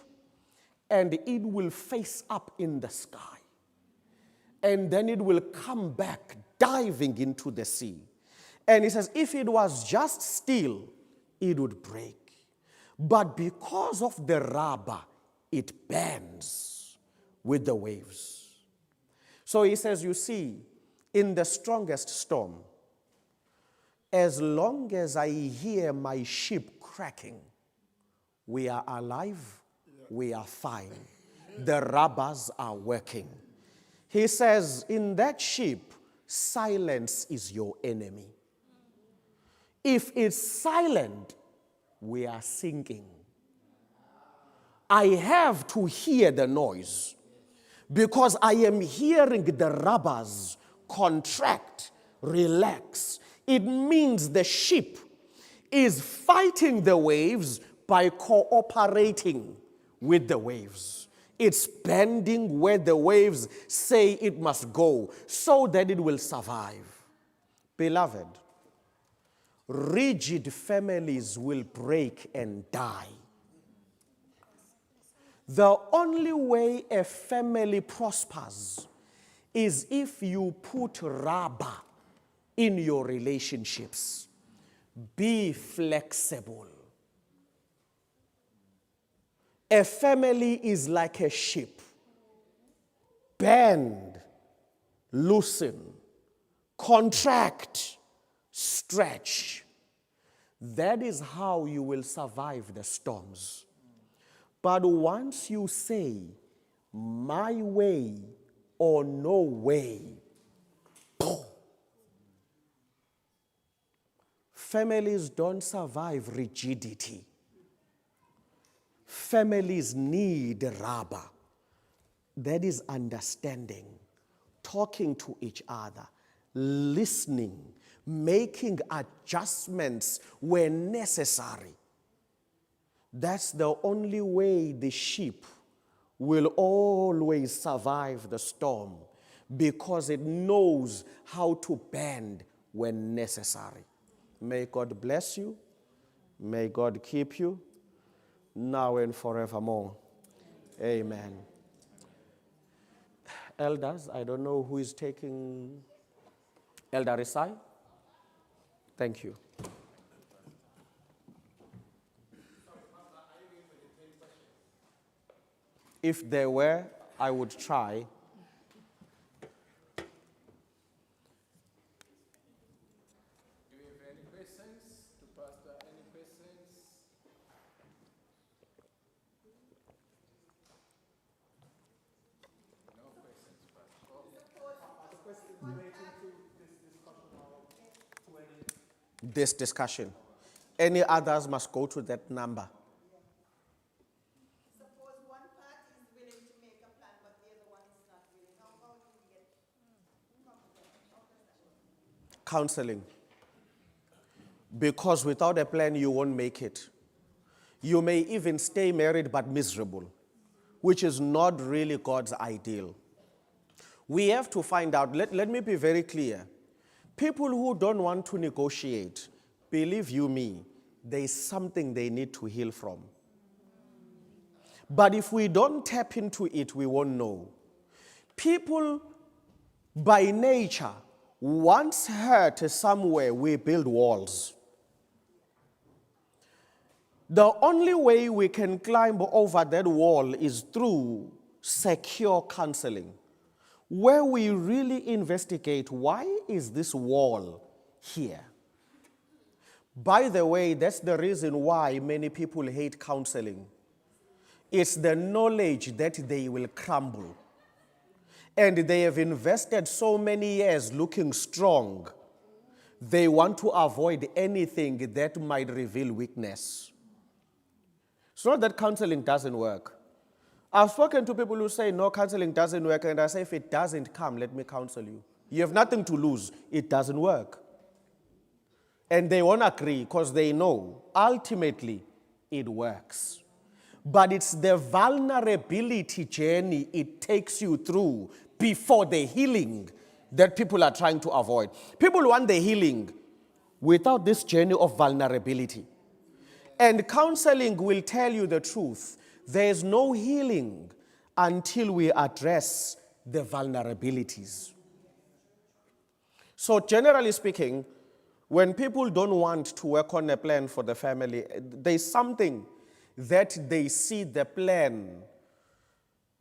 and it will face up in the sky. And then it will come back diving into the sea. And he says, if it was just steel, it would break. But because of the rubber, it bends with the waves. So he says, you see, in the strongest storm, as long as I hear my ship cracking, we are alive, we are fine. The rubbers are working. He says, in that ship, silence is your enemy. If it's silent, we are sinking. I have to hear the noise because I am hearing the rubbers contract, relax. It means the ship is fighting the waves by cooperating with the waves. It's bending where the waves say it must go so that it will survive. Beloved, rigid families will break and die. The only way a family prospers is if you put rubber in your relationships. Be flexible. A family is like a ship. Bend, loosen, contract, stretch. That is how you will survive the storms. But once you say, my way or no way, families don't survive rigidity. Families need rubber. That is understanding, talking to each other, listening, making adjustments where necessary. That's the only way the ship will always survive the storm, because it knows how to bend when necessary. May God bless you. May God keep you now and forevermore. Amen. Elders, I don't know who is taking Elder Isai. Thank you. If there were, I would try. Do you have any questions to Pastor? Any questions? No questions, Pastor. This discussion. Any others must go to that number. Suppose one party is willing to make a plan, but the other one is not willing. How do we get? Counseling. Because without a plan, you won't make it. You may even stay married but miserable, which is not really God's ideal. We have to find out, let me be very clear. People who don't want to negotiate, believe you me, there is something they need to heal from. But if we don't tap into it, we won't know. People, by nature, once hurt somewhere, we build walls. The only way we can climb over that wall is through secure counseling, where we really investigate, why is this wall here? By the way, that's the reason why many people hate counseling. It's the knowledge that they will crumble. And they have invested so many years looking strong. They want to avoid anything that might reveal weakness. It's not that counseling doesn't work. I've spoken to people who say, no, counseling doesn't work, and I say, if it doesn't come, let me counsel you. You have nothing to lose. It doesn't work. And they won't agree because they know, ultimately, it works. But it's the vulnerability journey it takes you through before the healing that people are trying to avoid. People want the healing without this journey of vulnerability. And counseling will tell you the truth. There is no healing until we address the vulnerabilities. So generally speaking, when people don't want to work on a plan for the family, there's something that they see the plan,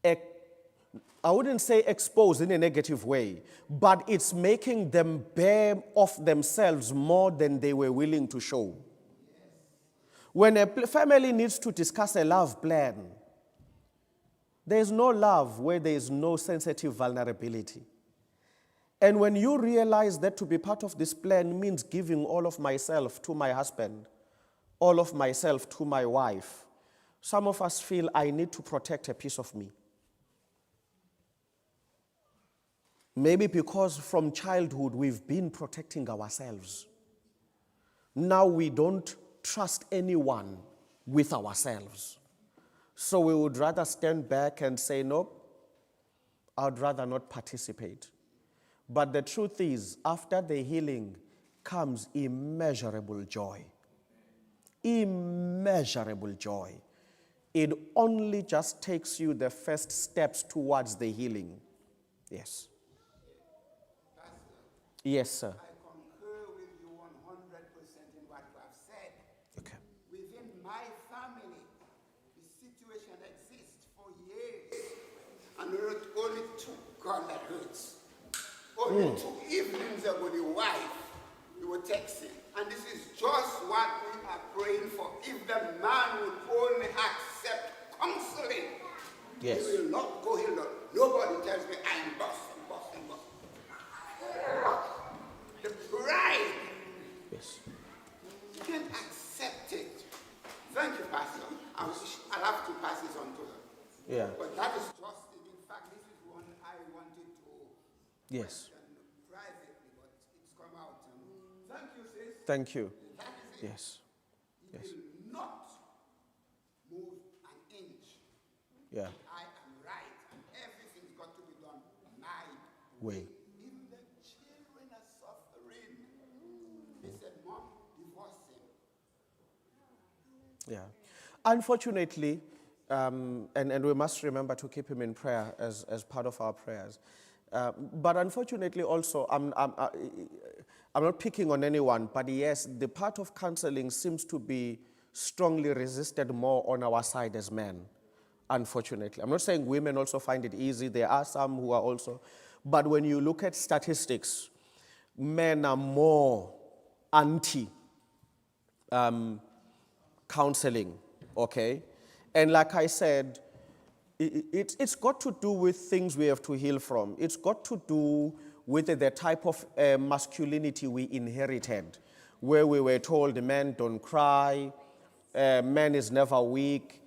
I wouldn't say exposed in a negative way, but it's making them bear of themselves more than they were willing to show. When a family needs to discuss a love plan, there is no love where there is no sensitive vulnerability. And when you realize that to be part of this plan means giving all of myself to my husband, all of myself to my wife, some of us feel I need to protect a piece of me. Maybe because from childhood we've been protecting ourselves. Now we don't trust anyone with ourselves. So we would rather stand back and say, nope, I'd rather not participate. But the truth is, after the healing comes immeasurable joy. Immeasurable joy. It only just takes you the first steps towards the healing. Yes. Yes, sir. I concur with you 100% in what you have said. Okay. Within my family, the situation exists for years. And only two, God, that hurts. Only 2 evenings ago, the wife, we were texting. And this is just what we are praying for. If the man would only accept counseling, Yes. he will not go, he'll not. Nobody tells me I'm busting. The pride. Yes. You can't accept it. Thank you, Pastor. I'll have to pass this on to her. Yeah. But that is just, in fact, this is one I wanted to Yes. question privately, but it's come out. Thank you, sis. Thank you. That is it. Yes. He Yes. will not move an inch. Yeah. I am right, and everything's got to be done my Way. Even the children are suffering. They said, Mom, divorce him. Yeah. Unfortunately, and we must remember to keep him in prayer as part of our prayers. But unfortunately also, I'm not picking on anyone, but yes, the part of counseling seems to be strongly resisted more on our side as men, unfortunately. I'm not saying women also find it easy. There are some who are also. But when you look at statistics, men are more anti counseling, okay? And like I said, it's got to do with things we have to heal from. It's got to do with the type of masculinity we inherited, where we were told men don't cry, man is never weak.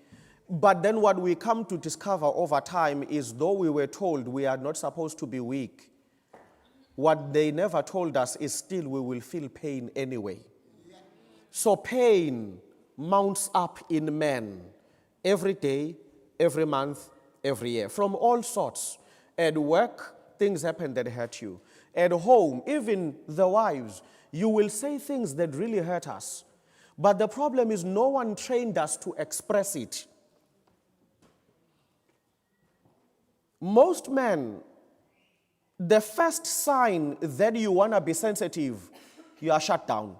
But then what we come to discover over time is though we were told we are not supposed to be weak, what they never told us is still we will feel pain anyway. So pain mounts up in men every day, every month, every year, from all sorts. At work, things happen that hurt you. At home, even the wives, you will say things that really hurt us. But the problem is no one trained us to express it. Most men, the first sign that you want to be sensitive, you are shut down.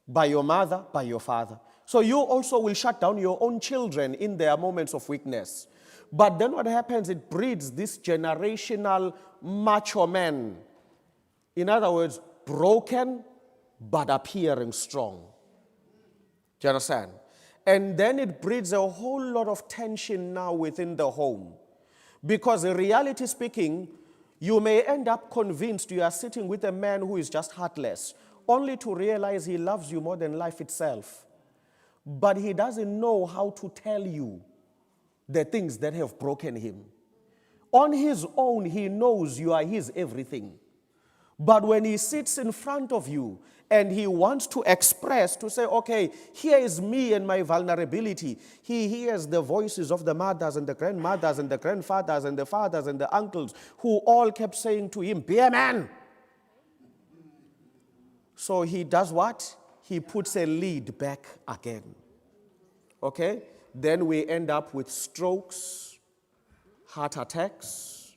By your mother, by your father. So you also will shut down your own children in their moments of weakness. But then what happens, it breeds this generational macho men. In other words, broken but appearing strong. Do you understand? And then it breeds a whole lot of tension now within the home. Because in reality speaking, you may end up convinced you are sitting with a man who is just heartless, only to realize he loves you more than life itself. But he doesn't know how to tell you the things that have broken him. On his own, he knows you are his everything. But when he sits in front of you and he wants to express, to say, okay, here is me and my vulnerability. He hears the voices of the mothers and the grandmothers and the grandfathers and the fathers and the uncles who all kept saying to him, be a man. So he does what? He puts a lead back again. Okay? Then we end up with strokes, heart attacks.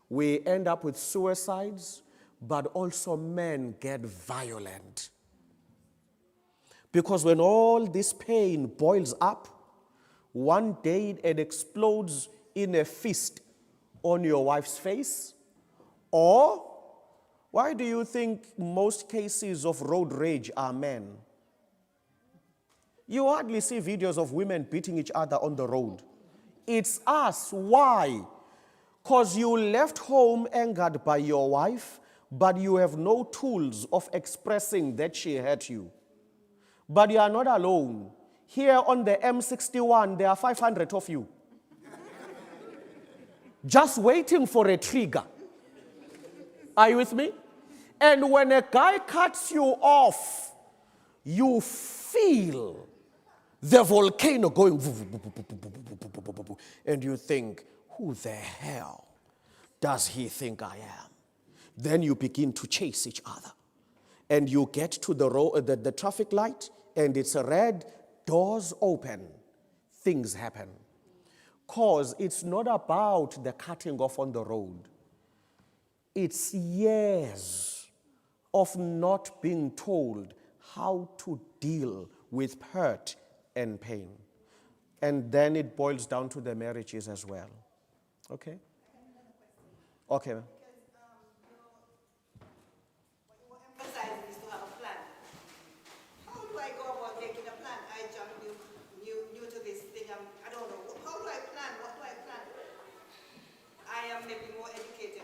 We end up with suicides. But also men get violent. Because when all this pain boils up, one day it explodes in a fist on your wife's face. Or, why do you think most cases of road rage are men? You hardly see videos of women beating each other on the road. It's us. Why? Because you left home angered by your wife, but you have no tools of expressing that she hurt you. But you are not alone. Here on the M61, there are 500 of you. Just waiting for a trigger. Are you with me? And when a guy cuts you off, you feel the volcano going, and you think, who the hell does he think I am? Then you begin to chase each other. And you get to the traffic light, and it's red, doors open, things happen. Because it's not about the cutting off on the road. It's years of not being told how to deal with hurt and pain. And then it boils down to the marriages as well. Okay? Okay. What you emphasize is to have a plan. How do I go about making a plan? I jump new to this thing. I don't know. How do I plan? What do I plan? I am maybe more educated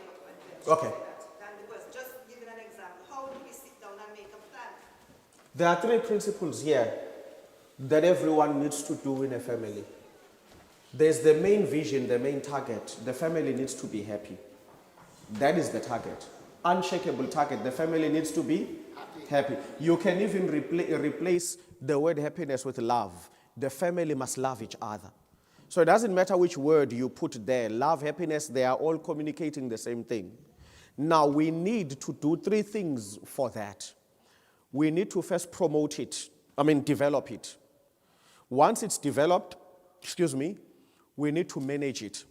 Okay. than the person. Just giving an example. How do we sit down and make a plan? There are 3 principles here that everyone needs to do in a family. There's the main vision, the main target. The family needs to be happy. That is the target. Unshakable target. The family needs to be happy. You can even replace the word happiness with love. The family must love each other. So it doesn't matter which word you put there. Love, happiness, they are all communicating the same thing. Now we need to do 3 things for that. We need to first develop it. Once it's developed, we need to manage it.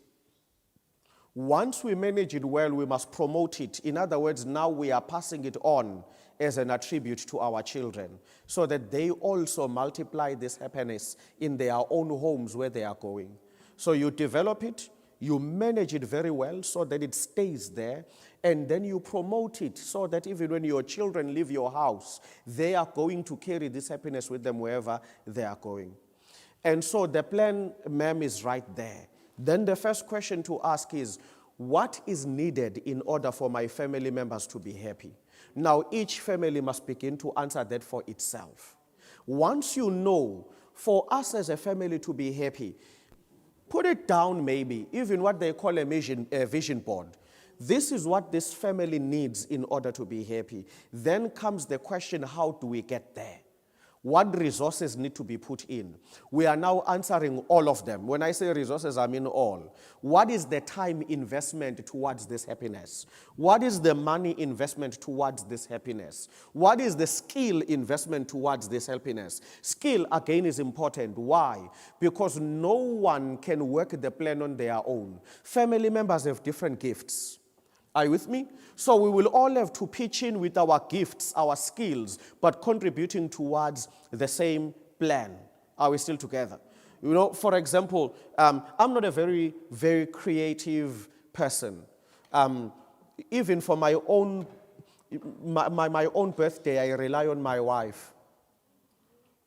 Once we manage it well, we must promote it. In other words, now we are passing it on as an attribute to our children so that they also multiply this happiness in their own homes where they are going. So you develop it, you manage it very well so that it stays there, and then you promote it so that even when your children leave your house, they are going to carry this happiness with them wherever they are going. And so the plan, ma'am, is right there. Then the first question to ask is, what is needed in order for my family members to be happy? Now, each family must begin to answer that for itself. Once you know, for us as a family to be happy, put it down maybe, even what they call a vision board. This is what this family needs in order to be happy. Then comes the question, how do we get there? What resources need to be put in? We are now answering all of them. When I say resources, I mean all. What is the time investment towards this happiness? What is the money investment towards this happiness? What is the skill investment towards this happiness? Skill, again, is important. Why? Because no one can work the plan on their own. Family members have different gifts. Are you with me? So we will all have to pitch in with our gifts, our skills, but contributing towards the same plan. Are we still together? You know, for example, I'm not a very, very creative person. Even for my own birthday, I rely on my wife.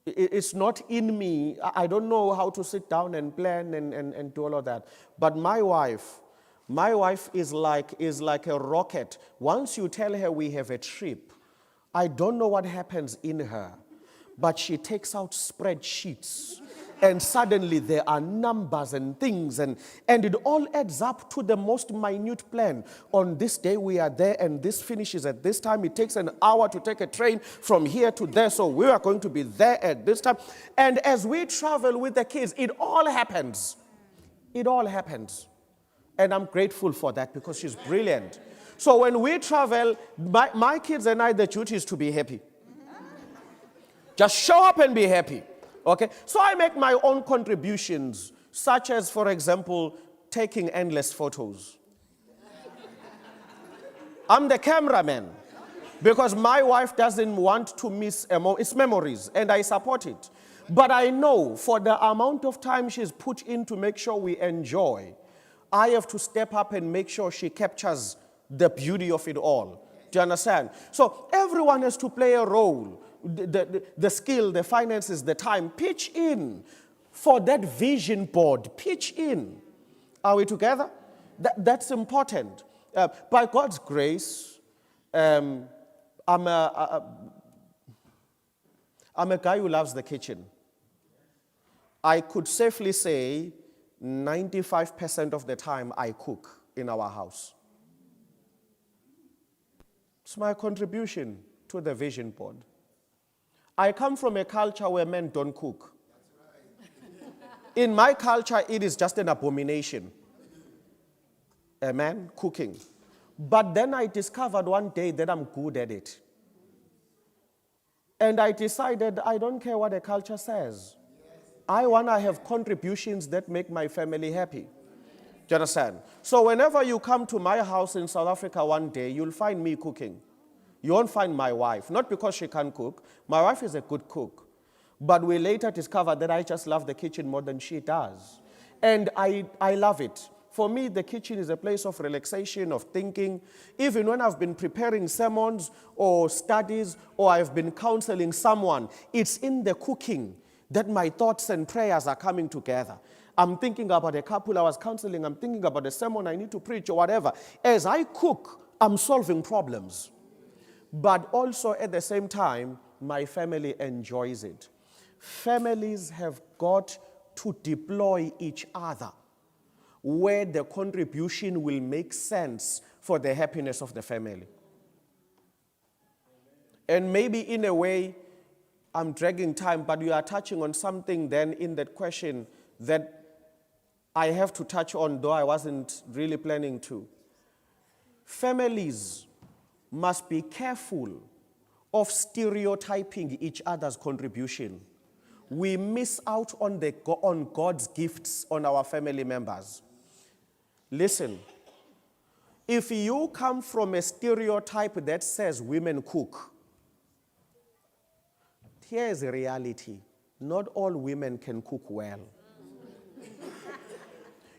It's not in me. I don't know how to sit down and plan and do all of that. But my wife is like a rocket. Once you tell her we have a trip, I don't know what happens in her, but she takes out spreadsheets, and suddenly there are numbers and things, and it all adds up to the most minute plan. On this day we are there, and this finishes at this time. It takes an hour to take a train from here to there, so we are going to be there at this time. And as we travel with the kids, it all happens. It all happens. And I'm grateful for that because she's brilliant. So when we travel, my kids and I, the duty is to be happy. Just show up and be happy. Okay? So I make my own contributions, such as, for example, taking endless photos. I'm the cameraman because my wife doesn't want to miss its memories, and I support it. But I know for the amount of time she's put in to make sure we enjoy, I have to step up and make sure she captures the beauty of it all. Do you understand? So everyone has to play a role. The skill, the finances, the time. Pitch in for that vision board. Pitch in. Are we together? That's important. By God's grace, I'm a guy who loves the kitchen. I could safely say 95% of the time I cook in our house. It's my contribution to the vision board. I come from a culture where men don't cook. In my culture, it is just an abomination. A man cooking. But then I discovered one day that I'm good at it. And I decided I don't care what the culture says. I want to have contributions that make my family happy. Do you understand? So whenever you come to my house in South Africa one day, you'll find me cooking. You won't find my wife. Not because she can't cook. My wife is a good cook. But we later discovered that I just love the kitchen more than she does. And I love it. For me, the kitchen is a place of relaxation, of thinking. Even when I've been preparing sermons or studies or I've been counseling someone, it's in the cooking that my thoughts and prayers are coming together. I'm thinking about a couple I was counseling. I'm thinking about a sermon I need to preach or whatever. As I cook, I'm solving problems. But also at the same time, my family enjoys it. Families have got to deploy each other where the contribution will make sense for the happiness of the family. And maybe in a way, I'm dragging time, but you are touching on something then in that question that I have to touch on, though I wasn't really planning to. Families must be careful of stereotyping each other's contribution. We miss out on God's gifts on our family members. Listen, if you come from a stereotype that says women cook, here is a reality. Not all women can cook well.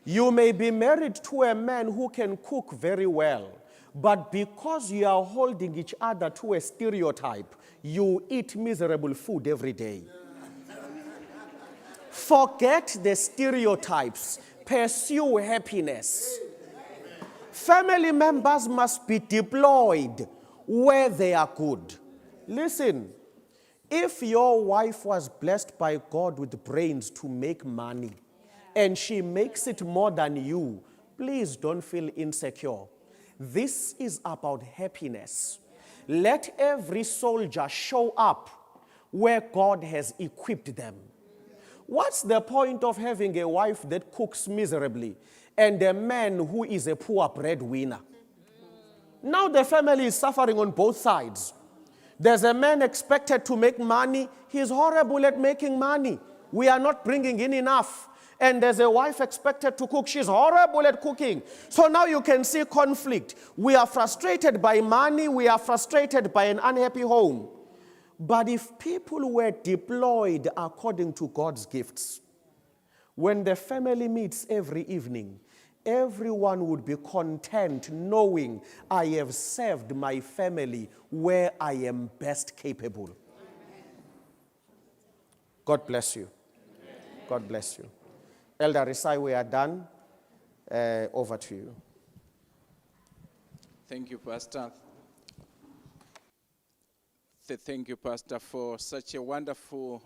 You may be married to a man who can cook very well, but because you are holding each other to a stereotype, you eat miserable food every day. Forget the stereotypes. Pursue happiness. Family members must be deployed where they are good. Listen, if your wife was blessed by God with brains to make money, and she makes it more than you, please don't feel insecure. This is about happiness. Let every soldier show up where God has equipped them. What's the point of having a wife that cooks miserably and a man who is a poor breadwinner? Now the family is suffering on both sides. There's a man expected to make money. He's horrible at making money. We are not bringing in enough. And there's a wife expected to cook. She's horrible at cooking. So now you can see conflict. We are frustrated by money. We are frustrated by an unhappy home. But if people were deployed according to God's gifts, when the family meets every evening, everyone would be content knowing I have served my family where I am best capable. God bless you. God bless you. Elder Risai, we are done. Over to you. Thank you, Pastor. Thank you, Pastor, for such a wonderful